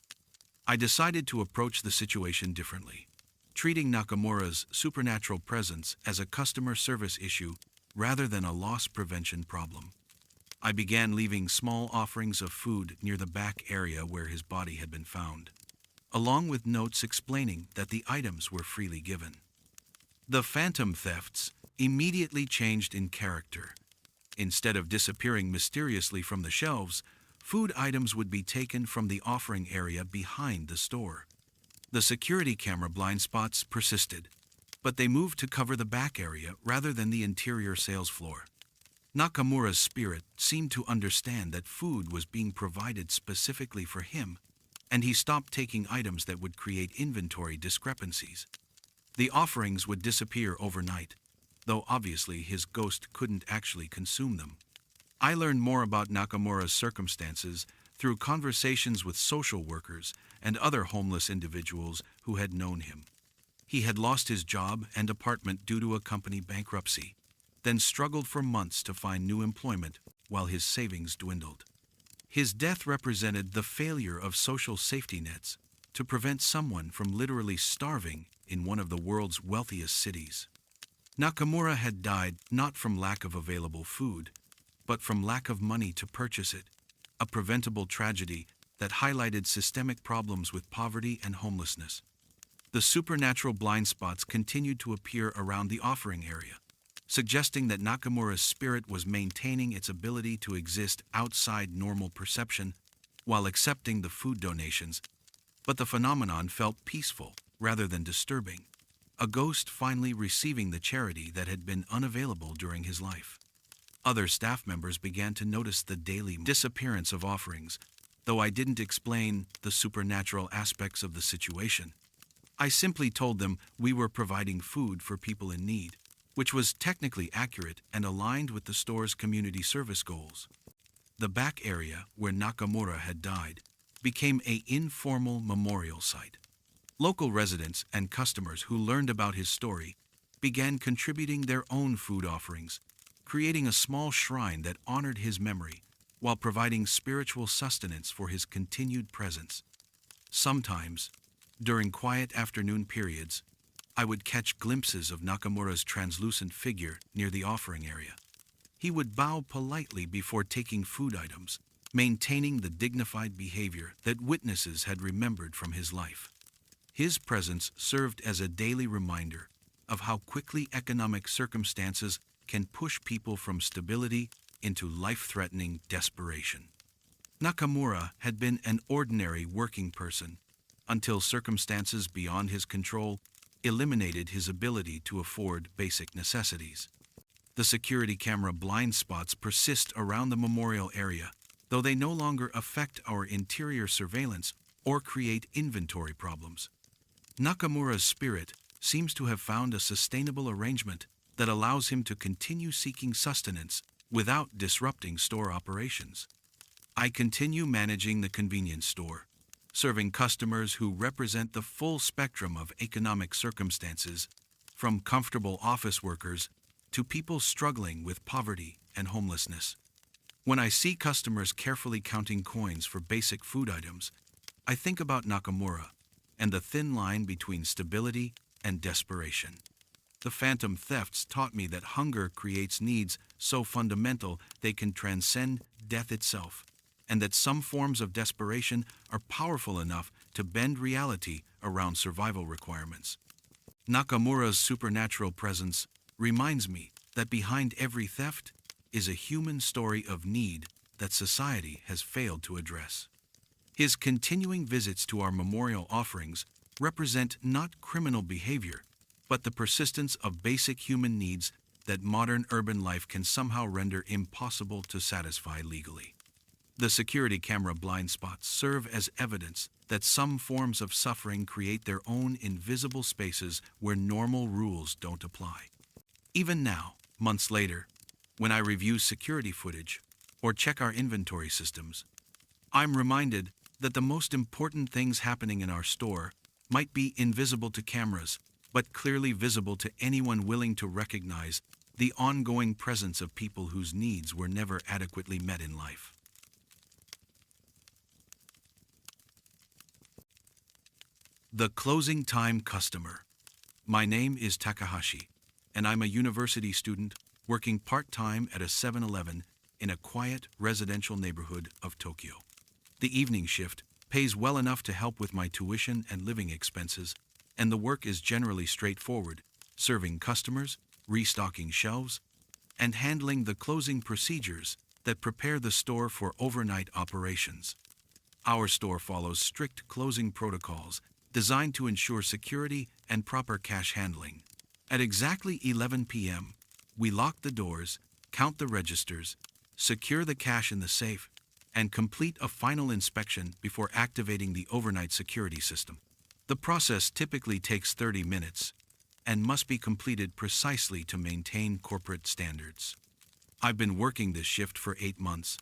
[SPEAKER 1] I decided to approach the situation differently, treating Nakamura's supernatural presence as a customer service issue rather than a loss prevention problem. I began leaving small offerings of food near the back area where his body had been found, along with notes explaining that the items were freely given. The phantom thefts immediately changed in character. Instead of disappearing mysteriously from the shelves, food items would be taken from the offering area behind the store. The security camera blind spots persisted, but they moved to cover the back area rather than the interior sales floor. Nakamura's spirit seemed to understand that food was being provided specifically for him, and he stopped taking items that would create inventory discrepancies. The offerings would disappear overnight, though obviously his ghost couldn't actually consume them. I learned more about Nakamura's circumstances through conversations with social workers and other homeless individuals who had known him. He had lost his job and apartment due to a company bankruptcy, then struggled for months to find new employment while his savings dwindled. His death represented the failure of social safety nets to prevent someone from literally starving in one of the world's wealthiest cities. Nakamura had died not from lack of available food, but from lack of money to purchase it, a preventable tragedy that highlighted systemic problems with poverty and homelessness. The supernatural blind spots continued to appear around the offering area, suggesting that Nakamura's spirit was maintaining its ability to exist outside normal perception while accepting the food donations, but the phenomenon felt peaceful rather than disturbing, a ghost finally receiving the charity that had been unavailable during his life. Other staff members began to notice the daily disappearance of offerings, though I didn't explain the supernatural aspects of the situation. I simply told them we were providing food for people in need, which was technically accurate and aligned with the store's community service goals. The back area where Nakamura had died became an informal memorial site. Local residents and customers who learned about his story began contributing their own food offerings, creating a small shrine that honored his memory while providing spiritual sustenance for his continued presence. Sometimes, during quiet afternoon periods, I would catch glimpses of Nakamura's translucent figure near the offering area. He would bow politely before taking food items, maintaining the dignified behavior that witnesses had remembered from his life. His presence served as a daily reminder of how quickly economic circumstances can push people from stability into life-threatening desperation. Nakamura had been an ordinary working person until circumstances beyond his control eliminated his ability to afford basic necessities. The security camera blind spots persist around the memorial area, though they no longer affect our interior surveillance or create inventory problems. Nakamura's spirit seems to have found a sustainable arrangement that allows him to continue seeking sustenance without disrupting store operations. I continue managing the convenience store, serving customers who represent the full spectrum of economic circumstances, from comfortable office workers to people struggling with poverty and homelessness. When I see customers carefully counting coins for basic food items, I think about Nakamura and the thin line between stability and desperation. The phantom thefts taught me that hunger creates needs so fundamental they can transcend death itself, and that some forms of desperation are powerful enough to bend reality around survival requirements. Nakamura's supernatural presence reminds me that behind every theft is a human story of need that society has failed to address. His continuing visits to our memorial offerings represent not criminal behavior, but the persistence of basic human needs that modern urban life can somehow render impossible to satisfy legally. The security camera blind spots serve as evidence that some forms of suffering create their own invisible spaces where normal rules don't apply. Even now, months later, when I review security footage or check our inventory systems, I'm reminded that the most important things happening in our store might be invisible to cameras, but clearly visible to anyone willing to recognize the ongoing presence of people whose needs were never adequately met in life. The closing time customer. My name is Takahashi, and I'm a university student working part-time at a 7-Eleven in a quiet residential neighborhood of Tokyo. The evening shift pays well enough to help with my tuition and living expenses, and the work is generally straightforward, serving customers, restocking shelves, and handling the closing procedures that prepare the store for overnight operations. Our store follows strict closing protocols designed to ensure security and proper cash handling. At exactly 11 p.m., we lock the doors, count the registers, secure the cash in the safe, and complete a final inspection before activating the overnight security system. The process typically takes 30 minutes and must be completed precisely to maintain corporate standards. I've been working this shift for 8 months,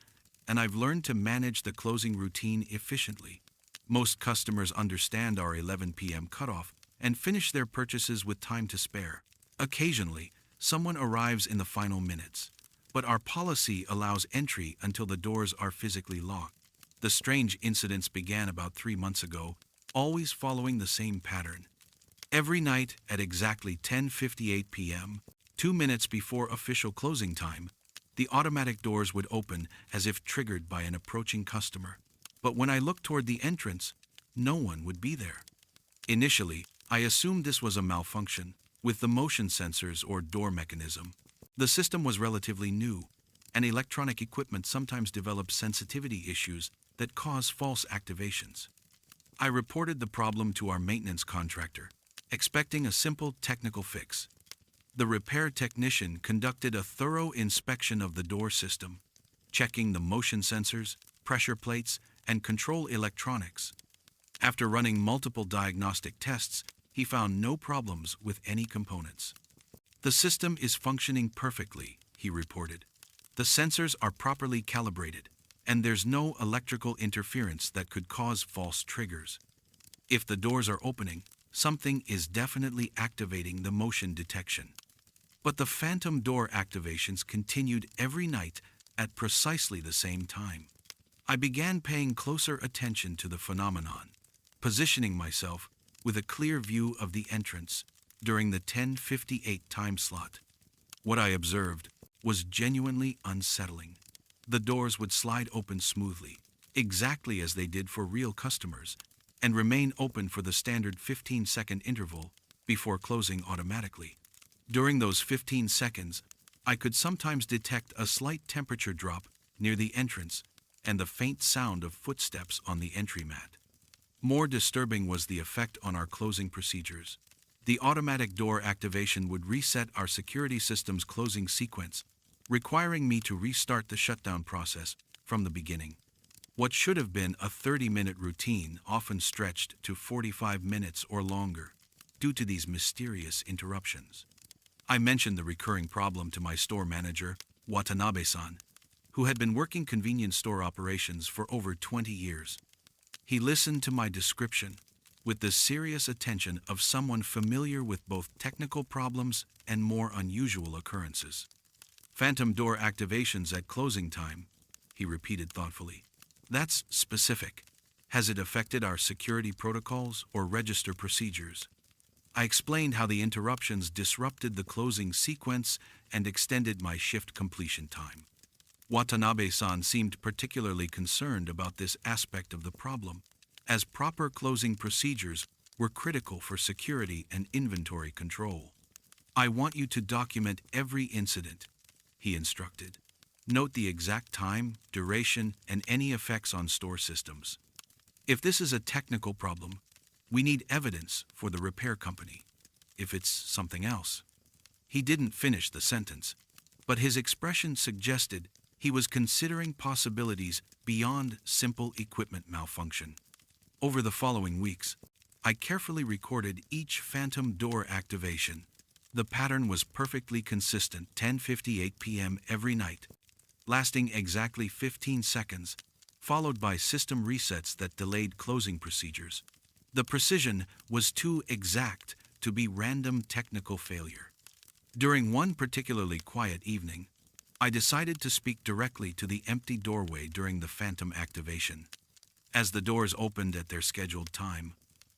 [SPEAKER 1] and I've learned to manage the closing routine efficiently. Most customers understand our 11 p.m. cutoff and finish their purchases with time to spare. Occasionally, someone arrives in the final minutes, but our policy allows entry until the doors are physically locked. The strange incidents began about 3 months ago, always following the same pattern. Every night at exactly 10:58 p.m., 2 minutes before official closing time, the automatic doors would open as if triggered by an approaching customer. But when I looked toward the entrance, no one would be there. Initially, I assumed this was a malfunction with the motion sensors or door mechanism. The system was relatively new, and electronic equipment sometimes develops sensitivity issues that cause false activations. I reported the problem to our maintenance contractor, expecting a simple technical fix. The repair technician conducted a thorough inspection of the door system, checking the motion sensors, pressure plates, and control electronics. After running multiple diagnostic tests, he found no problems with any components. The system is functioning perfectly, he reported. The sensors are properly calibrated, and there's no electrical interference that could cause false triggers. If the doors are opening, something is definitely activating the motion detection. But the phantom door activations continued every night at precisely the same time. I began paying closer attention to the phenomenon, positioning myself with a clear view of the entrance during the 10:58 time slot. What I observed was genuinely unsettling. The doors would slide open smoothly, exactly as they did for real customers, and remain open for the standard 15-second interval before closing automatically. During those 15 seconds, I could sometimes detect a slight temperature drop near the entrance and the faint sound of footsteps on the entry mat. More disturbing was the effect on our closing procedures. The automatic door activation would reset our security system's closing sequence, requiring me to restart the shutdown process from the beginning. What should have been a 30-minute routine often stretched to 45 minutes or longer due to these mysterious interruptions. I mentioned the recurring problem to my store manager, Watanabe-san, who had been working convenience store operations for over 20 years. He listened to my description with the serious attention of someone familiar with both technical problems and more unusual occurrences. Phantom door activations at closing time, he repeated thoughtfully. That's specific. Has it affected our security protocols or register procedures? I explained how the interruptions disrupted the closing sequence and extended my shift completion time. Watanabe-san seemed particularly concerned about this aspect of the problem, as proper closing procedures were critical for security and inventory control. I want you to document every incident, he instructed. Note the exact time, duration, and any effects on store systems. If this is a technical problem, we need evidence for the repair company. If it's something else. He didn't finish the sentence, but his expression suggested he was considering possibilities beyond simple equipment malfunction. Over the following weeks, I carefully recorded each phantom door activation. The pattern was perfectly consistent, 10:58 p.m. every night, lasting exactly 15 seconds, followed by system resets that delayed closing procedures. The precision was too exact to be random technical failure. During one particularly quiet evening, I decided to speak directly to the empty doorway during the phantom activation. As the doors opened at their scheduled time,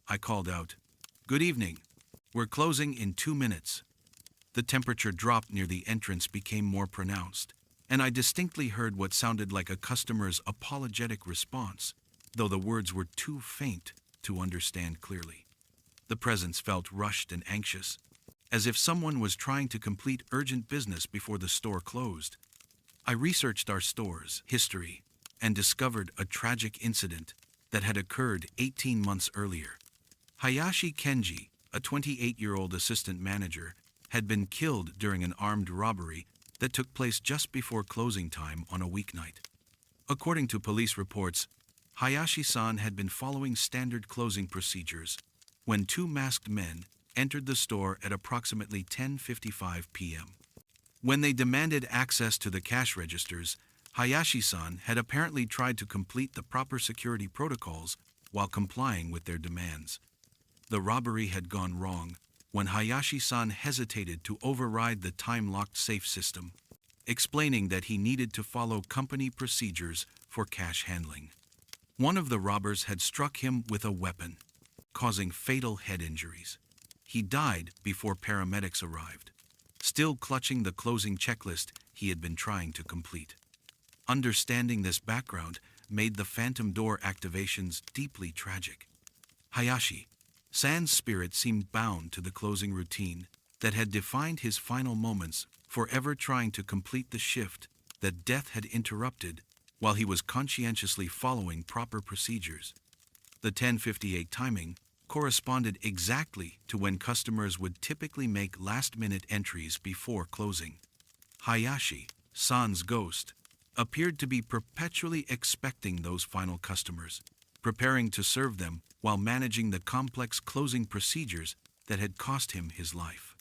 [SPEAKER 1] I called out. "Good evening. We're closing in 2 minutes." The temperature drop near the entrance became more pronounced, and I distinctly heard what sounded like a customer's apologetic response, though the words were too faint to understand clearly. The presence felt rushed and anxious, as if someone was trying to complete urgent business before the store closed. I researched our store's history and discovered a tragic incident that had occurred 18 months earlier. Hayashi Kenji, a 28-year-old assistant manager, had been killed during an armed robbery that took place just before closing time on a weeknight. According to police reports, Hayashi-san had been following standard closing procedures when two masked men entered the store at approximately 10:55 p.m. When they demanded access to the cash registers, Hayashi-san had apparently tried to complete the proper security protocols while complying with their demands. The robbery had gone wrong when Hayashi-san hesitated to override the time-locked safe system, explaining that he needed to follow company procedures for cash handling. One of the robbers had struck him with a weapon, causing fatal head injuries. He died before paramedics arrived, still clutching the closing checklist he had been trying to complete. Understanding this background made the phantom door activations deeply tragic. Hayashi-san's spirit seemed bound to the closing routine that had defined his final moments, forever trying to complete the shift that death had interrupted while he was conscientiously following proper procedures. The 10:58 timing corresponded exactly to when customers would typically make last-minute entries before closing. Hayashi-san's ghost appeared to be perpetually expecting those final customers, preparing to serve them while managing the complex closing procedures that had cost him his life.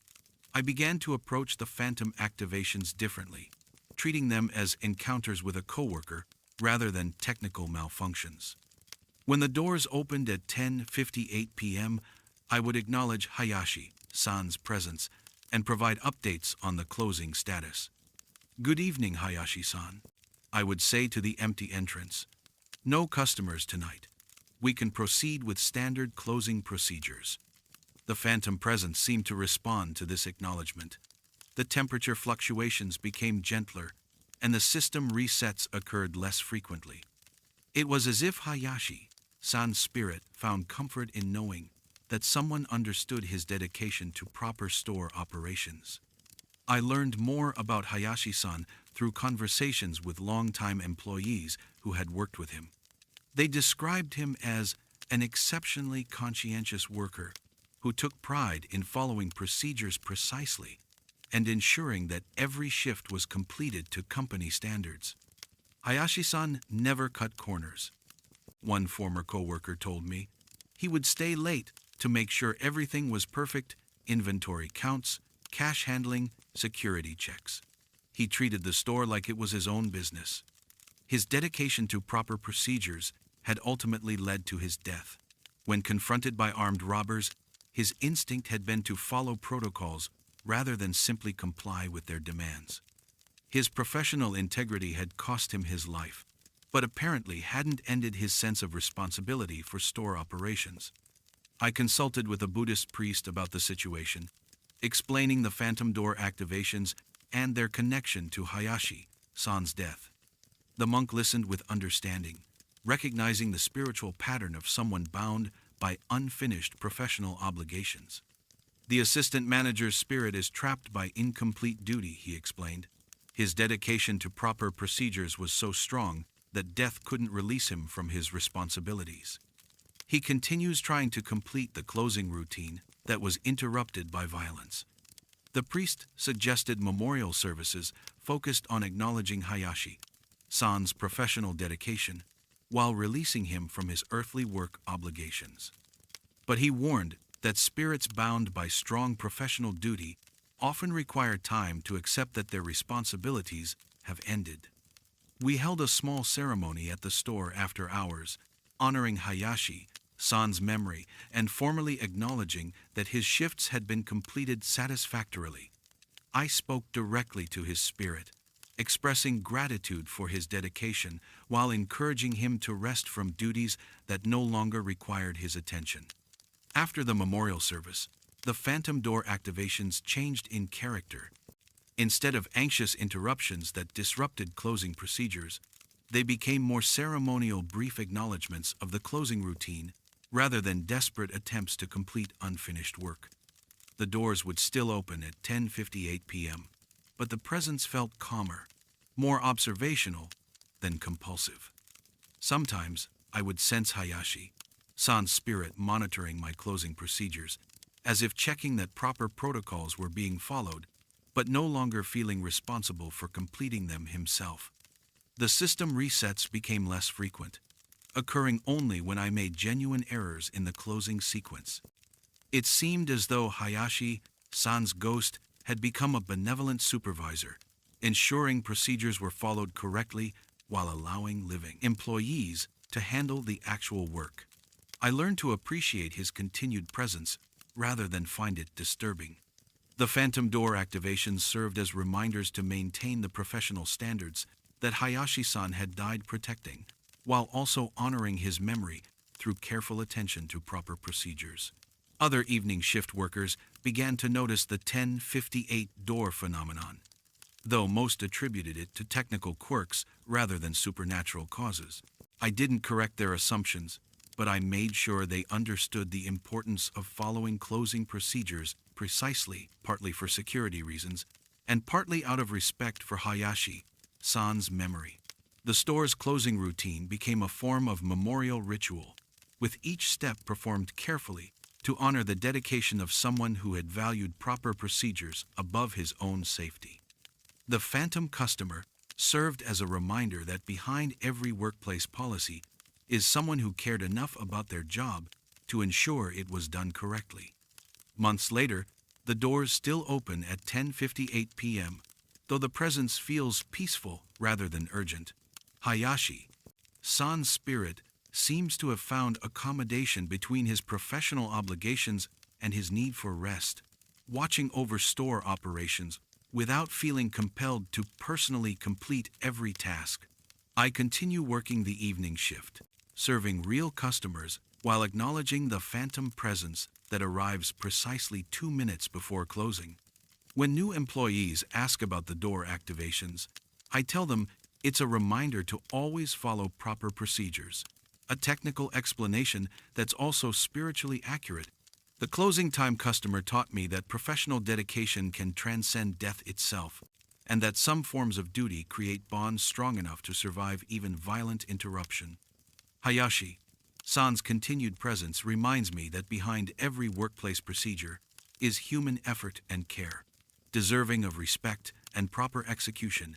[SPEAKER 1] I began to approach the phantom activations differently, treating them as encounters with a coworker rather than technical malfunctions. When the doors opened at 10:58 p.m., I would acknowledge Hayashi-san's presence and provide updates on the closing status. "Good evening, Hayashi-san," I would say to the empty entrance. "No customers tonight. We can proceed with standard closing procedures." The phantom presence seemed to respond to this acknowledgement. The temperature fluctuations became gentler, and the system resets occurred less frequently. It was as if Hayashi-san's spirit found comfort in knowing that someone understood his dedication to proper store operations. I learned more about Hayashi-san through conversations with longtime employees who had worked with him. They described him as an exceptionally conscientious worker who took pride in following procedures precisely and ensuring that every shift was completed to company standards. Hayashi-san never cut corners. One former coworker told me he would stay late to make sure everything was perfect: inventory counts, cash handling, security checks. He treated the store like it was his own business. His dedication to proper procedures had ultimately led to his death. When confronted by armed robbers, his instinct had been to follow protocols rather than simply comply with their demands. His professional integrity had cost him his life, but apparently hadn't ended his sense of responsibility for store operations. I consulted with a Buddhist priest about the situation, explaining the phantom door activations and their connection to Hayashi-san's death. The monk listened with understanding, recognizing the spiritual pattern of someone bound by unfinished professional obligations. "The assistant manager's spirit is trapped by incomplete duty," he explained. "His dedication to proper procedures was so strong that death couldn't release him from his responsibilities. He continues trying to complete the closing routine that was interrupted by violence." The priest suggested memorial services focused on acknowledging Hayashi-san's professional dedication while releasing him from his earthly work obligations. But he warned that spirits bound by strong professional duty often require time to accept that their responsibilities have ended. We held a small ceremony at the store after hours, honoring Hayashi-san's memory and formally acknowledging that his shifts had been completed satisfactorily. I spoke directly to his spirit, expressing gratitude for his dedication while encouraging him to rest from duties that no longer required his attention. After the memorial service, the phantom door activations changed in character. Instead of anxious interruptions that disrupted closing procedures, they became more ceremonial brief acknowledgments of the closing routine rather than desperate attempts to complete unfinished work. The doors would still open at 10:58 p.m., but the presence felt calmer, more observational than compulsive. Sometimes I would sense Hayashi-san's spirit monitoring my closing procedures, as if checking that proper protocols were being followed, but no longer feeling responsible for completing them himself. The system resets became less frequent, occurring only when I made genuine errors in the closing sequence. It seemed as though Hayashi-san's ghost had become a benevolent supervisor, ensuring procedures were followed correctly while allowing living employees to handle the actual work. I learned to appreciate his continued presence rather than find it disturbing. The phantom door activations served as reminders to maintain the professional standards that Hayashi-san had died protecting, while also honoring his memory through careful attention to proper procedures. Other evening shift workers began to notice the 10:58 door phenomenon, though most attributed it to technical quirks rather than supernatural causes. I didn't correct their assumptions, but I made sure they understood the importance of following closing procedures precisely, partly for security reasons, and partly out of respect for Hayashi-san's memory. The store's closing routine became a form of memorial ritual, with each step performed carefully to honor the dedication of someone who had valued proper procedures above his own safety. The phantom customer served as a reminder that behind every workplace policy is someone who cared enough about their job to ensure it was done correctly. Months later, the doors still open at 10:58 p.m., though the presence feels peaceful rather than urgent. Hayashi-san's spirit seems to have found accommodation between his professional obligations and his need for rest, watching over store operations without feeling compelled to personally complete every task. I continue working the evening shift, serving real customers while acknowledging the phantom presence that arrives precisely 2 minutes before closing. When new employees ask about the door activations, I tell them it's a reminder to always follow proper procedures, a technical explanation that's also spiritually accurate. The closing time customer taught me that professional dedication can transcend death itself, and that some forms of duty create bonds strong enough to survive even violent interruption. Hayashi-san's continued presence reminds me that behind every workplace procedure is human effort and care, deserving of respect and proper execution.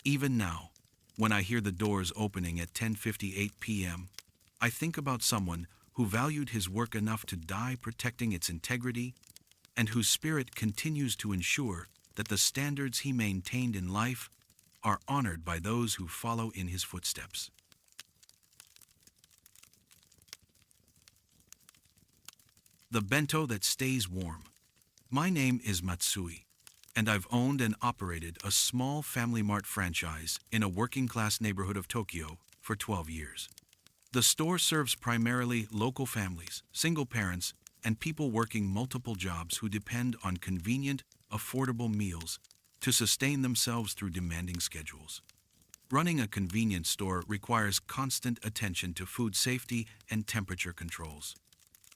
[SPEAKER 1] Even now, when I hear the doors opening at 10:58 p.m., I think about someone who valued his work enough to die protecting its integrity, and whose spirit continues to ensure that the standards he maintained in life are honored by those who follow in his footsteps. The bento that stays warm. My name is Matsui, and I've owned and operated a small Family Mart franchise in a working-class neighborhood of Tokyo for 12 years. The store serves primarily local families, single parents, and people working multiple jobs who depend on convenient, affordable meals to sustain themselves through demanding schedules. Running a convenience store requires constant attention to food safety and temperature controls.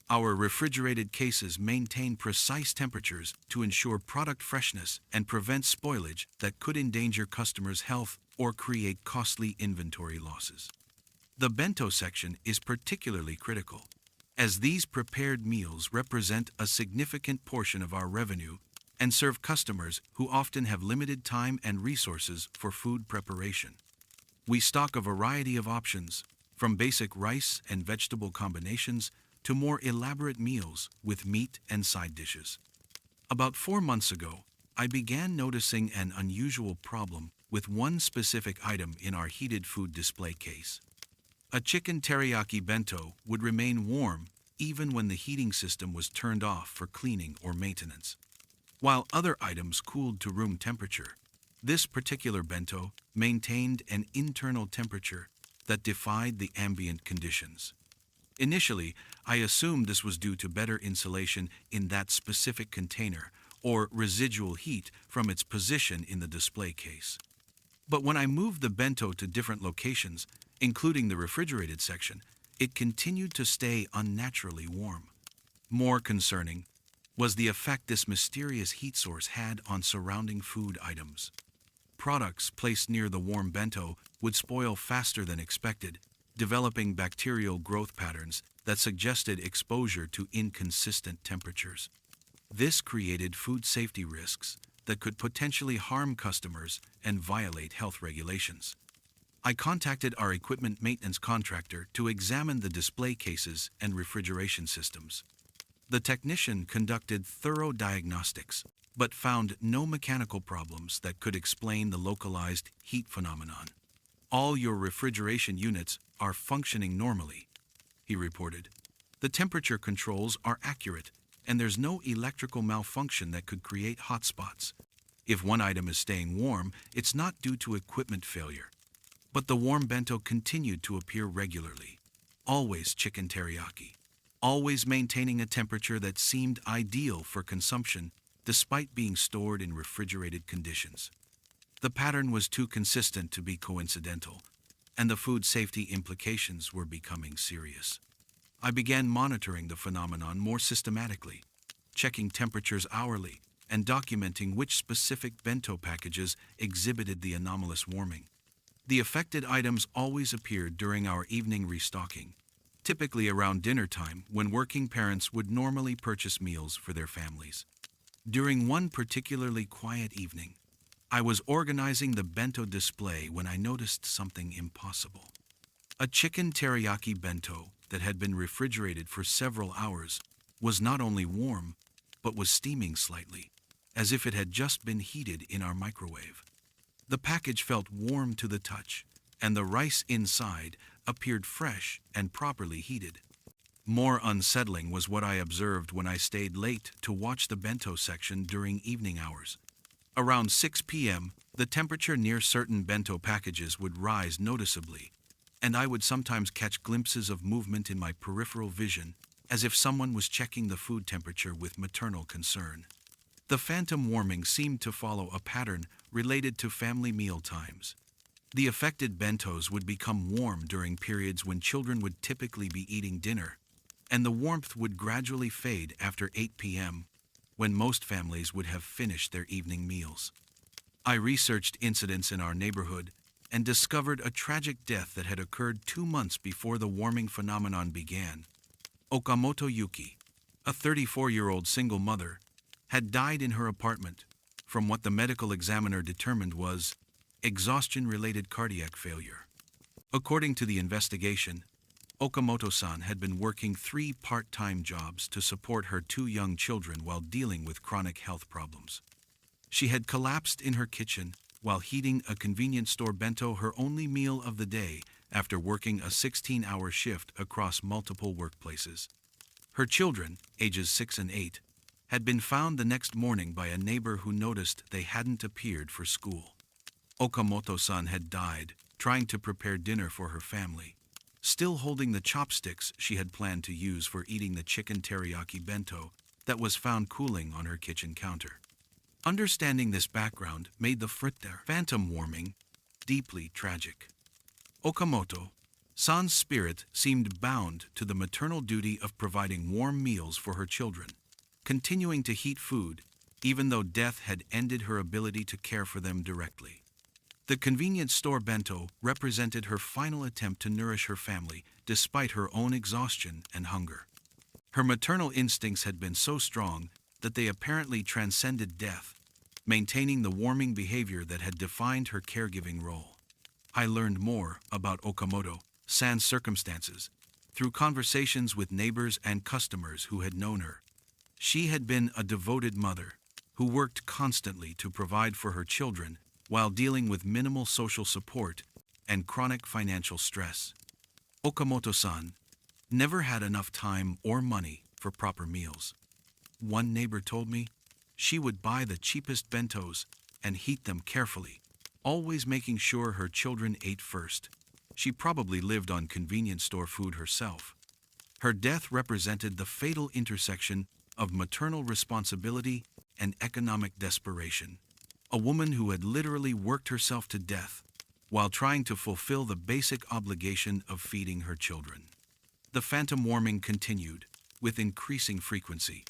[SPEAKER 1] Our refrigerated cases maintain precise temperatures to ensure product freshness and prevent spoilage that could endanger customers' health or create costly inventory losses. The bento section is particularly critical, as these prepared meals represent a significant portion of our revenue and serve customers who often have limited time and resources for food preparation. We stock a variety of options, from basic rice and vegetable combinations to more elaborate meals with meat and side dishes. About 4 months ago, I began noticing an unusual problem with one specific item in our heated food display case. A chicken teriyaki bento would remain warm even when the heating system was turned off for cleaning or maintenance, while other items cooled to room temperature. This particular bento maintained an internal temperature that defied the ambient conditions. Initially, I assumed this was due to better insulation in that specific container or residual heat from its position in the display case. But when I moved the bento to different locations, including the refrigerated section, it continued to stay unnaturally warm. More concerning was the effect this mysterious heat source had on surrounding food items. Products placed near the warm bento would spoil faster than expected, developing bacterial growth patterns that suggested exposure to inconsistent temperatures. This created food safety risks that could potentially harm customers and violate health regulations. I contacted our equipment maintenance contractor to examine the display cases and refrigeration systems. The technician conducted thorough diagnostics, but found no mechanical problems that could explain the localized heat phenomenon. All your refrigeration units are functioning normally, he reported. The temperature controls are accurate, and there's no electrical malfunction that could create hotspots. If one item is staying warm, it's not due to equipment failure. But the warm bento continued to appear regularly. Always chicken teriyaki. Always maintaining a temperature that seemed ideal for consumption despite being stored in refrigerated conditions. The pattern was too consistent to be coincidental, and the food safety implications were becoming serious. I began monitoring the phenomenon more systematically, checking temperatures hourly and documenting which specific bento packages exhibited the anomalous warming. The affected items always appeared during our evening restocking, typically around dinner time when working parents would normally purchase meals for their families. During one particularly quiet evening, I was organizing the bento display when I noticed something impossible. A chicken teriyaki bento that had been refrigerated for several hours was not only warm, but was steaming slightly, as if it had just been heated in our microwave. The package felt warm to the touch, and the rice inside appeared fresh and properly heated. More unsettling was what I observed when I stayed late to watch the bento section during evening hours. Around 6 p.m., the temperature near certain bento packages would rise noticeably, and I would sometimes catch glimpses of movement in my peripheral vision, as if someone was checking the food temperature with maternal concern. The phantom warming seemed to follow a pattern related to family meal times. The affected bentos would become warm during periods when children would typically be eating dinner, and the warmth would gradually fade after 8 p.m., when most families would have finished their evening meals. I researched incidents in our neighborhood and discovered a tragic death that had occurred 2 months before the warming phenomenon began. Okamoto Yuki, a 34-year-old single mother, had died in her apartment from what the medical examiner determined was exhaustion-related cardiac failure. According to the investigation, Okamoto-san had been working 3 part-time jobs to support her 2 young children while dealing with chronic health problems. She had collapsed in her kitchen while heating a convenience store bento, her only meal of the day, after working a 16-hour shift across multiple workplaces. Her children, ages 6 and 8, had been found the next morning by a neighbor who noticed they hadn't appeared for school. Okamoto-san had died trying to prepare dinner for her family, still holding the chopsticks she had planned to use for eating the chicken teriyaki bento that was found cooling on her kitchen counter. Understanding this background made the phantom warming deeply tragic. Okamoto-san's spirit seemed bound to the maternal duty of providing warm meals for her children, continuing to heat food even though death had ended her ability to care for them directly. The convenience store bento represented her final attempt to nourish her family despite her own exhaustion and hunger. Her maternal instincts had been so strong that they apparently transcended death, maintaining the warming behavior that had defined her caregiving role. I learned more about Okamoto-san's circumstances through conversations with neighbors and customers who had known her. She had been a devoted mother who worked constantly to provide for her children while dealing with minimal social support and chronic financial stress. Okamoto-san never had enough time or money for proper meals. One neighbor told me she would buy the cheapest bentos and heat them carefully, always making sure her children ate first. She probably lived on convenience store food herself. Her death represented the fatal intersection of maternal responsibility and economic desperation. A woman who had literally worked herself to death while trying to fulfill the basic obligation of feeding her children. The phantom warming continued, with increasing frequency,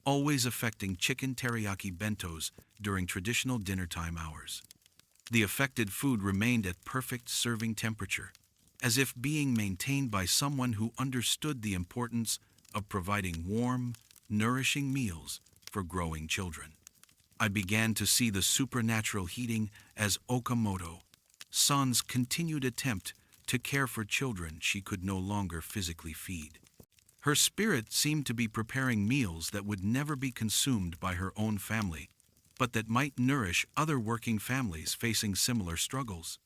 [SPEAKER 1] always affecting chicken teriyaki bentos during traditional dinnertime hours. The affected food remained at perfect serving temperature, as if being maintained by someone who understood the importance of providing warm, nourishing meals for growing children. I began to see the supernatural heating as Okamoto-san's continued attempt to care for children she could no longer physically feed. Her spirit seemed to be preparing meals that would never be consumed by her own family, but that might nourish other working families facing similar struggles.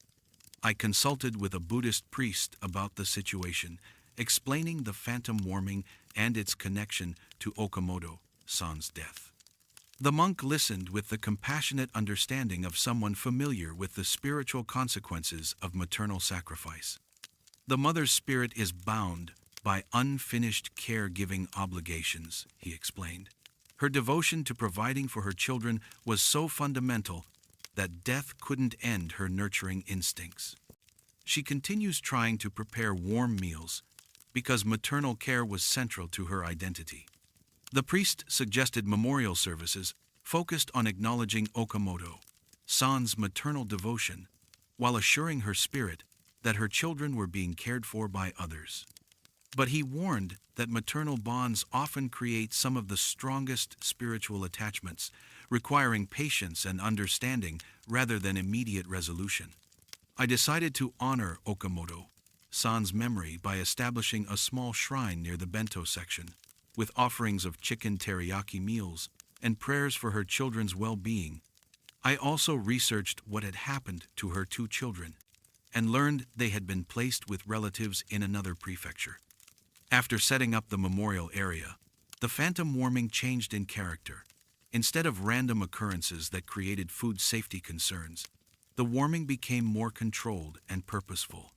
[SPEAKER 1] I consulted with a Buddhist priest about the situation, explaining the phantom warming and its connection to Okamoto-san's death. The monk listened with the compassionate understanding of someone familiar with the spiritual consequences of maternal sacrifice. The mother's spirit is bound by unfinished caregiving obligations, he explained. Her devotion to providing for her children was so fundamental that death couldn't end her nurturing instincts. She continues trying to prepare warm meals because maternal care was central to her identity. The priest suggested memorial services focused on acknowledging Okamoto-san's maternal devotion while assuring her spirit that her children were being cared for by others. But he warned that maternal bonds often create some of the strongest spiritual attachments, requiring patience and understanding rather than immediate resolution. I decided to honor Okamoto-san's memory by establishing a small shrine near the Bento section, with offerings of chicken teriyaki meals and prayers for her children's well-being. I also researched what had happened to her two children and learned they had been placed with relatives in another prefecture. After setting up the memorial area, the phantom warming changed in character. Instead of random occurrences that created food safety concerns, the warming became more controlled and purposeful.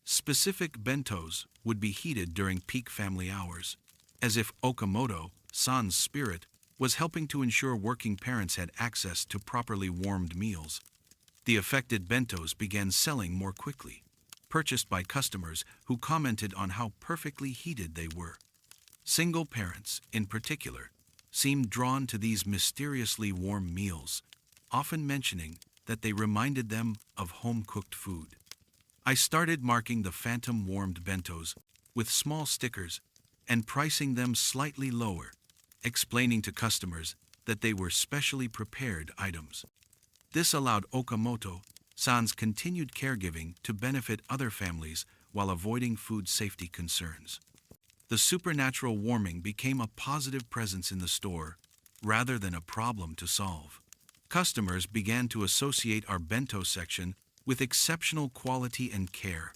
[SPEAKER 1] Specific bentos would be heated during peak family hours, as if Okamoto-san's spirit was helping to ensure working parents had access to properly warmed meals. The affected bentos began selling more quickly, purchased by customers who commented on how perfectly heated they were. Single parents, in particular, seemed drawn to these mysteriously warm meals, often mentioning that they reminded them of home-cooked food. I started marking the phantom warmed bentos with small stickers and pricing them slightly lower, explaining to customers that they were specially prepared items. This allowed Okamoto-san's continued caregiving to benefit other families while avoiding food safety concerns. The supernatural warming became a positive presence in the store rather than a problem to solve. Customers began to associate our bento section with exceptional quality and care,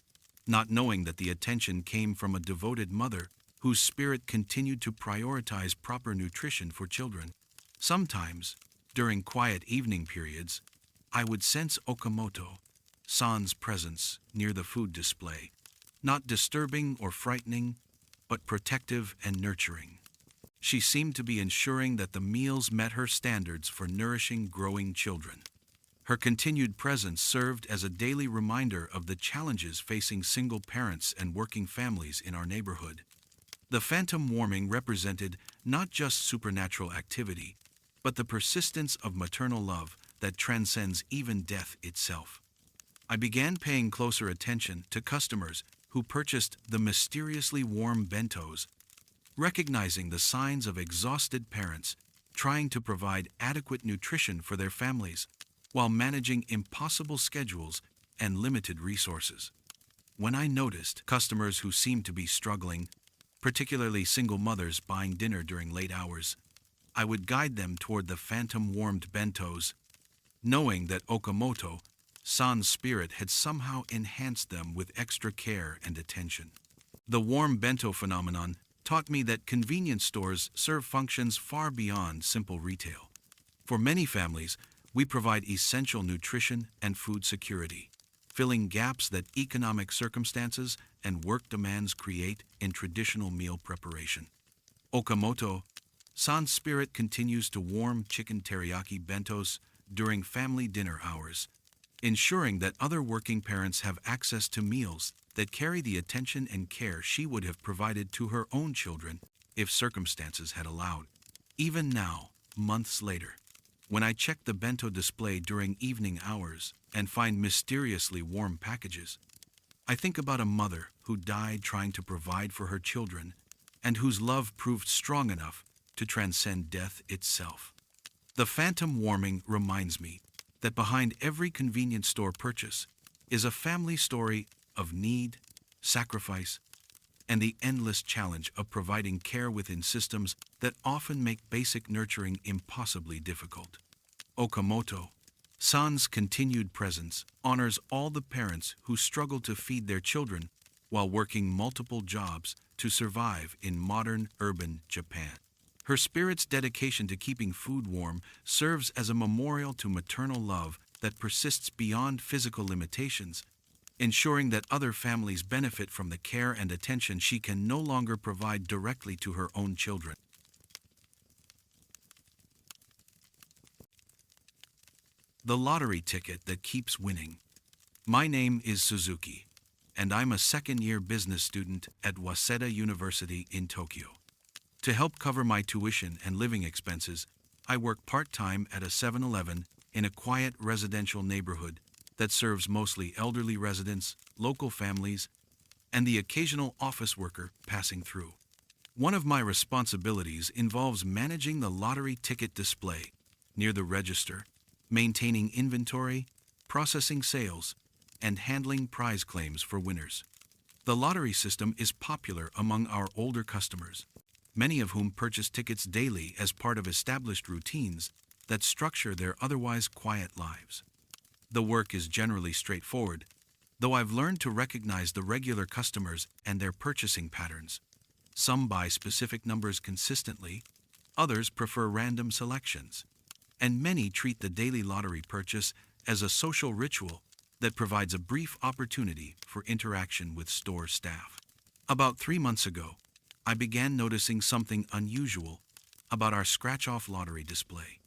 [SPEAKER 1] not knowing that the attention came from a devoted mother whose spirit continued to prioritize proper nutrition for children. Sometimes, during quiet evening periods, I would sense Okamoto-san's presence near the food display, not disturbing or frightening, but protective and nurturing. She seemed to be ensuring that the meals met her standards for nourishing growing children. Her continued presence served as a daily reminder of the challenges facing single parents and working families in our neighborhood. The phantom warming represented not just supernatural activity, but the persistence of maternal love that transcends even death itself. I began paying closer attention to customers who purchased the mysteriously warm bentos, recognizing the signs of exhausted parents trying to provide adequate nutrition for their families while managing impossible schedules and limited resources. When I noticed customers who seemed to be struggling, particularly single mothers buying dinner during late hours, I would guide them toward the phantom warmed bentos, knowing that Okamoto-san's spirit had somehow enhanced them with extra care and attention. The warm bento phenomenon taught me that convenience stores serve functions far beyond simple retail. For many families, we provide essential nutrition and food security, filling gaps that economic circumstances and work demands create in traditional meal preparation. Okamoto-san's spirit continues to warm chicken teriyaki bentos during family dinner hours, ensuring that other working parents have access to meals that carry the attention and care she would have provided to her own children if circumstances had allowed. Even now, months later, when I check the bento display during evening hours and find mysteriously warm packages, I think about a mother who died trying to provide for her children and whose love proved strong enough to transcend death itself. The phantom warming reminds me that behind every convenience store purchase is a family story of need, sacrifice, and the endless challenge of providing care within systems that often make basic nurturing impossibly difficult. Okamoto-san's continued presence honors all the parents who struggle to feed their children while working multiple jobs to survive in modern urban Japan. Her spirit's dedication to keeping food warm serves as a memorial to maternal love that persists beyond physical limitations, ensuring that other families benefit from the care and attention she can no longer provide directly to her own children. The lottery ticket that keeps winning. My name is Suzuki, and I'm a second-year business student at Waseda University in Tokyo. To help cover my tuition and living expenses, I work part-time at a 7-Eleven in a quiet residential neighborhood that serves mostly elderly residents, local families, and the occasional office worker passing through. One of my responsibilities involves managing the lottery ticket display near the register, maintaining inventory, processing sales, and handling prize claims for winners. The lottery system is popular among our older customers, many of whom purchase tickets daily as part of established routines that structure their otherwise quiet lives. The work is generally straightforward, though I've learned to recognize the regular customers and their purchasing patterns. Some buy specific numbers consistently, others prefer random selections, and many treat the daily lottery purchase as a social ritual that provides a brief opportunity for interaction with store staff. About 3 months ago, I began noticing something unusual about our scratch-off lottery display.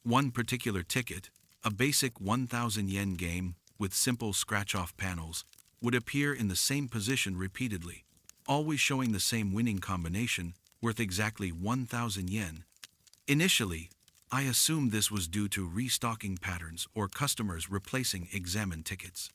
[SPEAKER 1] One particular ticket, a basic 1,000 yen game with simple scratch-off panels, would appear in the same position repeatedly, always showing the same winning combination worth exactly 1,000 yen. Initially, I assumed this was due to restocking patterns or customers replacing examined tickets.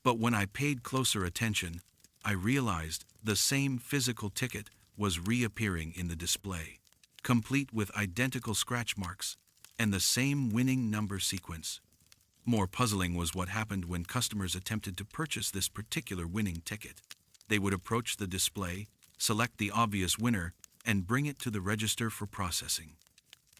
[SPEAKER 1] But when I paid closer attention, I realized the same physical ticket was reappearing in the display, complete with identical scratch marks and the same winning number sequence. More puzzling was what happened when customers attempted to purchase this particular winning ticket. They would approach the display, select the obvious winner, and bring it to the register for processing.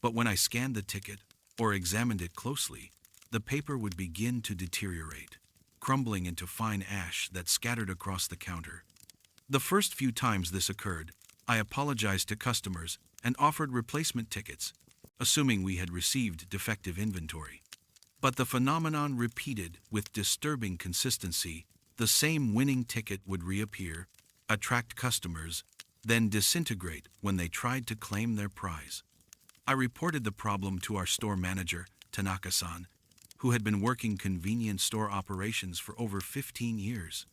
[SPEAKER 1] But when I scanned the ticket or examined it closely, the paper would begin to deteriorate, crumbling into fine ash that scattered across the counter. The first few times this occurred, I apologized to customers and offered replacement tickets, assuming we had received defective inventory. But the phenomenon repeated with disturbing consistency. The same winning ticket would reappear, attract customers, then disintegrate when they tried to claim their prize. I reported the problem to our store manager, Tanaka-san, who had been working convenience store operations for over 15 years.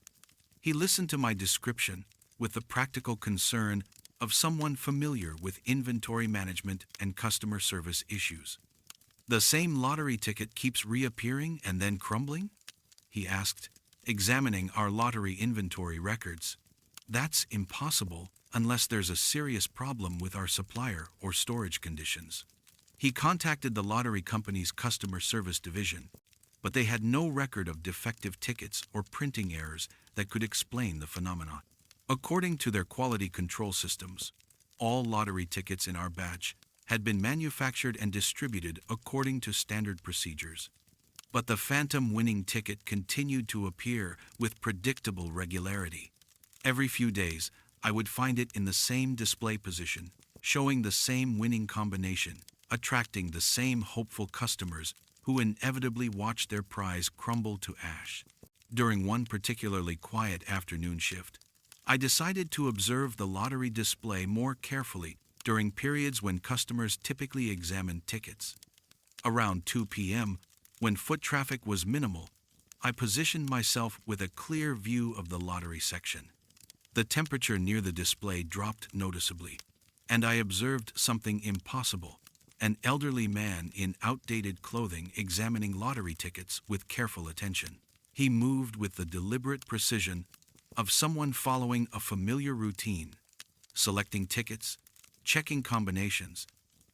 [SPEAKER 1] He listened to my description with the practical concern of someone familiar with inventory management and customer service issues. "The same lottery ticket keeps reappearing and then crumbling?" he asked, examining our lottery inventory records. "That's impossible unless there's a serious problem with our supplier or storage conditions." He contacted the lottery company's customer service division, but they had no record of defective tickets or printing errors that could explain the phenomenon. According to their quality control systems, all lottery tickets in our batch had been manufactured and distributed according to standard procedures. But the phantom winning ticket continued to appear with predictable regularity. Every few days, I would find it in the same display position, showing the same winning combination, attracting the same hopeful customers who inevitably watched their prize crumble to ash. During one particularly quiet afternoon shift, I decided to observe the lottery display more carefully during periods when customers typically examined tickets. Around 2 p.m., when foot traffic was minimal, I positioned myself with a clear view of the lottery section. The temperature near the display dropped noticeably, and I observed something impossible: an elderly man in outdated clothing examining lottery tickets with careful attention. He moved with the deliberate precision of someone following a familiar routine, selecting tickets, checking combinations,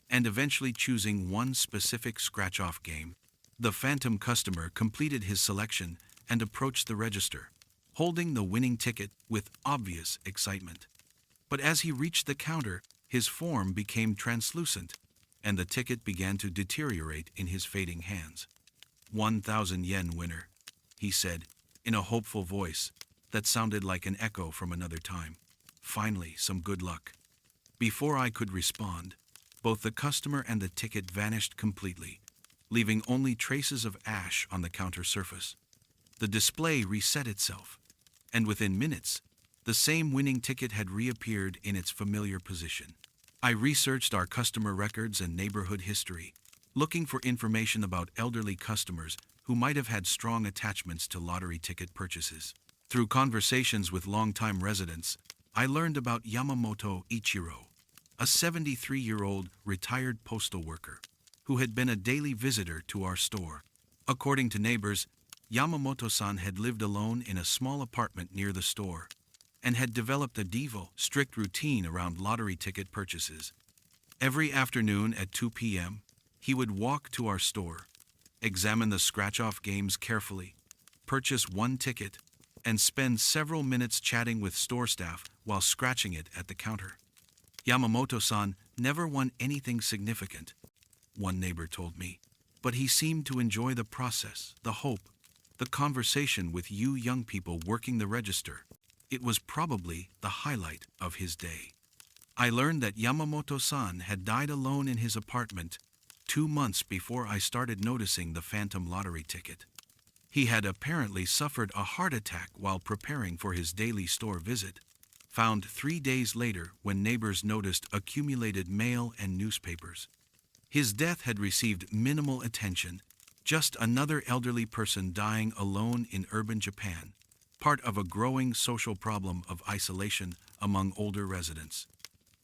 [SPEAKER 1] and eventually choosing one specific scratch-off game. The phantom customer completed his selection and approached the register, holding the winning ticket with obvious excitement. But as he reached the counter, his form became translucent, and the ticket began to deteriorate in his fading hands. 1,000 yen winner, he said, in a hopeful voice that sounded like an echo from another time. Finally, some good luck. Before I could respond, both the customer and the ticket vanished completely, leaving only traces of ash on the counter surface. The display reset itself, and within minutes, the same winning ticket had reappeared in its familiar position. I researched our customer records and neighborhood history, looking for information about elderly customers who might have had strong attachments to lottery ticket purchases. Through conversations with longtime residents, I learned about Yamamoto Ichiro, a 73-year-old retired postal worker who had been a daily visitor to our store. According to neighbors, Yamamoto-san had lived alone in a small apartment near the store and had developed a strict routine around lottery ticket purchases. Every afternoon at 2 p.m., he would walk to our store, examine the scratch-off games carefully, purchase one ticket, and spend several minutes chatting with store staff while scratching it at the counter. Yamamoto-san never won anything significant, one neighbor told me, but he seemed to enjoy the process, the hope, the conversation with you young people working the register. It was probably the highlight of his day. I learned that Yamamoto-san had died alone in his apartment 2 months before I started noticing the phantom lottery ticket. He had apparently suffered a heart attack while preparing for his daily store visit, found 3 days later when neighbors noticed accumulated mail and newspapers. His death had received minimal attention, just another elderly person dying alone in urban Japan, part of a growing social problem of isolation among older residents.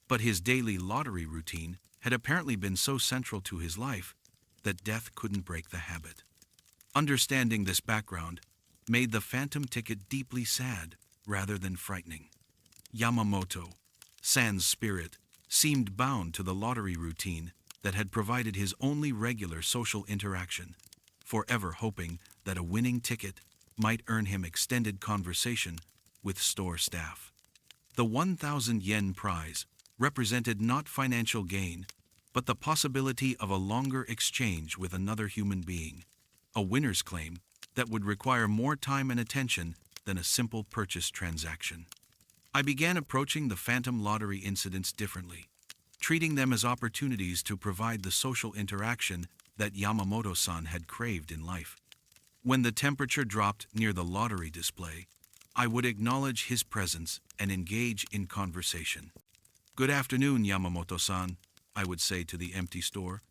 [SPEAKER 1] But his daily lottery routine had apparently been so central to his life that death couldn't break the habit. Understanding this background made the phantom ticket deeply sad rather than frightening. Yamamoto-san's spirit seemed bound to the lottery routine that had provided his only regular social interaction, forever hoping that a winning ticket might earn him extended conversation with store staff. The 1,000 yen prize represented not financial gain, but the possibility of a longer exchange with another human being, a winner's claim that would require more time and attention than a simple purchase transaction. I began approaching the phantom lottery incidents differently, treating them as opportunities to provide the social interaction that Yamamoto-san had craved in life. When the temperature dropped near the lottery display, I would acknowledge his presence and engage in conversation. "Good afternoon, Yamamoto-san," I would say to the empty store.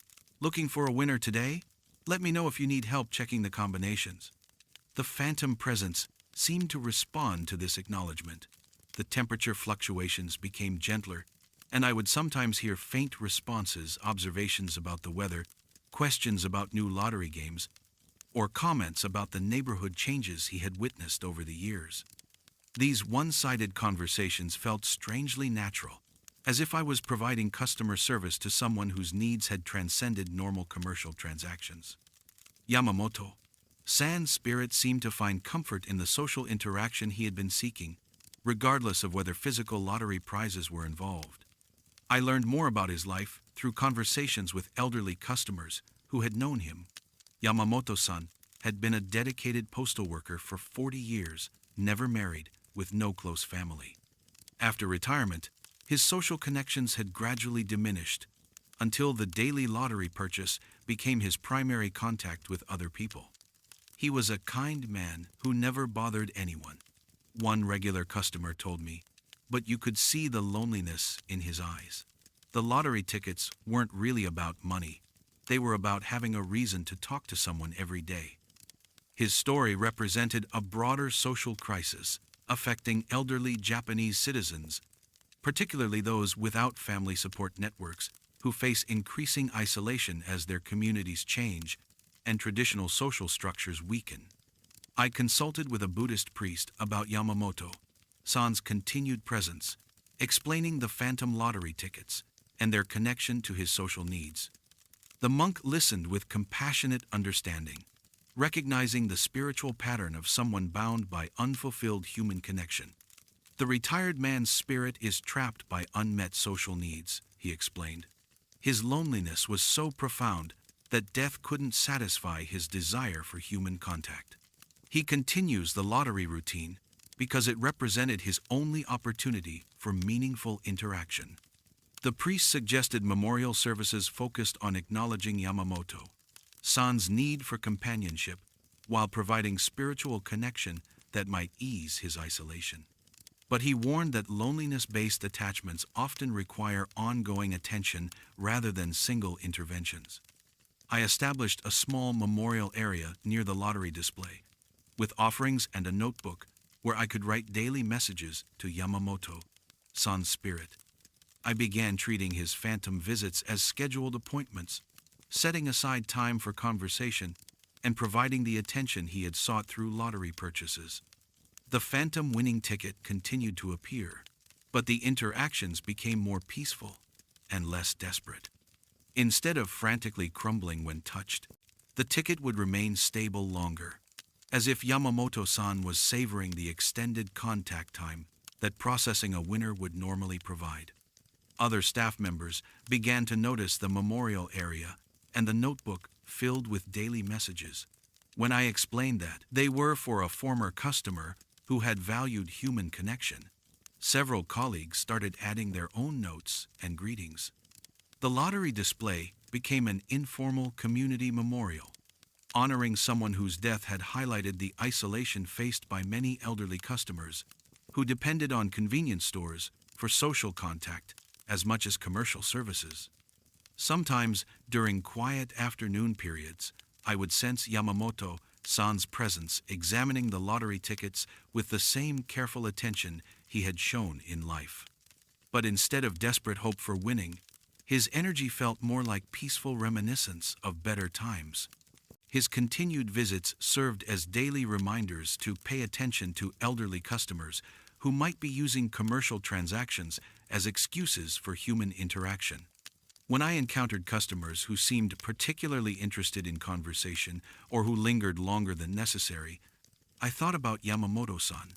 [SPEAKER 1] "Looking for a winner today? Let me know if you need help checking the combinations." The phantom presence seemed to respond to this acknowledgement. The temperature fluctuations became gentler, and I would sometimes hear faint responses, observations about the weather, questions about new lottery games, or comments about the neighborhood changes he had witnessed over the years. These one-sided conversations felt strangely natural, as if I was providing customer service to someone whose needs had transcended normal commercial transactions. Yamamoto-san's spirit seemed to find comfort in the social interaction he had been seeking, regardless of whether physical lottery prizes were involved. I learned more about his life through conversations with elderly customers who had known him. Yamamoto-san had been a dedicated postal worker for 40 years, never married, with no close family. After retirement, his social connections had gradually diminished until the daily lottery purchase became his primary contact with other people. He was a kind man who never bothered anyone, one regular customer told me, but you could see the loneliness in his eyes. The lottery tickets weren't really about money. They were about having a reason to talk to someone every day. His story represented a broader social crisis affecting elderly Japanese citizens, particularly those without family support networks, who face increasing isolation as their communities change and traditional social structures weaken. I consulted with a Buddhist priest about Yamamoto-san's continued presence, explaining the phantom lottery tickets and their connection to his social needs. The monk listened with compassionate understanding, recognizing the spiritual pattern of someone bound by unfulfilled human connection. The retired man's spirit is trapped by unmet social needs, he explained. His loneliness was so profound that death couldn't satisfy his desire for human contact. He continues the lottery routine because it represented his only opportunity for meaningful interaction. The priest suggested memorial services focused on acknowledging Yamamoto-san's need for companionship while providing spiritual connection that might ease his isolation. But he warned that loneliness-based attachments often require ongoing attention rather than single interventions. I established a small memorial area near the lottery display, with offerings and a notebook where I could write daily messages to Yamamoto-san's spirit. I began treating his phantom visits as scheduled appointments, setting aside time for conversation and providing the attention he had sought through lottery purchases. The phantom winning ticket continued to appear, but the interactions became more peaceful and less desperate. Instead of frantically crumbling when touched, the ticket would remain stable longer, as if Yamamoto-san was savoring the extended contact time that processing a winner would normally provide. Other staff members began to notice the memorial area and the notebook filled with daily messages. When I explained that they were for a former customer who had valued human connection, several colleagues started adding their own notes and greetings. The lottery display became an informal community memorial, honoring someone whose death had highlighted the isolation faced by many elderly customers who depended on convenience stores for social contact as much as commercial services. Sometimes, during quiet afternoon periods, I would sense Yamamoto-san's presence examining the lottery tickets with the same careful attention he had shown in life. But instead of desperate hope for winning, his energy felt more like peaceful reminiscence of better times. His continued visits served as daily reminders to pay attention to elderly customers who might be using commercial transactions as excuses for human interaction. When I encountered customers who seemed particularly interested in conversation or who lingered longer than necessary, I thought about Yamamoto-san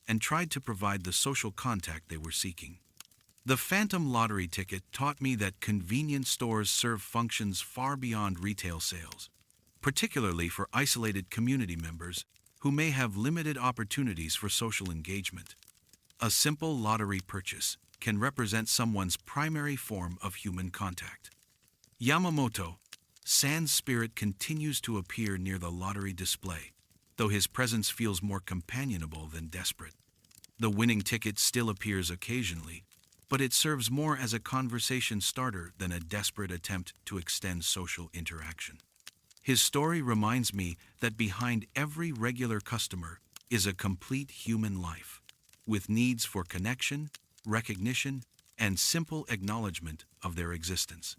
[SPEAKER 1] and tried to provide the social contact they were seeking. The phantom lottery ticket taught me that convenience stores serve functions far beyond retail sales, particularly for isolated community members who may have limited opportunities for social engagement. A simple lottery purchase can represent someone's primary form of human contact. Yamamoto-san's spirit continues to appear near the lottery display, though his presence feels more companionable than desperate. The winning ticket still appears occasionally, but it serves more as a conversation starter than a desperate attempt to extend social interaction. His story reminds me that behind every regular customer is a complete human life, with needs for connection, recognition, and simple acknowledgement of their existence.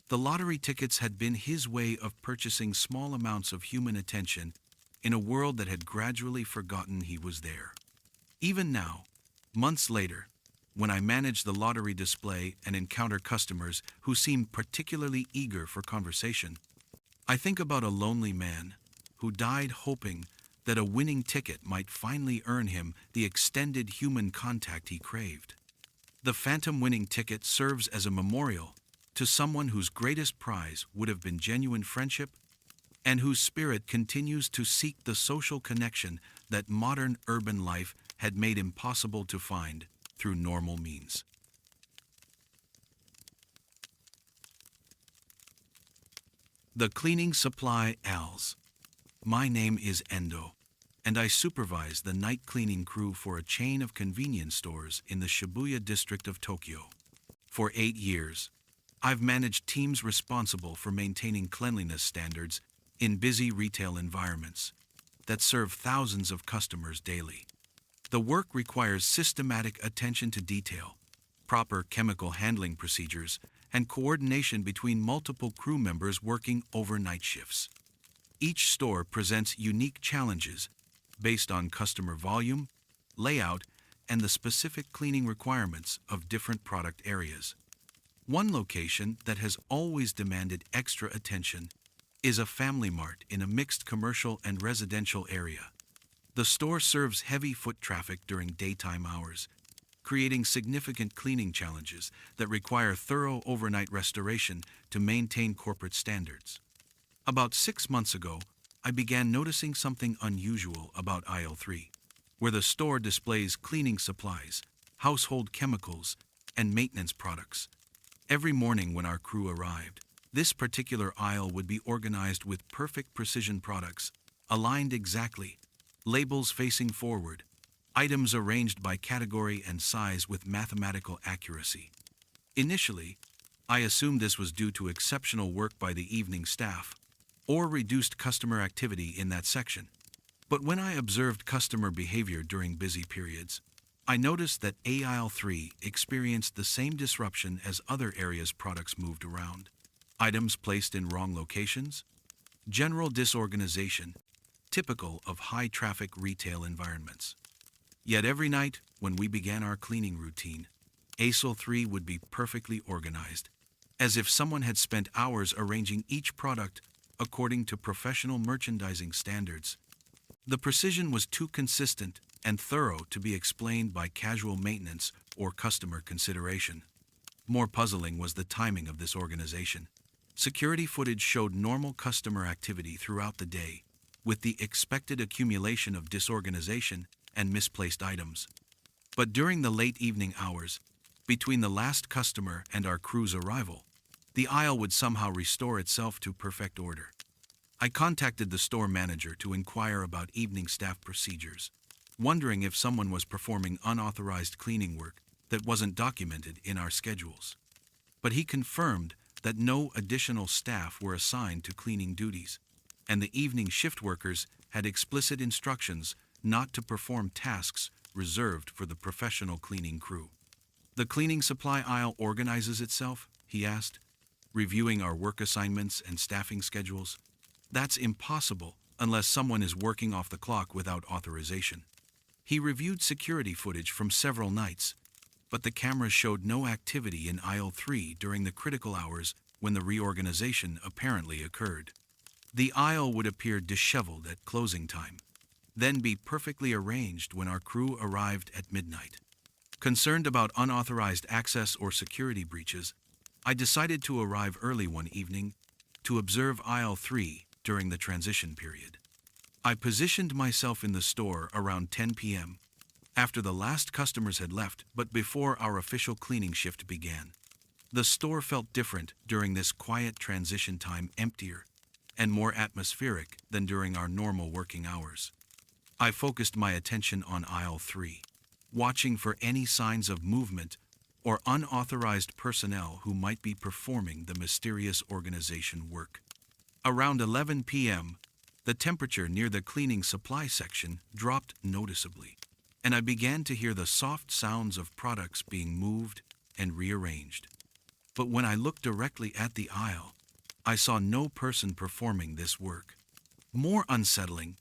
[SPEAKER 1] The lottery tickets had been his way of purchasing small amounts of human attention in a world that had gradually forgotten he was there. Even now, months later, when I manage the lottery display and encounter customers who seem particularly eager for conversation, I think about a lonely man who died hoping that a winning ticket might finally earn him the extended human contact he craved. The phantom winning ticket serves as a memorial to someone whose greatest prize would have been genuine friendship and whose spirit continues to seek the social connection that modern urban life had made impossible to find through normal means. The cleaning supply aisles. My name is Endo, and I supervise the night cleaning crew for a chain of convenience stores in the Shibuya district of Tokyo. For 8 years, I've managed teams responsible for maintaining cleanliness standards in busy retail environments that serve thousands of customers daily. The work requires systematic attention to detail, proper chemical handling procedures, and coordination between multiple crew members working overnight shifts. Each store presents unique challenges based on customer volume, layout, and the specific cleaning requirements of different product areas. One location that has always demanded extra attention is a family mart in a mixed commercial and residential area. The store serves heavy foot traffic during daytime hours, creating significant cleaning challenges that require thorough overnight restoration to maintain corporate standards. About 6 months ago, I began noticing something unusual about aisle 3, where the store displays cleaning supplies, household chemicals, and maintenance products. Every morning when our crew arrived, this particular aisle would be organized with perfect precision products, aligned exactly, labels facing forward, items arranged by category and size with mathematical accuracy. Initially, I assumed this was due to exceptional work by the evening staff or reduced customer activity in that section. But when I observed customer behavior during busy periods, I noticed that aisle 3 experienced the same disruption as other areas' products moved around. Items placed in wrong locations, general disorganization, typical of high-traffic retail environments. Yet every night, when we began our cleaning routine, aisle 3 would be perfectly organized, as if someone had spent hours arranging each product according to professional merchandising standards. The precision was too consistent and thorough to be explained by casual maintenance or customer consideration. More puzzling was the timing of this organization. Security footage showed normal customer activity throughout the day, with the expected accumulation of disorganization and misplaced items. But during the late evening hours, between the last customer and our crew's arrival, the aisle would somehow restore itself to perfect order. I contacted the store manager to inquire about evening staff procedures, wondering if someone was performing unauthorized cleaning work that wasn't documented in our schedules. But he confirmed that no additional staff were assigned to cleaning duties, and the evening shift workers had explicit instructions not to perform tasks reserved for the professional cleaning crew. The cleaning supply aisle organizes itself, he asked, reviewing our work assignments and staffing schedules. That's impossible unless someone is working off the clock without authorization. He reviewed security footage from several nights, but the cameras showed no activity in aisle 3 during the critical hours when the reorganization apparently occurred. The aisle would appear disheveled at closing time, then be perfectly arranged when our crew arrived at midnight. Concerned about unauthorized access or security breaches, I decided to arrive early one evening to observe aisle 3 during the transition period. I positioned myself in the store around 10 p.m., after the last customers had left but before our official cleaning shift began. The store felt different during this quiet transition time, emptier and more atmospheric than during our normal working hours. I focused my attention on aisle 3, watching for any signs of movement or unauthorized personnel who might be performing the mysterious organization work. Around 11 p.m., the temperature near the cleaning supply section dropped noticeably, and I began to hear the soft sounds of products being moved and rearranged. But when I looked directly at the aisle, I saw no person performing this work. More unsettling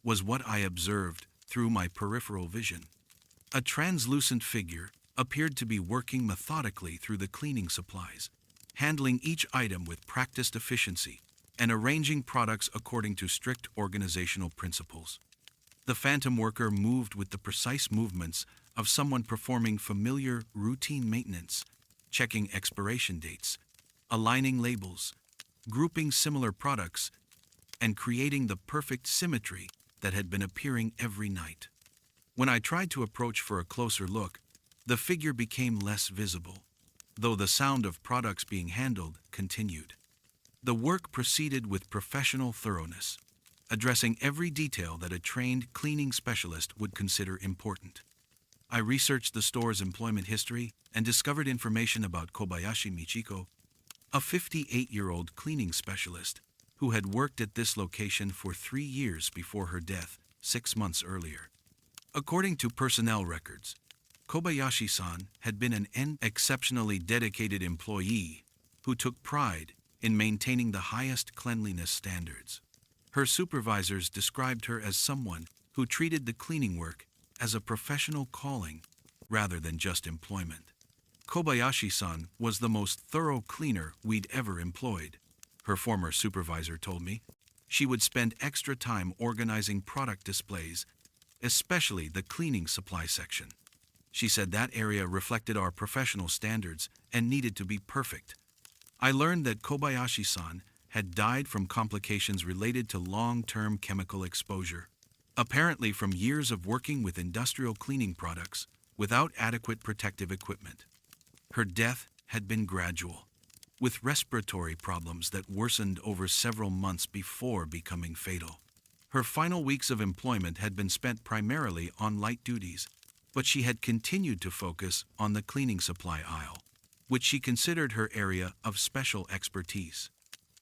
[SPEAKER 1] was what I observed through my peripheral vision. A translucent figure appeared to be working methodically through the cleaning supplies, handling each item with practiced efficiency and arranging products according to strict organizational principles. The phantom worker moved with the precise movements of someone performing familiar routine maintenance, checking expiration dates, aligning labels, grouping similar products, and creating the perfect symmetry that had been appearing every night. When I tried to approach for a closer look, the figure became less visible, though the sound of products being handled continued. The work proceeded with professional thoroughness, addressing every detail that a trained cleaning specialist would consider important. I researched the store's employment history and discovered information about Kobayashi Michiko, a 58-year-old cleaning specialist who had worked at this location for 3 years before her death 6 months earlier. According to personnel records, Kobayashi-san had been an exceptionally dedicated employee who took pride in maintaining the highest cleanliness standards. Her supervisors described her as someone who treated the cleaning work as a professional calling rather than just employment. Kobayashi-san was the most thorough cleaner we'd ever employed, her former supervisor told me. She would spend extra time organizing product displays, especially the cleaning supply section. She said that area reflected our professional standards and needed to be perfect. I learned that Kobayashi-san had died from complications related to long-term chemical exposure, apparently from years of working with industrial cleaning products without adequate protective equipment. Her death had been gradual, with respiratory problems that worsened over several months before becoming fatal. Her final weeks of employment had been spent primarily on light duties, but she had continued to focus on the cleaning supply aisle, which she considered her area of special expertise.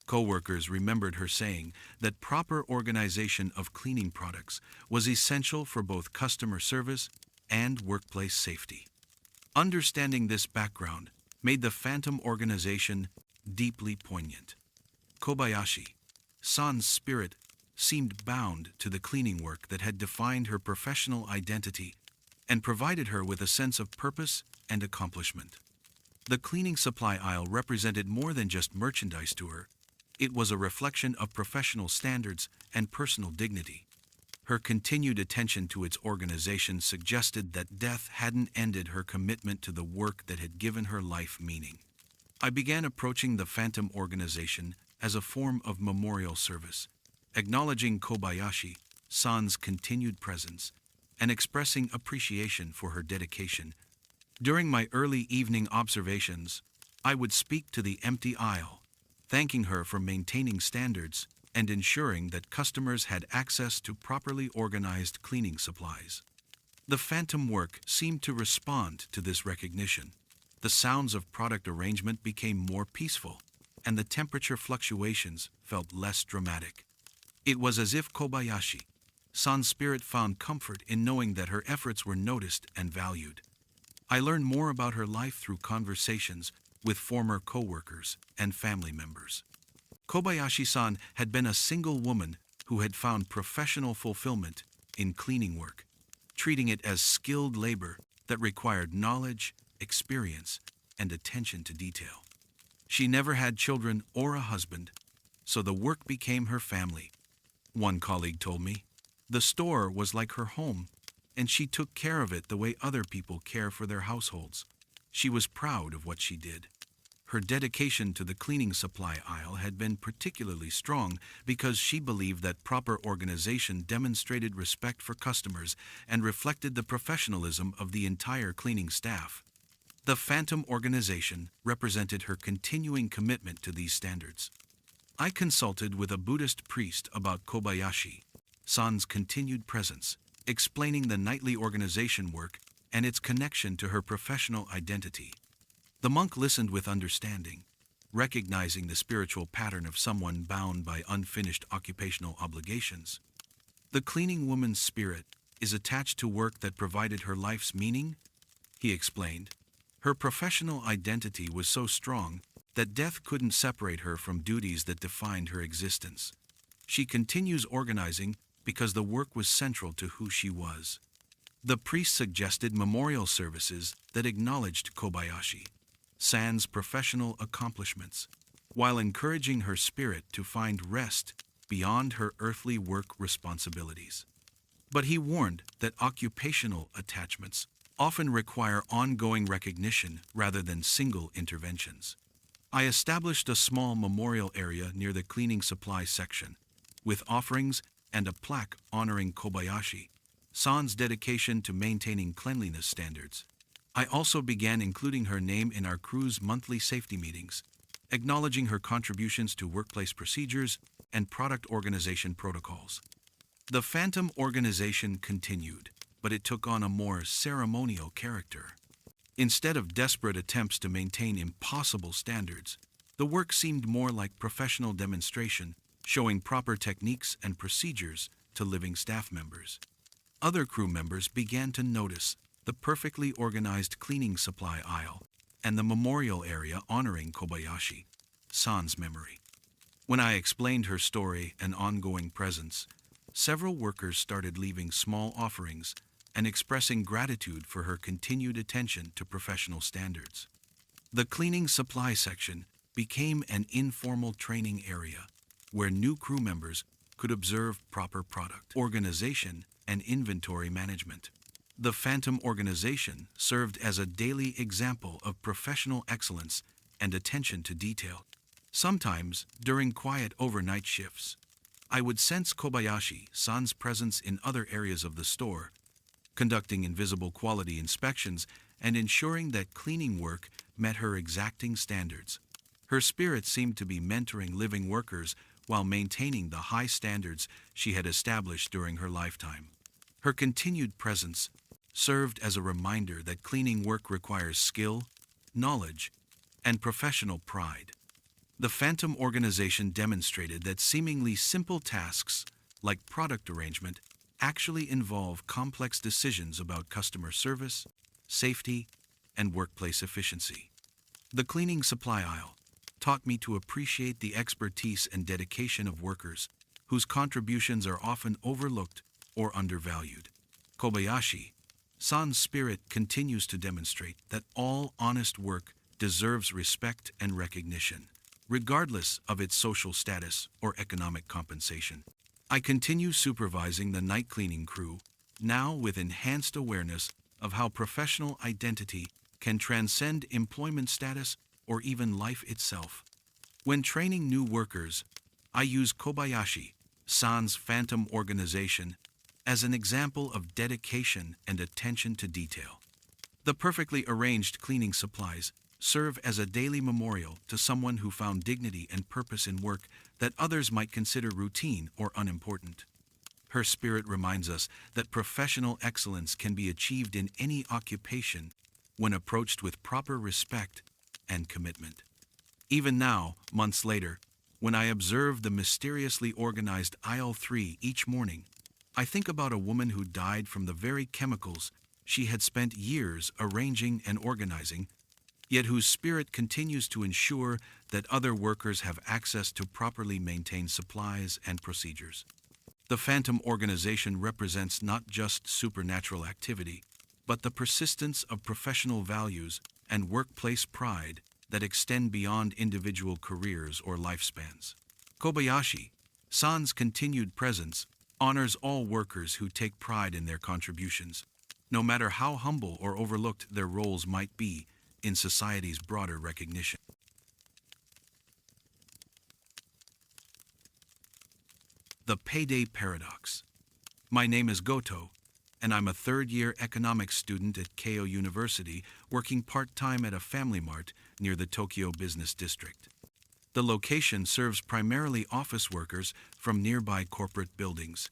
[SPEAKER 1] Co-workers remembered her saying that proper organization of cleaning products was essential for both customer service and workplace safety. Understanding this background made the Phantom organization deeply poignant. Kobayashi-san's spirit seemed bound to the cleaning work that had defined her professional identity and provided her with a sense of purpose and accomplishment. The cleaning supply aisle represented more than just merchandise to her. It was a reflection of professional standards and personal dignity. Her continued attention to its organization suggested that death hadn't ended her commitment to the work that had given her life meaning. I began approaching the Phantom organization as a form of memorial service, acknowledging Kobayashi-san's continued presence and expressing appreciation for her dedication. During my early evening observations, I would speak to the empty aisle, thanking her for maintaining standards and ensuring that customers had access to properly organized cleaning supplies. The Phantom work seemed to respond to this recognition. The sounds of product arrangement became more peaceful, and the temperature fluctuations felt less dramatic. It was as if Kobayashi-san's spirit found comfort in knowing that her efforts were noticed and valued. I learned more about her life through conversations with former co-workers and family members. Kobayashi-san had been a single woman who had found professional fulfillment in cleaning work, treating it as skilled labor that required knowledge, experience, and attention to detail. She never had children or a husband, so the work became her family. One colleague told me, the store was like her home, and she took care of it the way other people care for their households. She was proud of what she did. Her dedication to the cleaning supply aisle had been particularly strong because she believed that proper organization demonstrated respect for customers and reflected the professionalism of the entire cleaning staff. The Phantom organization represented her continuing commitment to these standards. I consulted with a Buddhist priest about Kobayashi-san's continued presence, explaining the nightly organization work and its connection to her professional identity. The monk listened with understanding, recognizing the spiritual pattern of someone bound by unfinished occupational obligations. The cleaning woman's spirit is attached to work that provided her life's meaning, he explained. Her professional identity was so strong that death couldn't separate her from duties that defined her existence. She continues organizing because the work was central to who she was. The priest suggested memorial services that acknowledged Kobayashi-san's professional accomplishments, while encouraging her spirit to find rest beyond her earthly work responsibilities. But he warned that occupational attachments often require ongoing recognition rather than single interventions. I established a small memorial area near the cleaning supply section, with offerings and a plaque honoring Kobayashi-san's dedication to maintaining cleanliness standards. I also began including her name in our crew's monthly safety meetings, acknowledging her contributions to workplace procedures and product organization protocols. The Phantom organization continued, but it took on a more ceremonial character. Instead of desperate attempts to maintain impossible standards, the work seemed more like professional demonstration, showing proper techniques and procedures to living staff members. Other crew members began to notice the perfectly organized cleaning supply aisle and the memorial area honoring Kobayashi-san's memory. When I explained her story and ongoing presence, several workers started leaving small offerings and expressing gratitude for her continued attention to professional standards. The cleaning supply section became an informal training area where new crew members could observe proper product organization and inventory management. The Phantom organization served as a daily example of professional excellence and attention to detail. Sometimes, during quiet overnight shifts, I would sense Kobayashi-san's presence in other areas of the store, conducting invisible quality inspections and ensuring that cleaning work met her exacting standards. Her spirit seemed to be mentoring living workers while maintaining the high standards she had established during her lifetime. Her continued presence served as a reminder that cleaning work requires skill, knowledge, and professional pride. The Phantom organization demonstrated that seemingly simple tasks, like product arrangement, actually involve complex decisions about customer service, safety, and workplace efficiency. The cleaning supply aisle taught me to appreciate the expertise and dedication of workers whose contributions are often overlooked or undervalued. Kobayashi-san's spirit continues to demonstrate that all honest work deserves respect and recognition, regardless of its social status or economic compensation. I continue supervising the night cleaning crew, now with enhanced awareness of how professional identity can transcend employment status or even life itself. When training new workers, I use Kobayashi-san's Phantom organization as an example of dedication and attention to detail. The perfectly arranged cleaning supplies serve as a daily memorial to someone who found dignity and purpose in work that others might consider routine or unimportant. Her spirit reminds us that professional excellence can be achieved in any occupation when approached with proper respect and commitment. Even now, months later, when I observe the mysteriously organized aisle 3 each morning, I think about a woman who died from the very chemicals she had spent years arranging and organizing, yet whose spirit continues to ensure that other workers have access to properly maintained supplies and procedures. The Phantom organization represents not just supernatural activity, but the persistence of professional values and workplace pride that extend beyond individual careers or lifespans. Kobayashi-san's continued presence honors all workers who take pride in their contributions, no matter how humble or overlooked their roles might be in society's broader recognition. The Payday Paradox. My name is Goto, and I'm a third-year economics student at Keio University working part-time at a family mart near the Tokyo Business District. The location serves primarily office workers from nearby corporate buildings,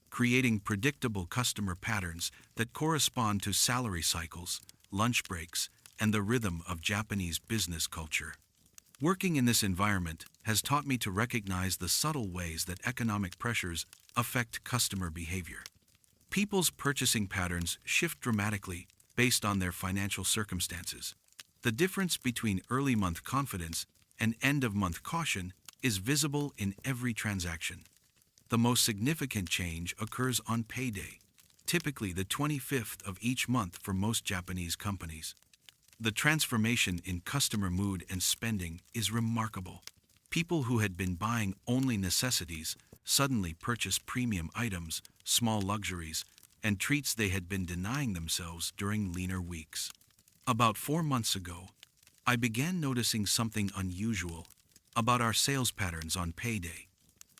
[SPEAKER 1] creating predictable customer patterns that correspond to salary cycles, lunch breaks, and the rhythm of Japanese business culture. Working in this environment has taught me to recognize the subtle ways that economic pressures affect customer behavior. People's purchasing patterns shift dramatically based on their financial circumstances. The difference between early-month confidence and end-of-month caution is visible in every transaction. The most significant change occurs on payday, typically the 25th of each month for most Japanese companies. The transformation in customer mood and spending is remarkable. People who had been buying only necessities suddenly purchase premium items, small luxuries, and treats they had been denying themselves during leaner weeks. About 4 months ago, I began noticing something unusual about our sales patterns on payday.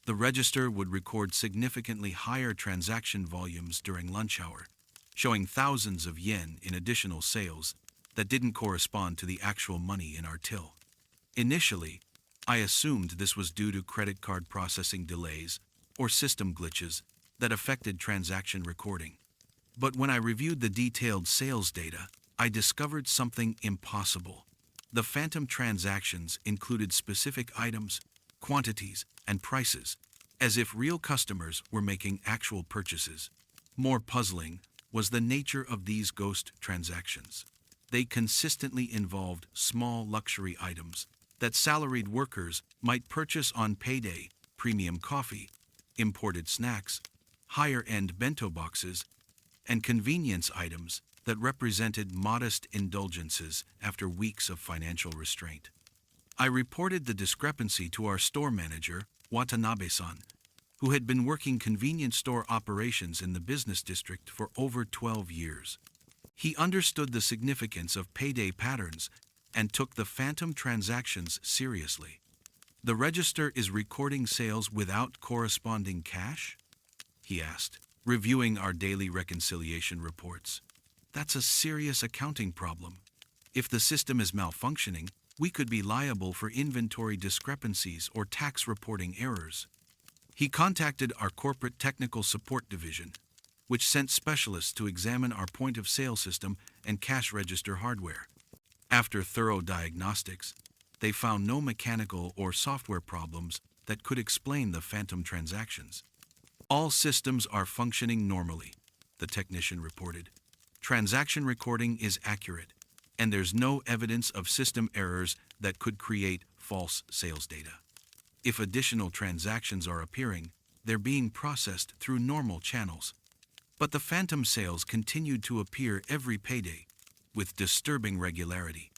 [SPEAKER 1] The register would record significantly higher transaction volumes during lunch hour, showing thousands of yen in additional sales that didn't correspond to the actual money in our till. Initially, I assumed this was due to credit card processing delays or system glitches that affected transaction recording. But when I reviewed the detailed sales data, I discovered something impossible. The phantom transactions included specific items, quantities, and prices, as if real customers were making actual purchases. More puzzling was the nature of these ghost transactions. They consistently involved small luxury items that salaried workers might purchase on payday: premium coffee, imported snacks, higher-end bento boxes, and convenience items that represented modest indulgences after weeks of financial restraint. I reported the discrepancy to our store manager, Watanabe-san, who had been working convenience store operations in the business district for over 12 years. He understood the significance of payday patterns and took the phantom transactions seriously. "The register is recording sales without corresponding cash?" he asked, reviewing our daily reconciliation reports. "That's a serious accounting problem. If the system is malfunctioning, we could be liable for inventory discrepancies or tax reporting errors." He contacted our corporate technical support division, which sent specialists to examine our point-of-sale system and cash register hardware. After thorough diagnostics, they found no mechanical or software problems that could explain the phantom transactions. "All systems are functioning normally," the technician reported. "Transaction recording is accurate, and there's no evidence of system errors that could create false sales data. If additional transactions are appearing, they're being processed through normal channels." But the phantom sales continued to appear every payday, with disturbing regularity.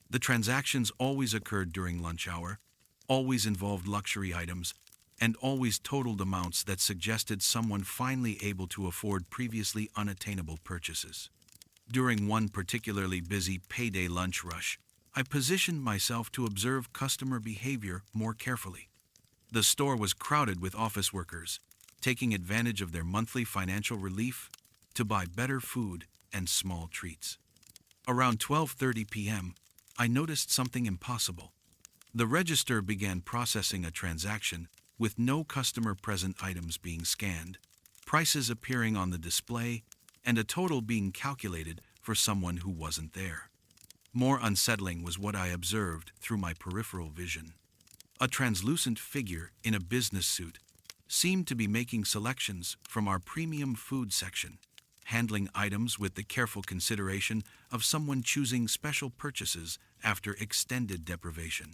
[SPEAKER 1] The transactions always occurred during lunch hour, always involved luxury items, and always totaled amounts that suggested someone finally able to afford previously unattainable purchases. During one particularly busy payday lunch rush, I positioned myself to observe customer behavior more carefully. The store was crowded with office workers, taking advantage of their monthly financial relief to buy better food and small treats. Around 12:30 p.m., I noticed something impossible. The register began processing a transaction with no customer-present items being scanned, prices appearing on the display, and a total being calculated for someone who wasn't there. More unsettling was what I observed through my peripheral vision. A translucent figure in a business suit seemed to be making selections from our premium food section, handling items with the careful consideration of someone choosing special purchases after extended deprivation.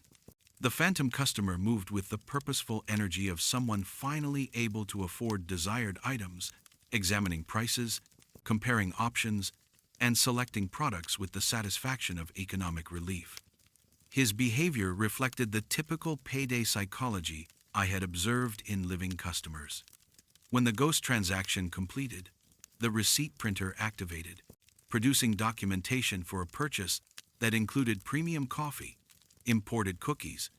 [SPEAKER 1] The phantom customer moved with the purposeful energy of someone finally able to afford desired items, examining prices, comparing options, and selecting products with the satisfaction of economic relief. His behavior reflected the typical payday psychology I had observed in living customers. When the ghost transaction completed, the receipt printer activated, producing documentation for a purchase that included premium coffee, imported cookies,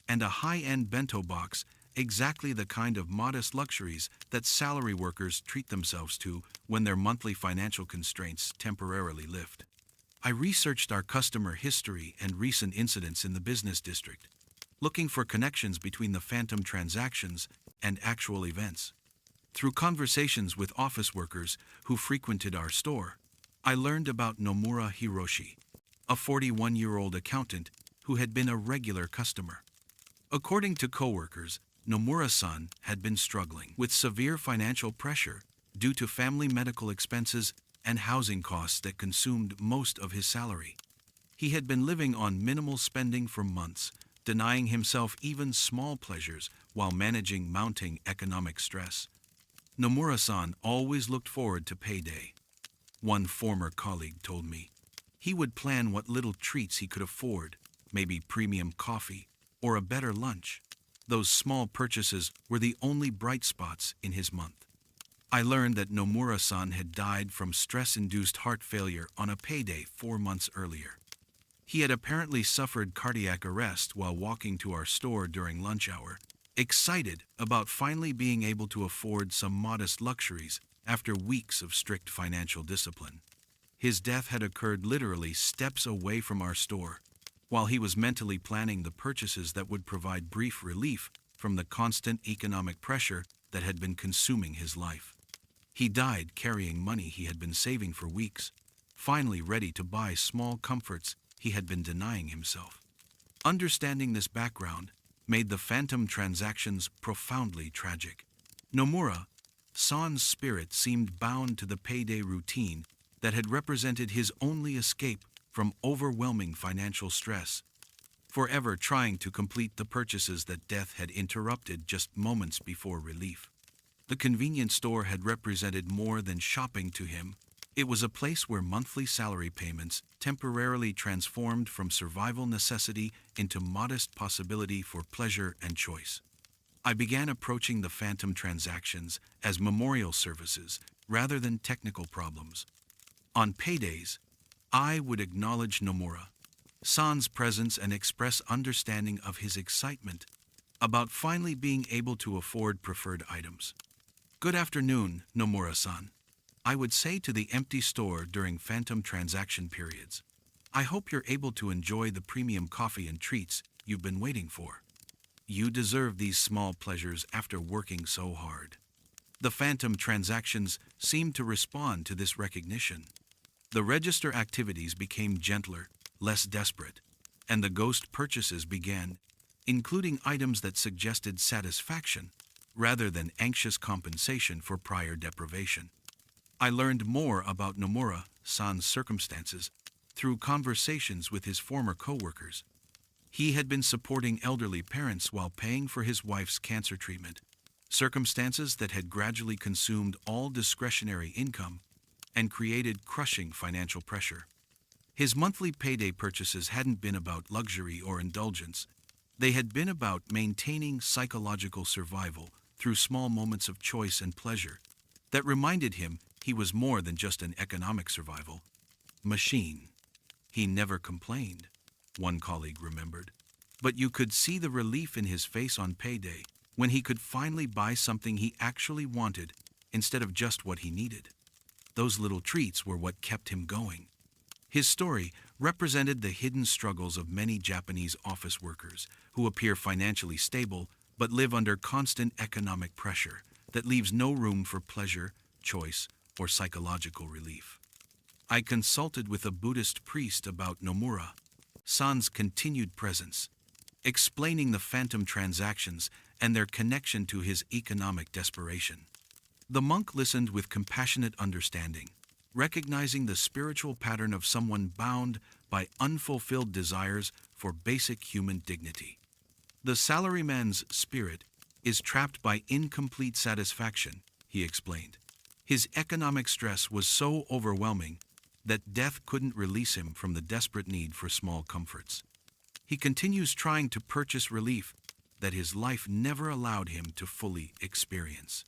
[SPEAKER 1] and a high-end bento box, exactly the kind of modest luxuries that salary workers treat themselves to when their monthly financial constraints temporarily lift. I researched our customer history and recent incidents in the business district, looking for connections between the phantom transactions and actual events. Through conversations with office workers who frequented our store, I learned about Nomura Hiroshi, a 41-year-old accountant who had been a regular customer. According to coworkers, Nomura-san had been struggling with severe financial pressure due to family medical expenses and housing costs that consumed most of his salary. He had been living on minimal spending for months, denying himself even small pleasures while managing mounting economic stress. Nomura-san always looked forward to payday. One former colleague told me he would plan what little treats he could afford, maybe premium coffee or a better lunch. Those small purchases were the only bright spots in his month. I learned that Nomura-san had died from stress-induced heart failure on a payday 4 months earlier. He had apparently suffered cardiac arrest while walking to our store during lunch hour, excited about finally being able to afford some modest luxuries after weeks of strict financial discipline. His death had occurred literally steps away from our store, while he was mentally planning the purchases that would provide brief relief from the constant economic pressure that had been consuming his life. He died carrying money he had been saving for weeks, finally ready to buy small comforts he had been denying himself. Understanding this background made the Phantom transactions profoundly tragic. Nomura, San's spirit seemed bound to the payday routine that had represented his only escape from overwhelming financial stress, forever trying to complete the purchases that death had interrupted just moments before relief. The convenience store had represented more than shopping to him. It was a place where monthly salary payments temporarily transformed from survival necessity into modest possibility for pleasure and choice. I began approaching the Phantom transactions as memorial services rather than technical problems. On paydays, I would acknowledge Nomura, San's presence and express understanding of his excitement about finally being able to afford preferred items. "Good afternoon, Nomura-san," I would say to the empty store during Phantom transaction periods. "I hope you're able to enjoy the premium coffee and treats you've been waiting for. You deserve these small pleasures after working so hard." The Phantom transactions seemed to respond to this recognition. The register activities became gentler, less desperate, and the ghost purchases began, including items that suggested satisfaction rather than anxious compensation for prior deprivation. I learned more about Nomura-san's circumstances through conversations with his former co-workers. He had been supporting elderly parents while paying for his wife's cancer treatment, circumstances that had gradually consumed all discretionary income and created crushing financial pressure. His monthly payday purchases hadn't been about luxury or indulgence. They had been about maintaining psychological survival through small moments of choice and pleasure that reminded him he was more than just an economic survival machine. He never complained, one colleague remembered, but you could see the relief in his face on payday when he could finally buy something he actually wanted instead of just what he needed. Those little treats were what kept him going. His story represented the hidden struggles of many Japanese office workers who appear financially stable but live under constant economic pressure that leaves no room for pleasure, choice, or psychological relief. I consulted with a Buddhist priest about Nomura-san's continued presence, explaining the Phantom transactions and their connection to his economic desperation. The monk listened with compassionate understanding, recognizing the spiritual pattern of someone bound by unfulfilled desires for basic human dignity. The salaryman's spirit is trapped by incomplete satisfaction, he explained. His economic stress was so overwhelming that death couldn't release him from the desperate need for small comforts. He continues trying to purchase relief that his life never allowed him to fully experience.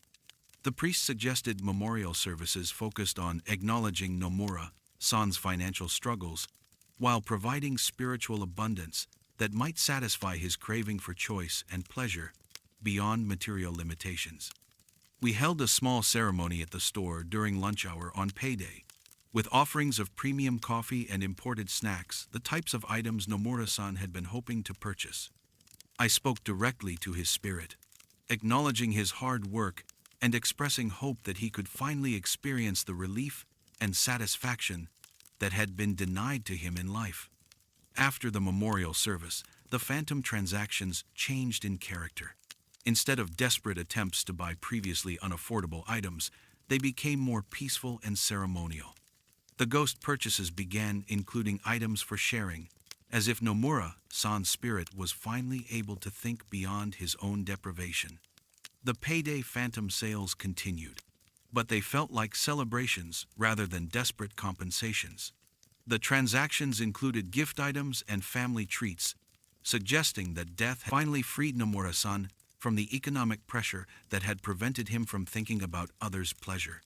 [SPEAKER 1] The priest suggested memorial services focused on acknowledging Nomura-san's financial struggles while providing spiritual abundance that might satisfy his craving for choice and pleasure beyond material limitations. We held a small ceremony at the store during lunch hour on payday, with offerings of premium coffee and imported snacks, the types of items Nomura-san had been hoping to purchase. I spoke directly to his spirit, acknowledging his hard work and expressing hope that he could finally experience the relief and satisfaction that had been denied to him in life. After the memorial service, the Phantom transactions changed in character. Instead of desperate attempts to buy previously unaffordable items, they became more peaceful and ceremonial. The ghost purchases began including items for sharing, as if Nomura-san's spirit was finally able to think beyond his own deprivation. The payday Phantom sales continued, but they felt like celebrations rather than desperate compensations. The transactions included gift items and family treats, suggesting that death had finally freed Nomura-san from the economic pressure that had prevented him from thinking about others' pleasure.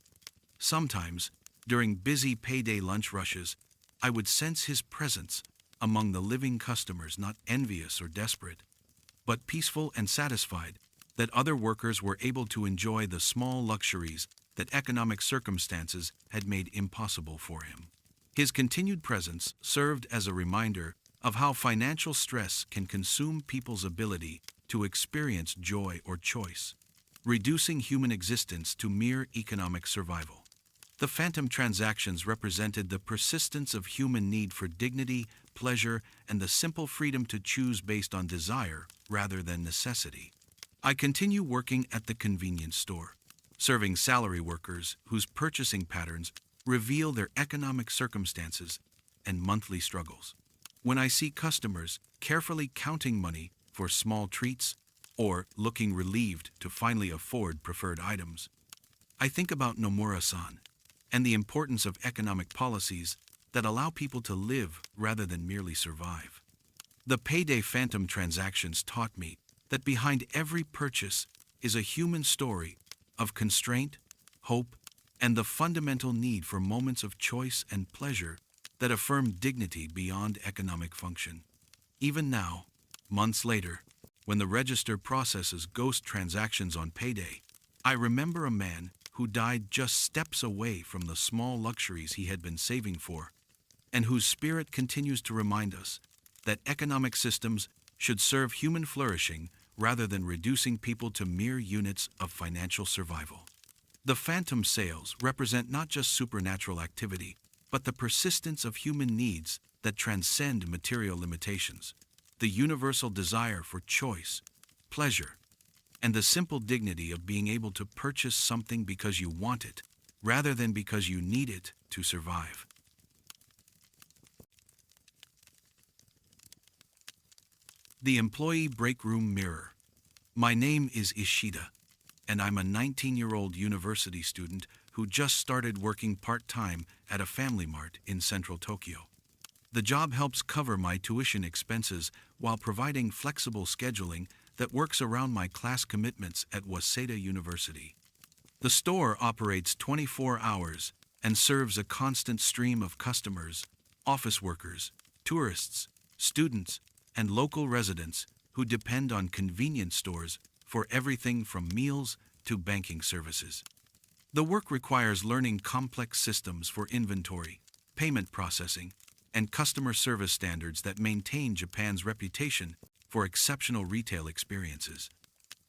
[SPEAKER 1] Sometimes, during busy payday lunch rushes, I would sense his presence among the living customers, not envious or desperate, but peaceful and satisfied that other workers were able to enjoy the small luxuries that economic circumstances had made impossible for him. His continued presence served as a reminder of how financial stress can consume people's ability to experience joy or choice, reducing human existence to mere economic survival. The phantom transactions represented the persistence of human need for dignity, pleasure, and the simple freedom to choose based on desire rather than necessity. I continue working at the convenience store, serving salary workers whose purchasing patterns reveal their economic circumstances and monthly struggles. When I see customers carefully counting money for small treats or looking relieved to finally afford preferred items, I think about Nomura-san and the importance of economic policies that allow people to live rather than merely survive. The payday phantom transactions taught me that behind every purchase is a human story of constraint, hope, and the fundamental need for moments of choice and pleasure that affirm dignity beyond economic function. Even now, months later, when the register processes ghost transactions on payday, I remember a man who died just steps away from the small luxuries he had been saving for, and whose spirit continues to remind us that economic systems should serve human flourishing rather than reducing people to mere units of financial survival. The phantom sales represent not just supernatural activity, but the persistence of human needs that transcend material limitations, the universal desire for choice, pleasure, and the simple dignity of being able to purchase something because you want it, rather than because you need it to survive. The Employee Break Room Mirror. My name is Ishida, and I'm a 19-year-old university student who just started working part-time at a family mart in central Tokyo. The job helps cover my tuition expenses while providing flexible scheduling that works around my class commitments at Waseda University. The store operates 24 hours and serves a constant stream of customers, office workers, tourists, students, and local residents who depend on convenience stores for everything from meals to banking services. The work requires learning complex systems for inventory, payment processing, and customer service standards that maintain Japan's reputation for exceptional retail experiences.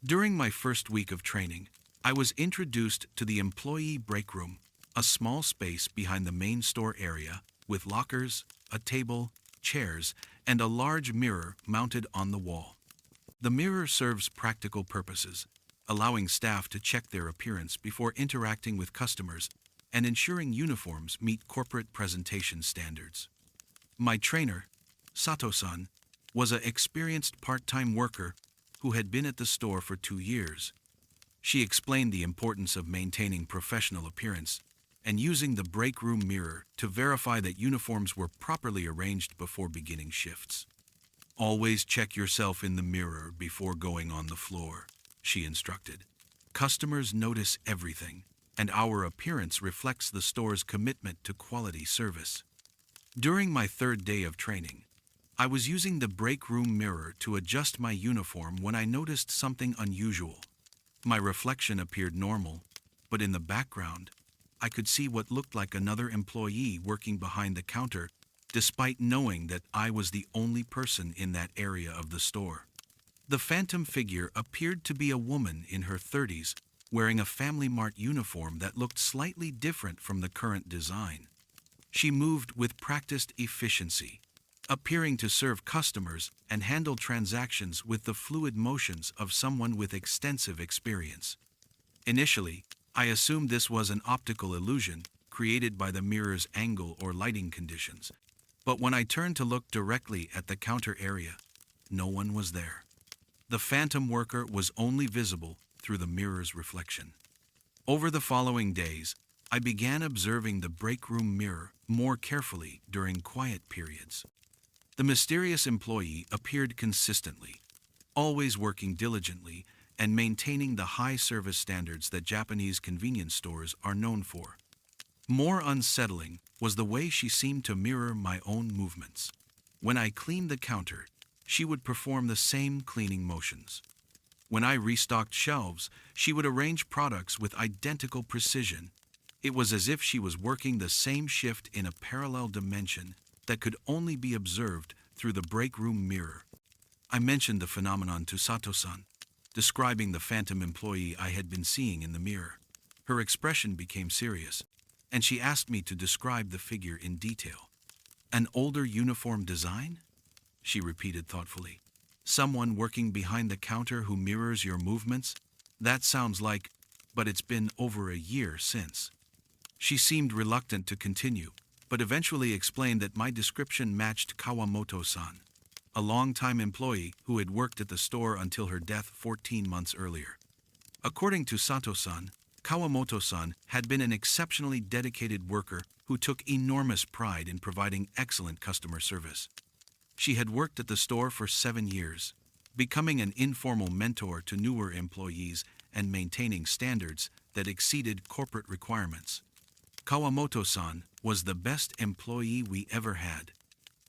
[SPEAKER 1] During my first week of training, I was introduced to the Employee Break Room, a small space behind the main store area with lockers, a table, chairs, and a large mirror mounted on the wall. The mirror serves practical purposes, allowing staff to check their appearance before interacting with customers and ensuring uniforms meet corporate presentation standards. My trainer, Sato-san, was an experienced part-time worker who had been at the store for 2 years. She explained the importance of maintaining professional appearance and using the break room mirror to verify that uniforms were properly arranged before beginning shifts. Always check yourself in the mirror before going on the floor, she instructed. Customers notice everything, and our appearance reflects the store's commitment to quality service. During my third day of training, I was using the break room mirror to adjust my uniform when I noticed something unusual. My reflection appeared normal, but in the background, I could see what looked like another employee working behind the counter, despite knowing that I was the only person in that area of the store. The phantom figure appeared to be a woman in her 30s, wearing a Family Mart uniform that looked slightly different from the current design. She moved with practiced efficiency, appearing to serve customers and handle transactions with the fluid motions of someone with extensive experience. Initially, I assumed this was an optical illusion created by the mirror's angle or lighting conditions, but when I turned to look directly at the counter area, no one was there. The phantom worker was only visible through the mirror's reflection. Over the following days, I began observing the break room mirror more carefully during quiet periods. The mysterious employee appeared consistently, always working diligently and maintaining the high service standards that Japanese convenience stores are known for. More unsettling was the way she seemed to mirror my own movements. When I cleaned the counter, she would perform the same cleaning motions. When I restocked shelves, she would arrange products with identical precision. It was as if she was working the same shift in a parallel dimension that could only be observed through the break room mirror. I mentioned the phenomenon to Sato-san, describing the phantom employee I had been seeing in the mirror. Her expression became serious, and she asked me to describe the figure in detail. An older uniform design? She repeated thoughtfully. Someone working behind the counter who mirrors your movements? That sounds like, but it's been over a year since. She seemed reluctant to continue, but eventually explained that my description matched Kawamoto-san, a longtime employee who had worked at the store until her death 14 months earlier. According to Sato-san, Kawamoto-san had been an exceptionally dedicated worker who took enormous pride in providing excellent customer service. She had worked at the store for 7 years, becoming an informal mentor to newer employees and maintaining standards that exceeded corporate requirements. Kawamoto-san was the best employee we ever had,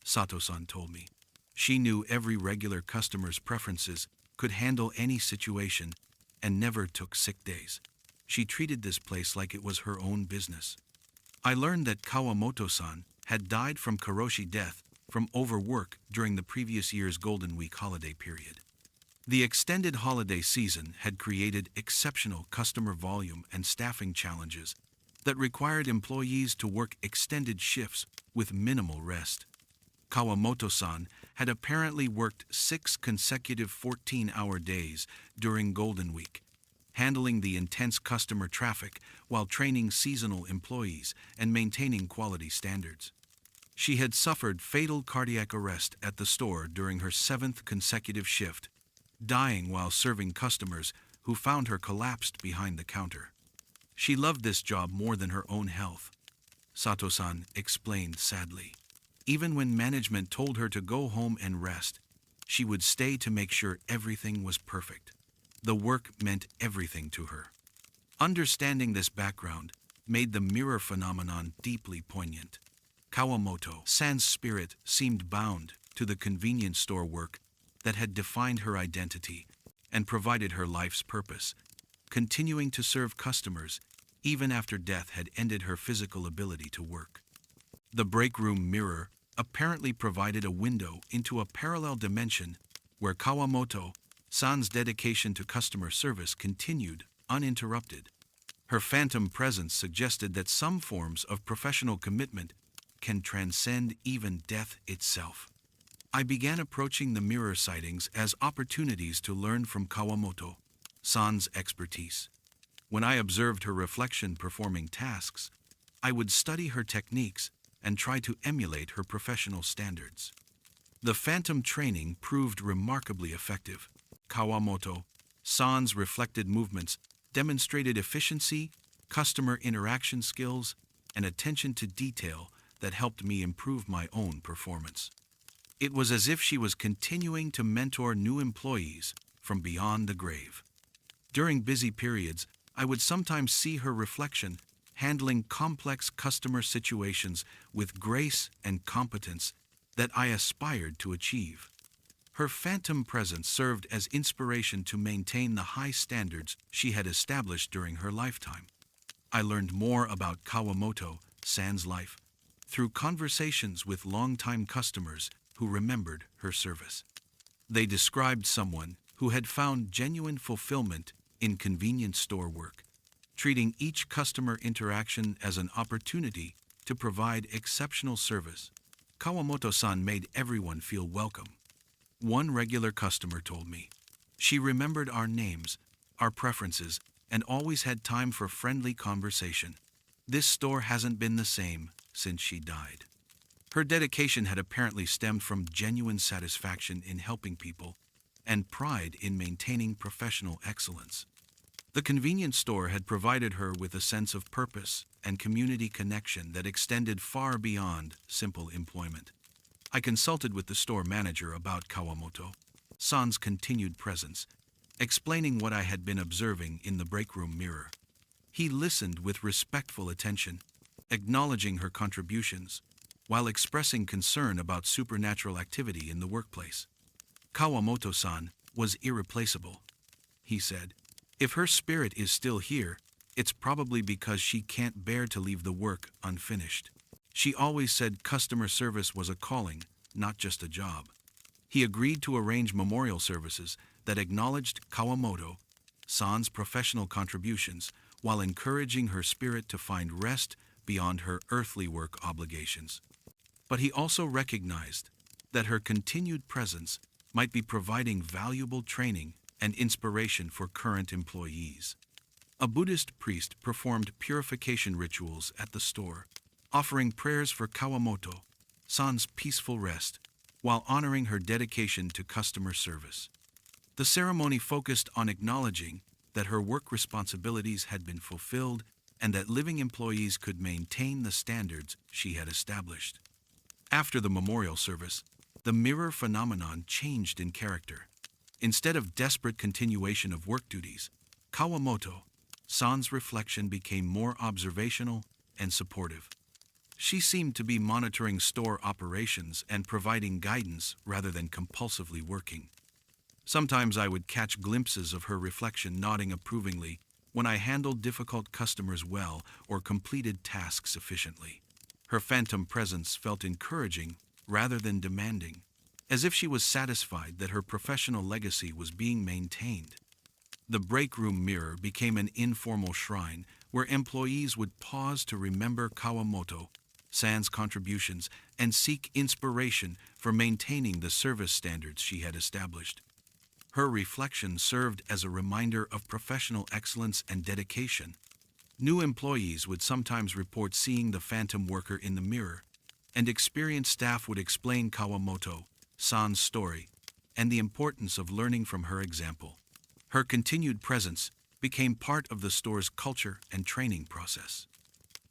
[SPEAKER 1] Sato-san told me. She knew every regular customer's preferences, could handle any situation, and never took sick days. She treated this place like it was her own business. I learned that Kawamoto-san had died from karoshi death from overwork during the previous year's Golden Week holiday period. The extended holiday season had created exceptional customer volume and staffing challenges that required employees to work extended shifts with minimal rest. Kawamoto-san had apparently worked 6 consecutive 14-hour days during Golden Week, handling the intense customer traffic while training seasonal employees and maintaining quality standards. She had suffered fatal cardiac arrest at the store during her 7th consecutive shift, dying while serving customers who found her collapsed behind the counter. She loved this job more than her own health, Sato-san explained sadly. Even when management told her to go home and rest, she would stay to make sure everything was perfect. The work meant everything to her. Understanding this background made the mirror phenomenon deeply poignant. Kawamoto-san's spirit seemed bound to the convenience store work that had defined her identity and provided her life's purpose, continuing to serve customers even after death had ended her physical ability to work. The break room mirror apparently provided a window into a parallel dimension where Kawamoto-san's dedication to customer service continued uninterrupted. Her phantom presence suggested that some forms of professional commitment can transcend even death itself. I began approaching the mirror sightings as opportunities to learn from Kawamoto-san's expertise. When I observed her reflection performing tasks, I would study her techniques and try to emulate her professional standards. The phantom training proved remarkably effective. Kawamoto-san's reflected movements demonstrated efficiency, customer interaction skills, and attention to detail that helped me improve my own performance. It was as if she was continuing to mentor new employees from beyond the grave. During busy periods, I would sometimes see her reflection handling complex customer situations with grace and competence that I aspired to achieve. Her phantom presence served as inspiration to maintain the high standards she had established during her lifetime. I learned more about Kawamoto-san's life through conversations with longtime customers who remembered her service. They described someone who had found genuine fulfillment in convenience store work, treating each customer interaction as an opportunity to provide exceptional service. Kawamoto-san made everyone feel welcome. One regular customer told me, she remembered our names, our preferences, and always had time for friendly conversation. This store hasn't been the same since she died. Her dedication had apparently stemmed from genuine satisfaction in helping people and pride in maintaining professional excellence. The convenience store had provided her with a sense of purpose and community connection that extended far beyond simple employment. I consulted with the store manager about Kawamoto-san's continued presence, explaining what I had been observing in the break room mirror. He listened with respectful attention, acknowledging her contributions, while expressing concern about supernatural activity in the workplace. Kawamoto-san was irreplaceable, he said. If her spirit is still here, it's probably because she can't bear to leave the work unfinished. She always said customer service was a calling, not just a job. He agreed to arrange memorial services that acknowledged Kawamoto-san's professional contributions while encouraging her spirit to find rest beyond her earthly work obligations. But he also recognized that her continued presence might be providing valuable training and inspiration for current employees. A Buddhist priest performed purification rituals at the store, offering prayers for Kawamoto-san's peaceful rest while honoring her dedication to customer service. The ceremony focused on acknowledging that her work responsibilities had been fulfilled and that living employees could maintain the standards she had established. After the memorial service, the mirror phenomenon changed in character. Instead of desperate continuation of work duties, Kawamoto-san's reflection became more observational and supportive. She seemed to be monitoring store operations and providing guidance rather than compulsively working. Sometimes I would catch glimpses of her reflection nodding approvingly when I handled difficult customers well or completed tasks efficiently. Her phantom presence felt encouraging rather than demanding, as if she was satisfied that her professional legacy was being maintained. The break room mirror became an informal shrine where employees would pause to remember Kawamoto-san's contributions and seek inspiration for maintaining the service standards she had established. Her reflection served as a reminder of professional excellence and dedication. New employees would sometimes report seeing the phantom worker in the mirror, and experienced staff would explain Kawamoto-san's story and the importance of learning from her example. Her continued presence became part of the store's culture and training process.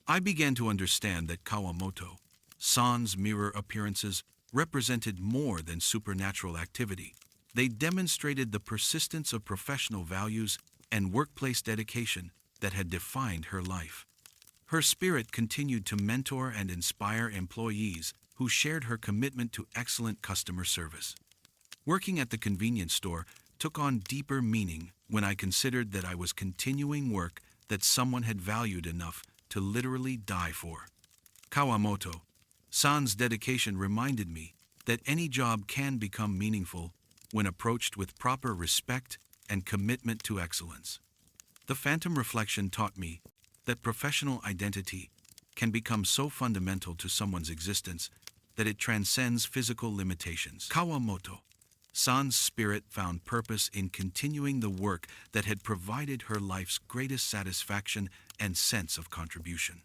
[SPEAKER 1] I began to understand that Kawamoto-san's mirror appearances represented more than supernatural activity. They demonstrated the persistence of professional values and workplace dedication that had defined her life. Her spirit continued to mentor and inspire employees who shared her commitment to excellent customer service. Working at the convenience store took on deeper meaning when I considered that I was continuing work that someone had valued enough to literally die for. Kawamoto-san's dedication reminded me that any job can become meaningful when approached with proper respect and commitment to excellence. The phantom reflection taught me that professional identity can become so fundamental to someone's existence that it transcends physical limitations. Kawamoto-san's spirit found purpose in continuing the work that had provided her life's greatest satisfaction and sense of contribution.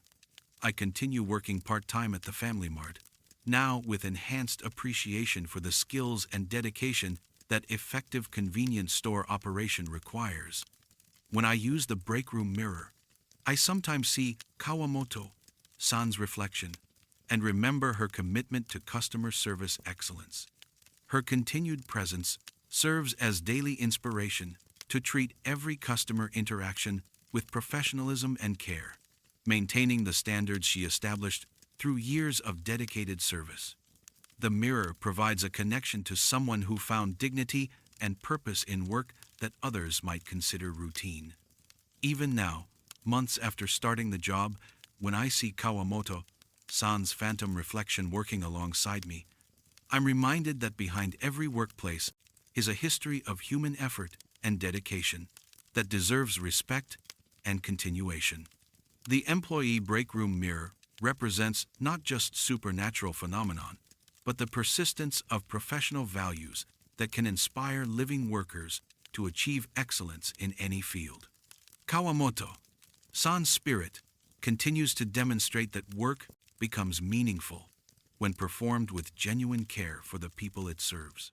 [SPEAKER 1] I continue working part-time at the Family Mart, now with enhanced appreciation for the skills and dedication that effective convenience store operation requires. When I use the break room mirror, I sometimes see Kawamoto-san's reflection and remember her commitment to customer service excellence. Her continued presence serves as daily inspiration to treat every customer interaction with professionalism and care, maintaining the standards she established through years of dedicated service. The mirror provides a connection to someone who found dignity and purpose in work that others might consider routine. Even now, months after starting the job, when I see Kawamoto-san's phantom reflection working alongside me, I'm reminded that behind every workplace is a history of human effort and dedication that deserves respect and continuation. The employee break room mirror represents not just supernatural phenomenon, but the persistence of professional values that can inspire living workers to achieve excellence in any field. Kawamoto-san's spirit continues to demonstrate that work becomes meaningful when performed with genuine care for the people it serves.